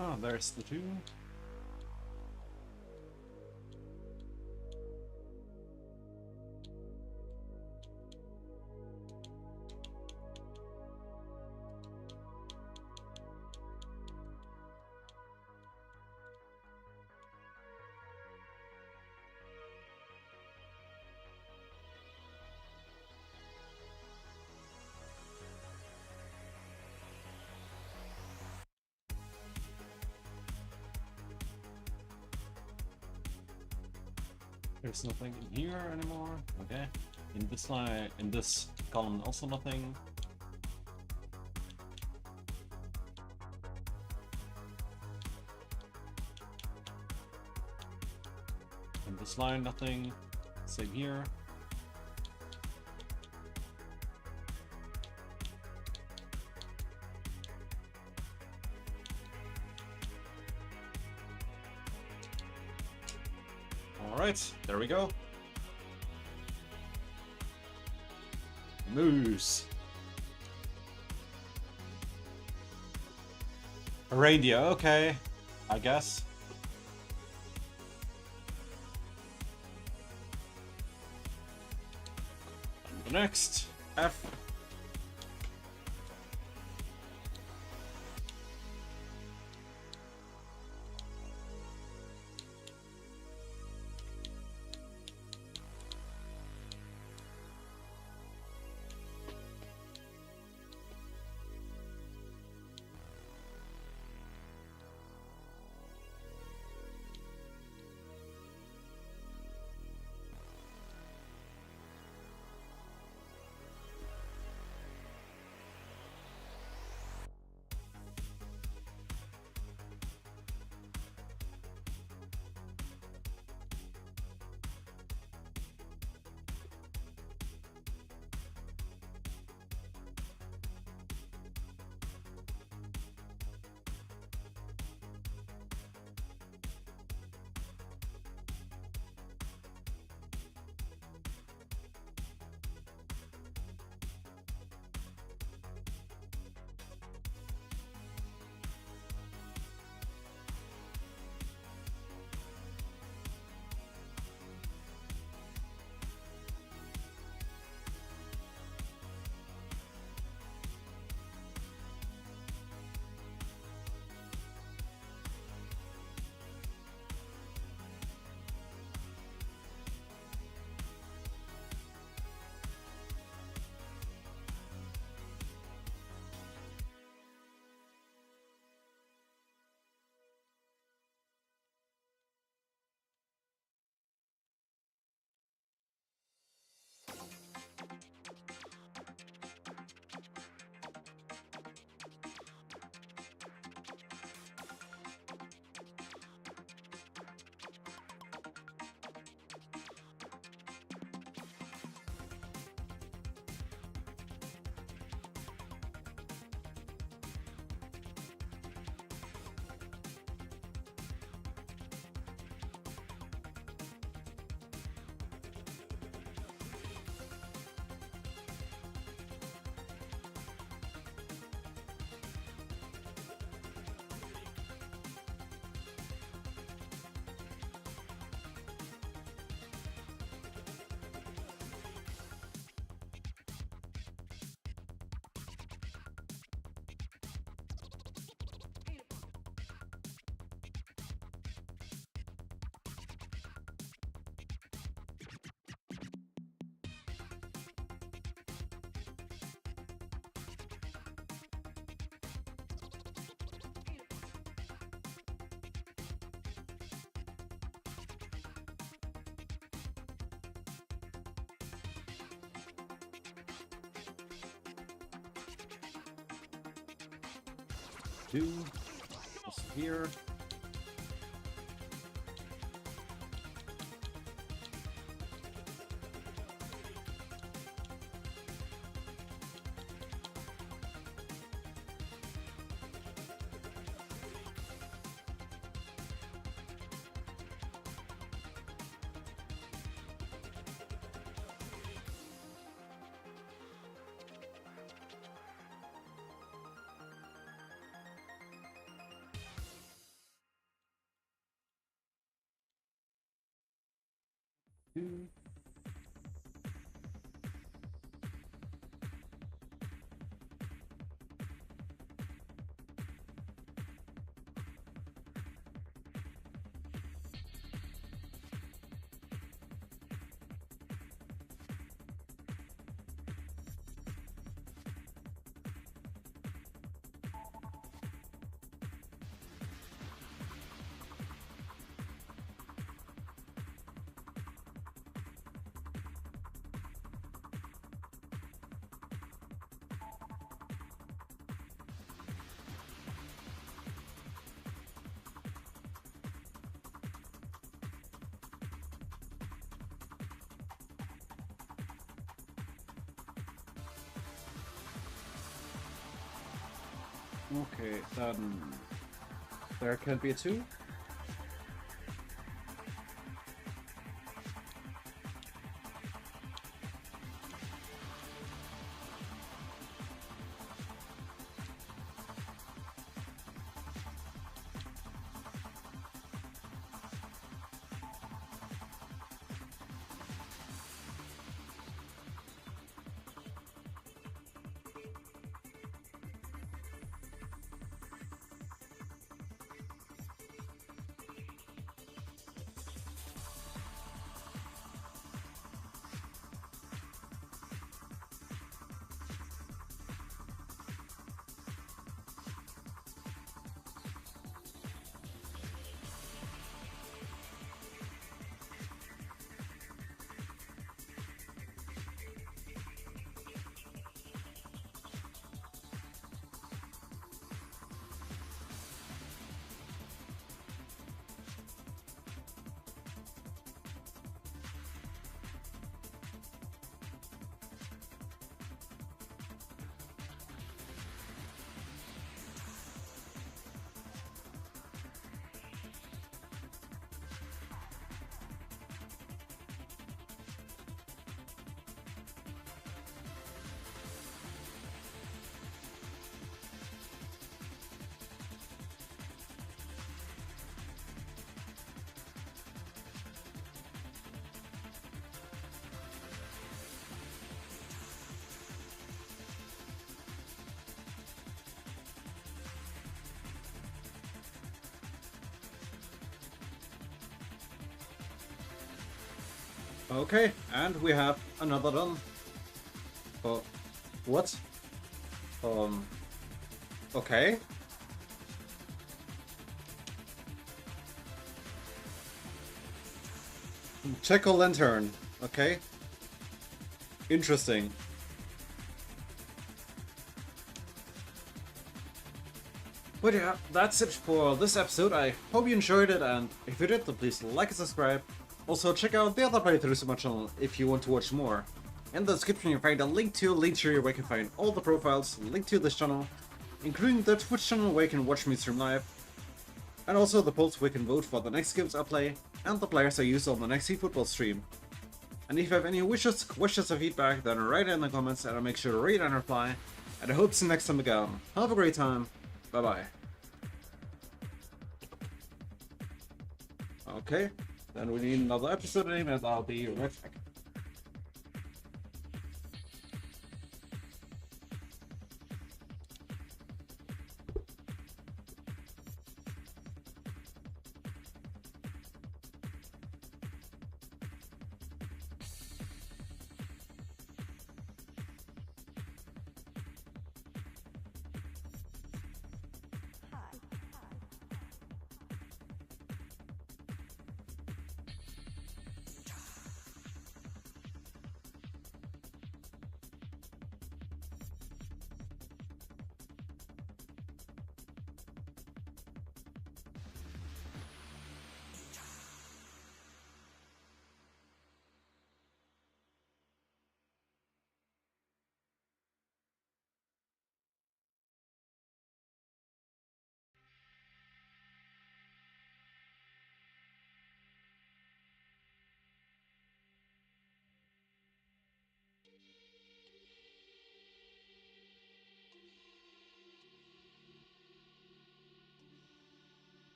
Oh, there's the two. There's nothing in here anymore. Okay. In this line, in this column, also nothing. In this line, nothing. Same here. Alright, there we go. Moose. A reindeer, okay. I guess. And the next, F. 2. Also here. Two. Okay, then there can be a 2. Okay, and we have another done. Oh, what? Okay. Check a lantern. Okay. Interesting. But yeah, that's it for this episode. I hope you enjoyed it, and if you did, then please like and subscribe. Also, check out the other playthroughs on my channel if you want to watch more. In the description you'll find a link to a link tree where you can find all the profiles, link to this channel, including the Twitch channel where you can watch me stream live, and also the polls where you can vote for the next games I play, and the players I use on the next eFootball stream. And if you have any wishes, questions, or feedback, then write it in the comments and I'll make sure to read and reply. And I hope to see you next time again. Have a great time. Bye bye. Okay, then we need another episode name and I'll be right back.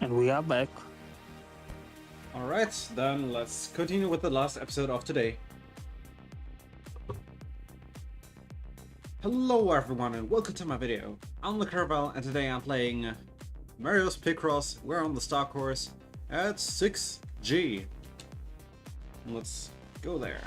And we are back. Alright, then let's continue with the last episode of today. Hello everyone and welcome to my video. I'm the Kerbal and today I'm playing Mario's Picross. We're on the star course at 6G. Let's go there.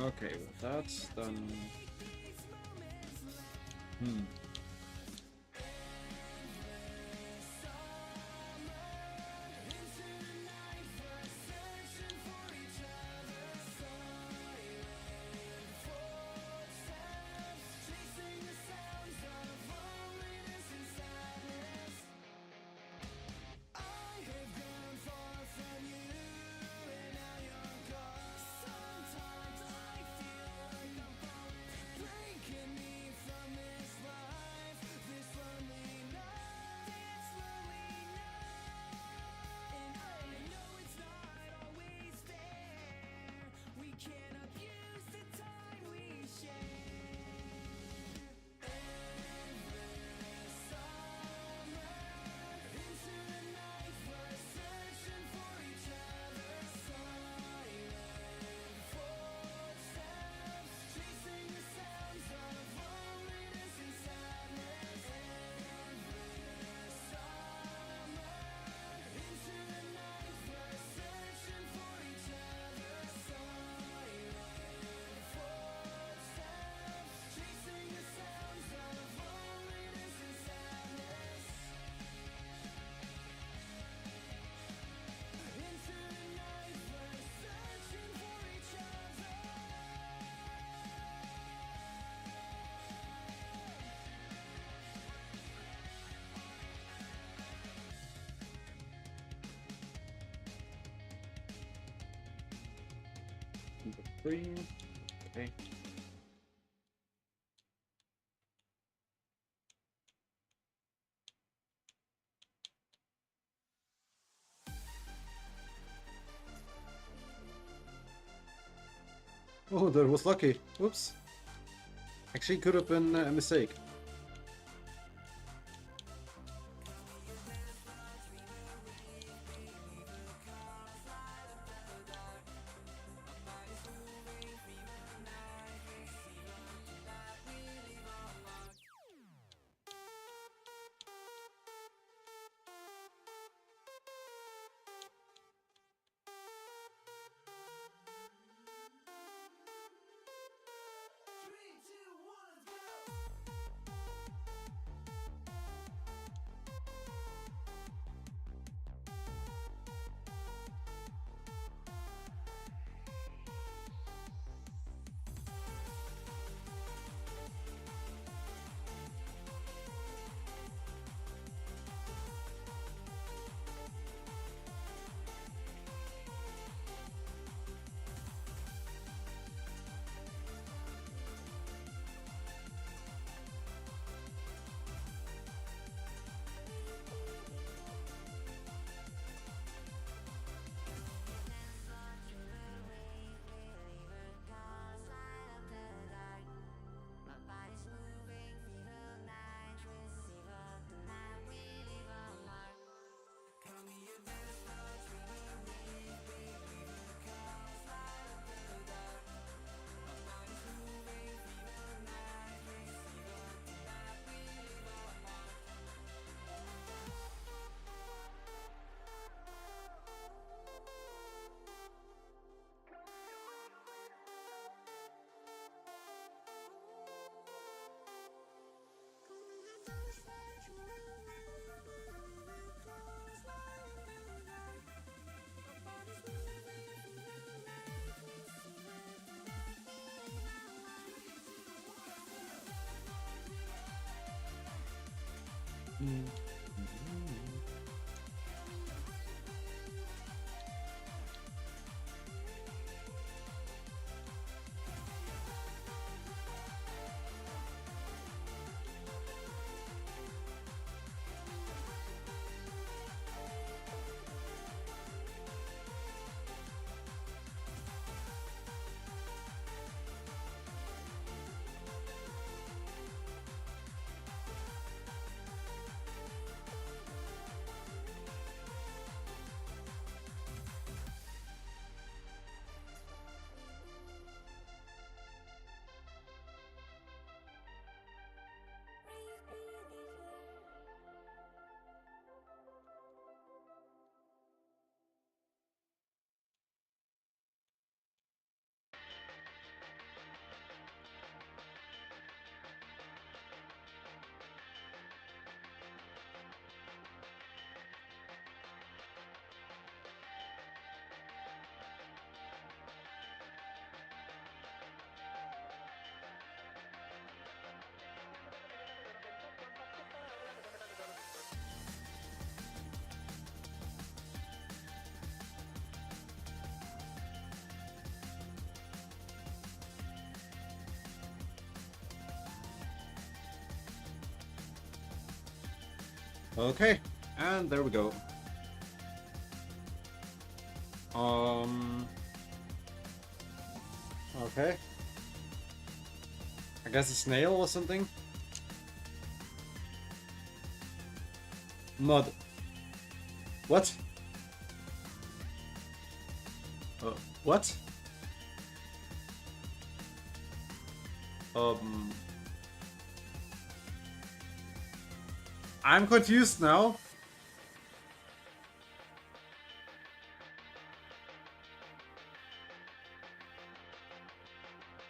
Okay, with that, then... Green. Okay. Oh, that was lucky. Whoops. Actually, could have been a mistake. Okay, and there we go. Okay. I guess a snail or something? Mud. What? What? I'm confused now.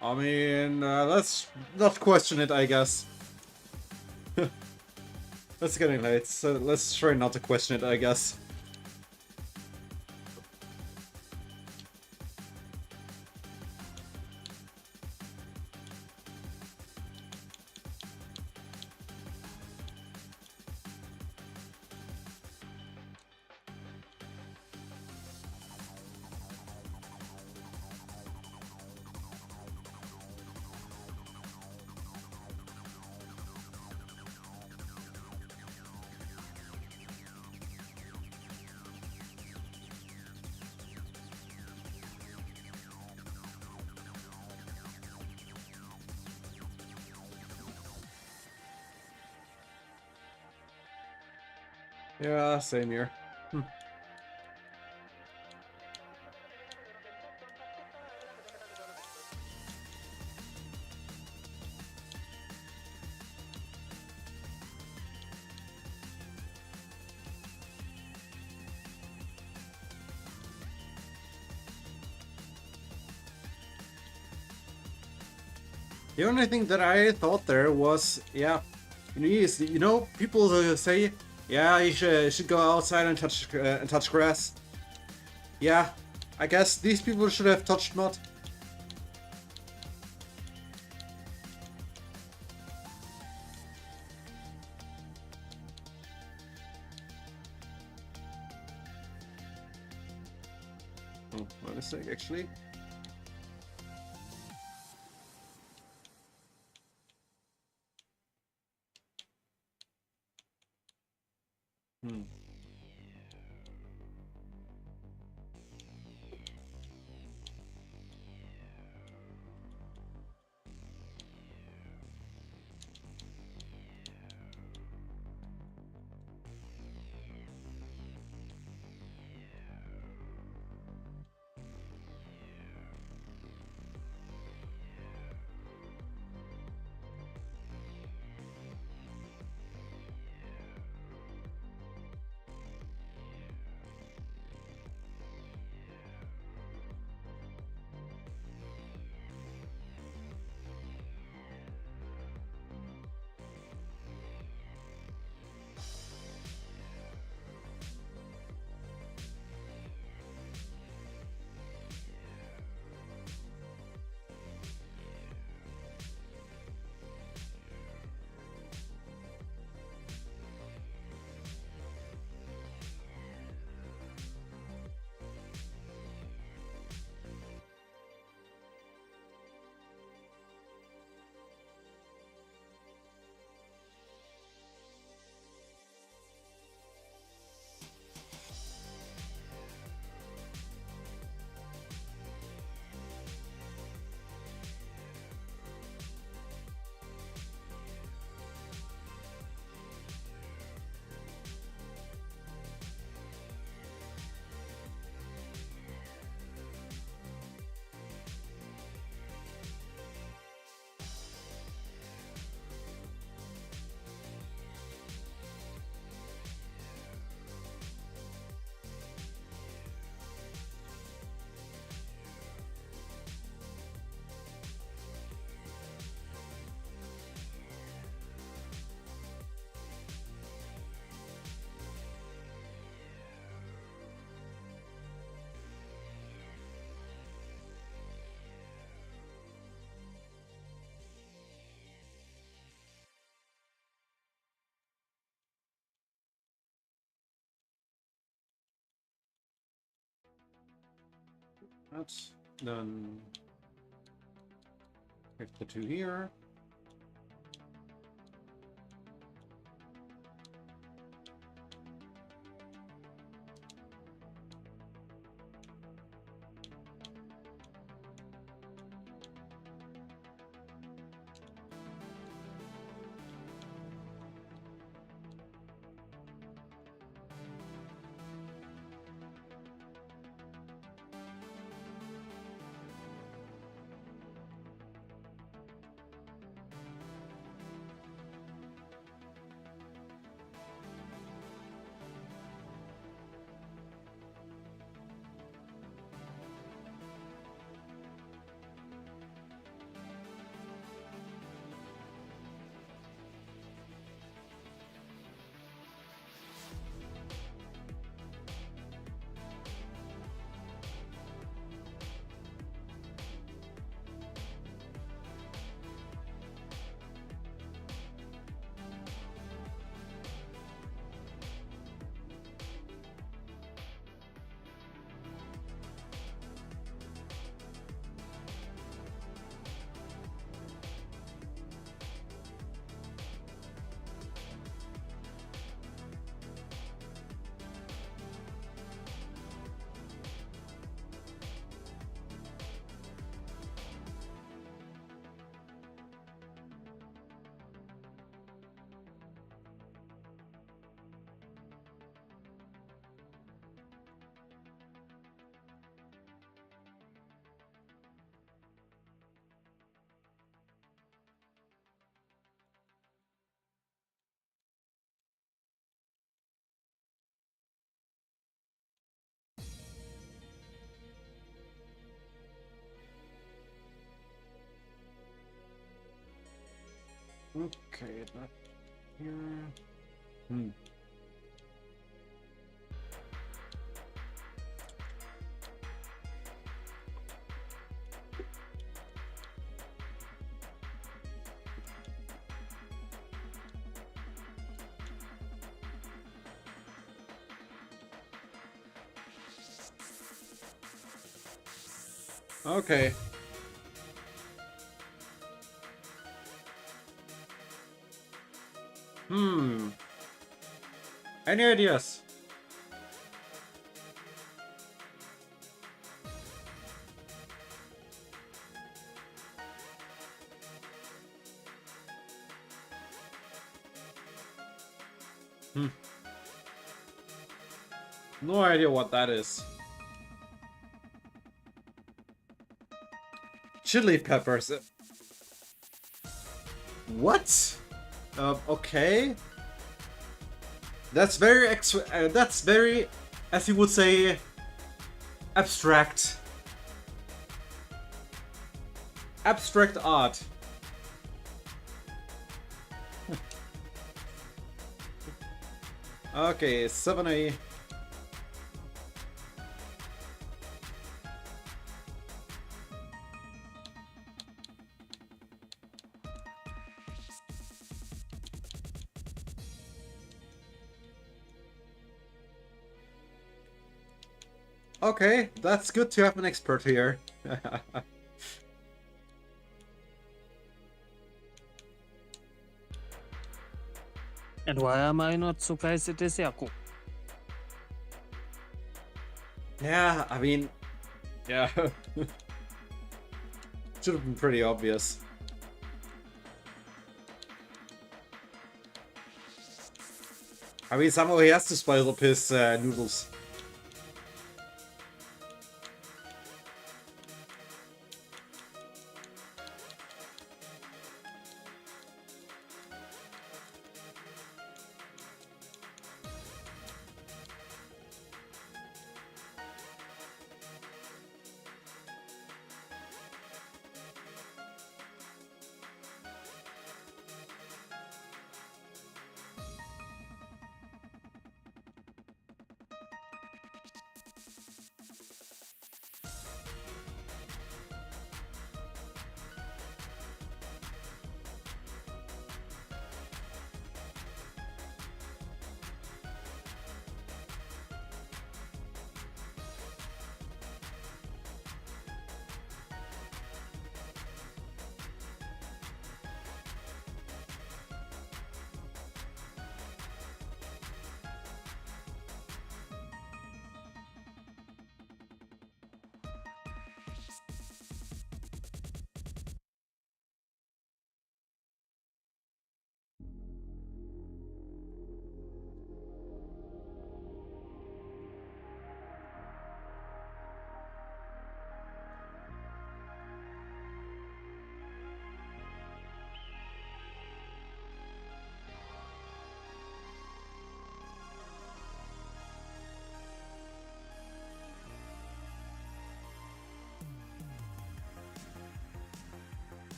I mean, let's not question it, I guess. It's getting late, so let's try not to question it, I guess. Yeah, same here. Hmm. The only thing that I thought there was, yeah, people say, yeah, you should go outside and touch grass. Yeah, I guess these people should have touched mud. Oh, wait a sec, actually. Hmm. That's done. Pick the two here. Okay, that here. Hmm. Okay. Hmm. Any ideas? Hmm. No idea what that is. Chili peppers. What? Okay. That's very that's very, as you would say, abstract. Abstract art. Okay, 7A. Okay, that's good to have an expert here. And why am I not surprised it is Yaku? Yeah, I mean, yeah. Should have been pretty obvious. I mean, somehow he has to spice up his noodles.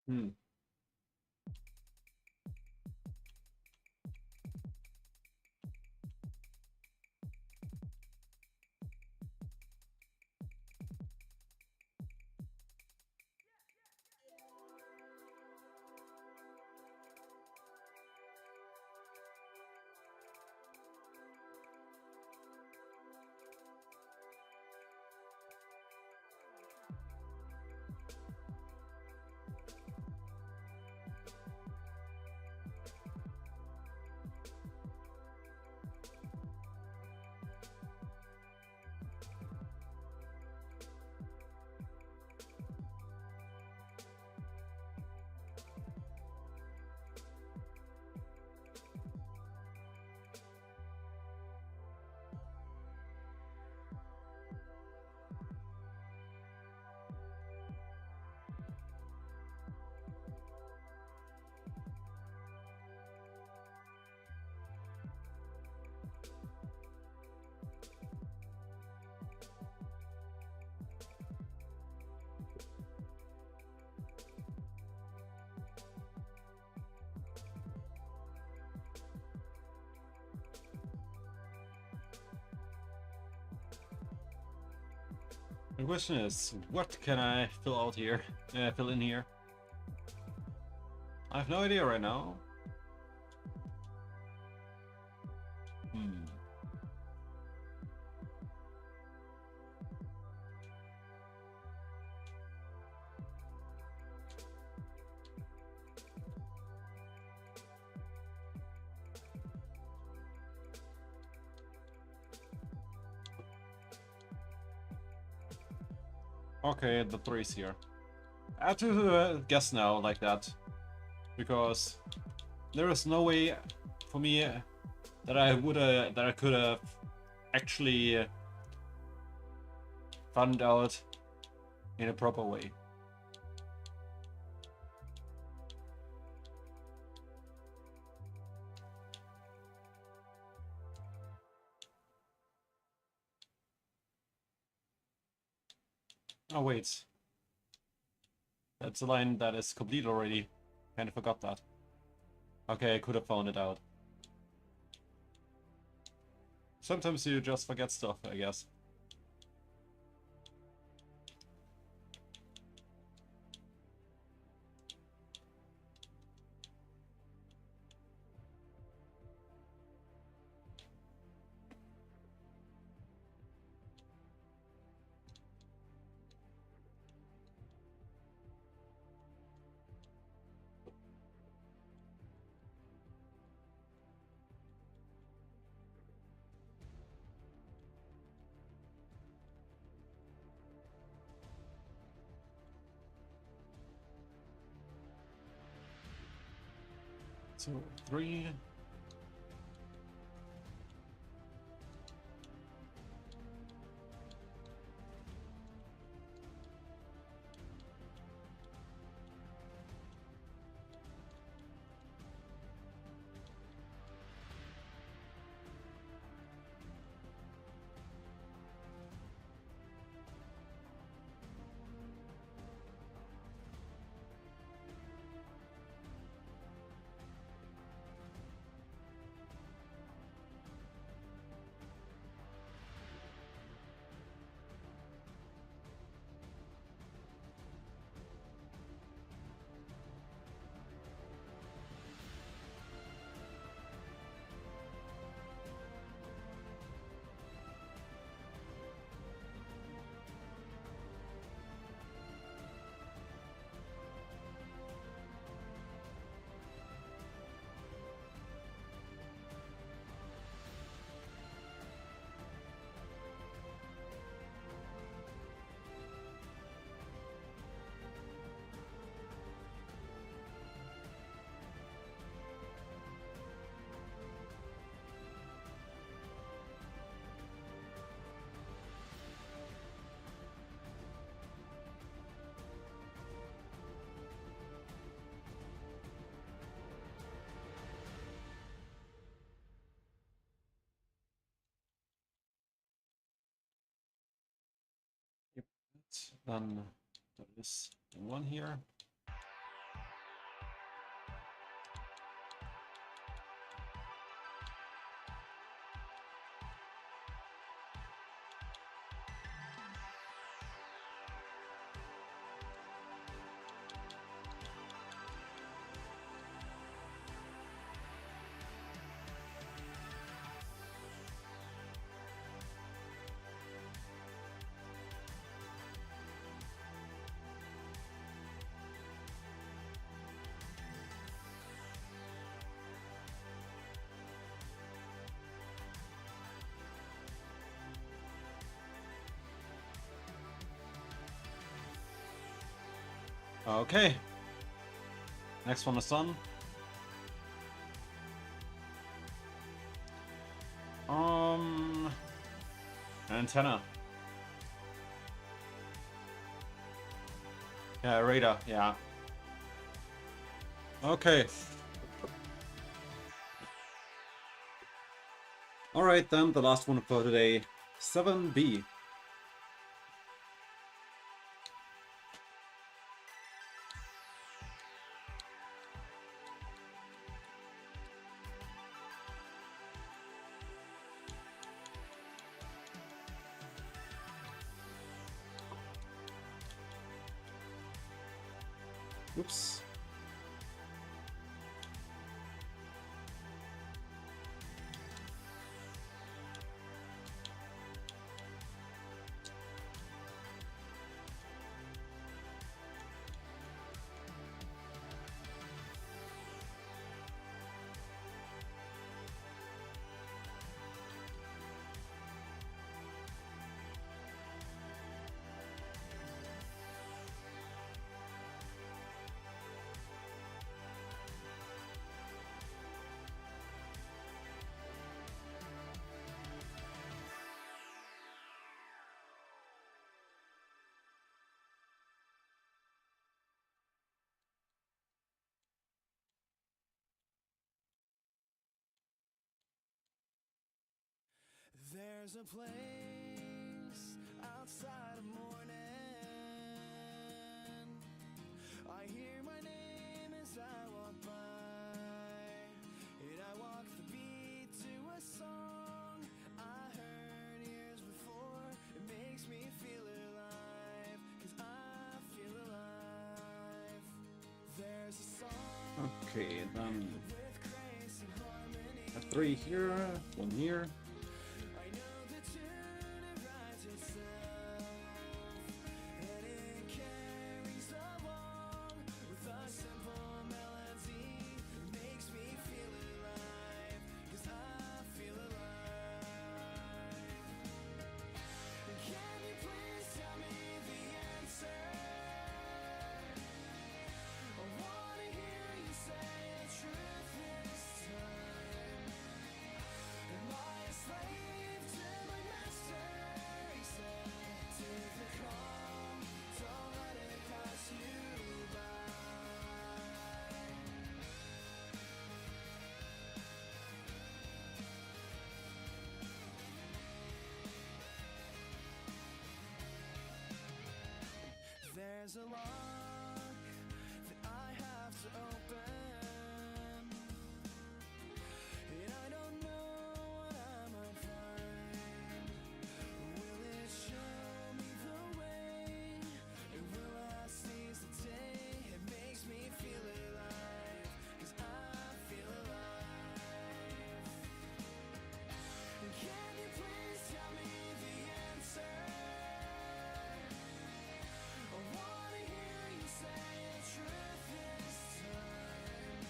Hmm. The question is, what can I fill out here? Fill in here? I have no idea right now. Hmm. Okay, the threes here. I have to guess now like that, because there is no way for me that I could have actually found out in a proper way. Oh wait, that's a line that is complete already. Kinda forgot that. Okay, I could have found it out. Sometimes you just forget stuff, I guess. So, 3. Yep. Then there is one here. Okay. Next one is done. Antenna. Yeah, radar, yeah. Okay. Alright then, the last one for today. 7B. Oops. There's a place outside of morning. I hear my name as I walk by, and I walk the beat to a song I heard years before. It makes me feel alive, 'cause I feel alive. There's a song. Okay, then With grace and harmony. a 3 here, 1 here. I know the tune it writes itself, and it carries along with a simple melody. It makes me feel alive, 'cause I feel alive. Can you please tell me the answer? I wanna hear you say the truth this time. Am I a slave to my master? He said, take the calm, don't let it pass you by. There's a lock that I have to open, and I don't know what I might find. Will it show me the way? And will I seize the day? It makes me feel alive, 'cause I feel alive. Can you please tell me the answer? I wanna hear you say the truth this time.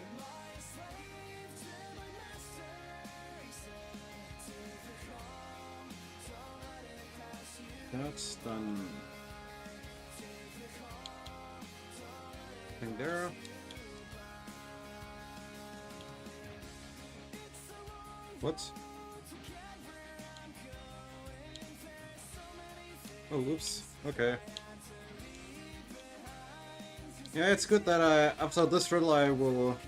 Am I a slave to my master? He said, take the calm, don't let it pass you. That's done. Take the calm, don't let it Thing there. It's a long What? road to get where I'm going. There's so many things Oh, whoops. Okay. to leave behind. Yeah, it's good that after this riddle I will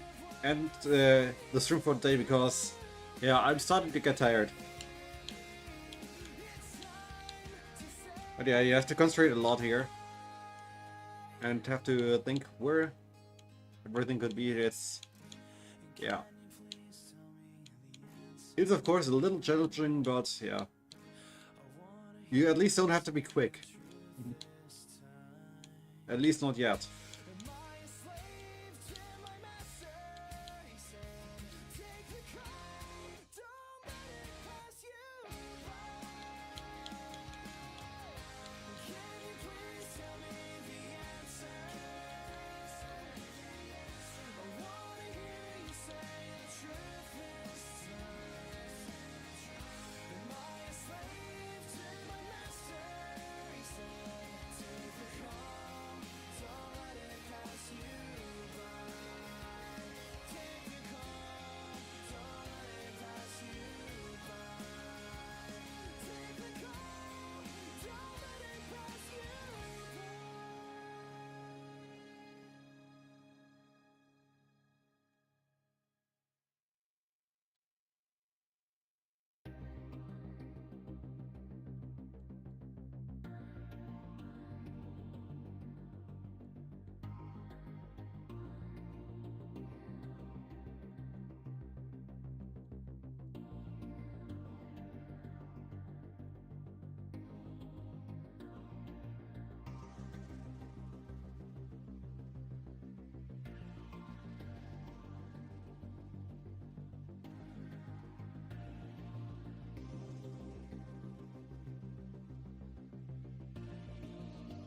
end the stream for the day because, yeah, I'm starting to get tired. But yeah, you have to concentrate a lot here. And have to think where everything could be. It's, yeah. It's of course a little challenging, but yeah. You at least don't have to be quick. At least not yet. Am I a slave to my master? He said, take the calm, don't let it pass you by. Can you please tell me the answer? I wanna hear you say the truth this time. Am I a slave to my master? He said, take the calm,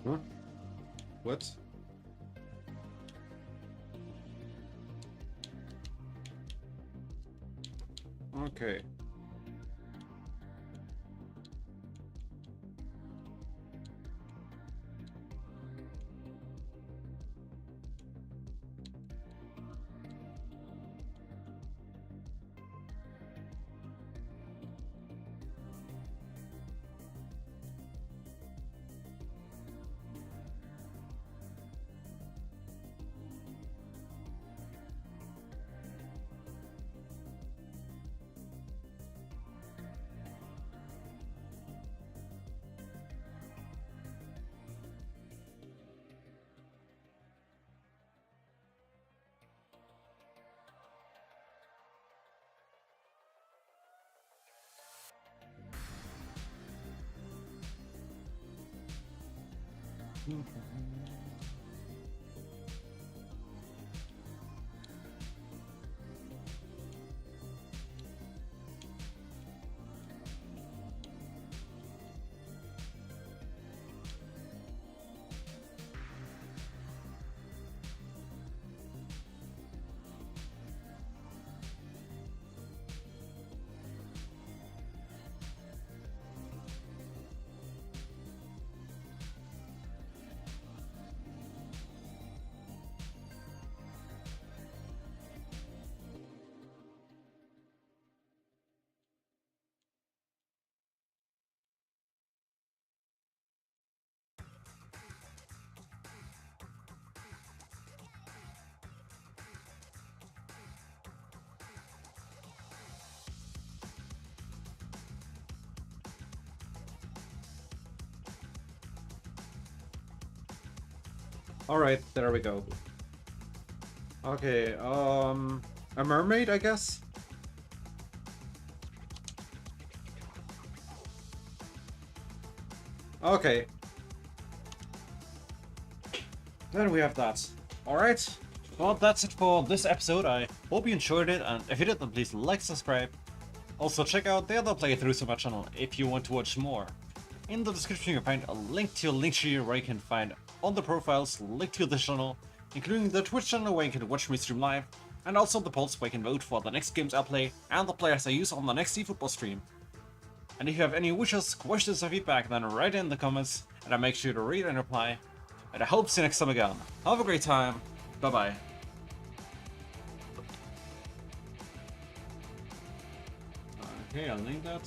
Huh? What? Okay. Alright, there we go. Okay, a mermaid, I guess? Okay. Then we have that. Alright. Well, that's it for this episode. I hope you enjoyed it, and if you did, then please like, subscribe. Also, check out the other playthroughs on my channel if you want to watch more. In the description you can find a link to a link tree where you can find all the profiles linked to this channel, including the Twitch channel where you can watch me stream live, and also the polls where you can vote for the next games I play and the players I use on the next eFootball stream. And if you have any wishes, questions or feedback, then write it in the comments and I'll make sure to read and reply. And I hope to see you next time again. Have a great time. Bye bye. Okay, I'll link that.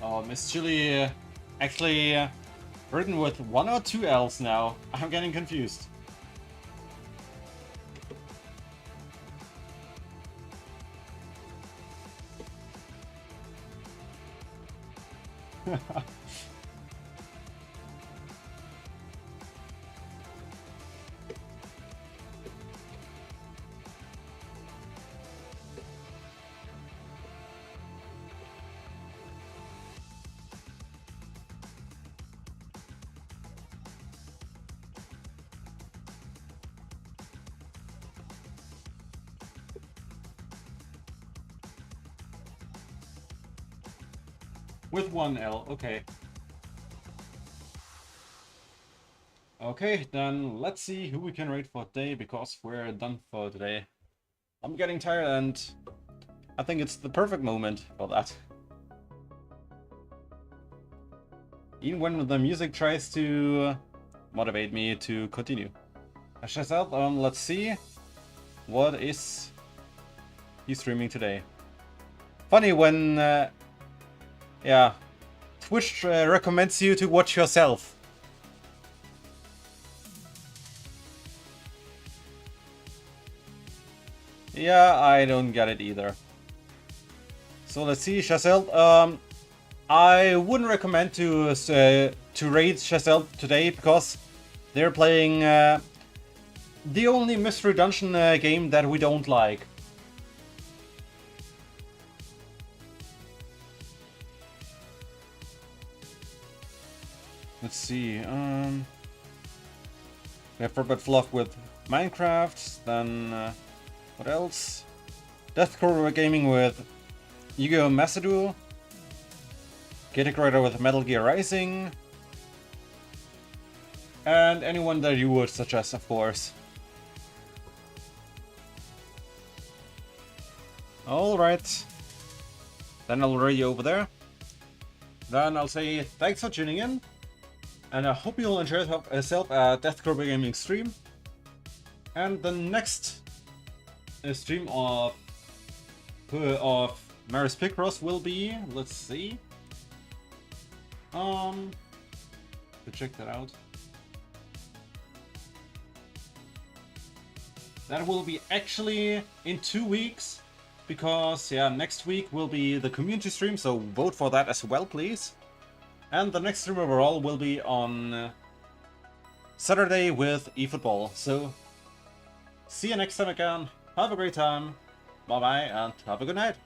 Oh, Miss Chili actually written with 1 or 2 L's now. I'm getting confused. With 1 L, okay. Okay, then let's see who we can rate for today, because we're done for today. I'm getting tired and I think it's the perfect moment for that. Even when the music tries to motivate me to continue. As I said, let's see what is he streaming today. Funny when yeah, Twitch recommends you to watch yourself. Yeah, I don't get it either. So let's see, Chazelle. I wouldn't recommend to raid Chazelle today because they're playing the only mystery dungeon game that we don't like. Let's see. We have Robert Fluff with Minecraft. Then what else? Deathcore Gaming with Yu-Gi-Oh! Masadou. Gatic Rider with Metal Gear Rising. And anyone that you would suggest, of course. Alright. Then I'll read you over there. Then I'll say thanks for tuning in. And I hope you'll enjoy yourself at Deathcore Gaming stream. And the next stream of Maris Picross will be, let's see. To check that out. That will be actually in 2 weeks, because yeah, next week will be the community stream, so vote for that as well, please. And the next stream overall will be on Saturday with eFootball. So see you next time again. Have a great time. Bye bye and have a good night.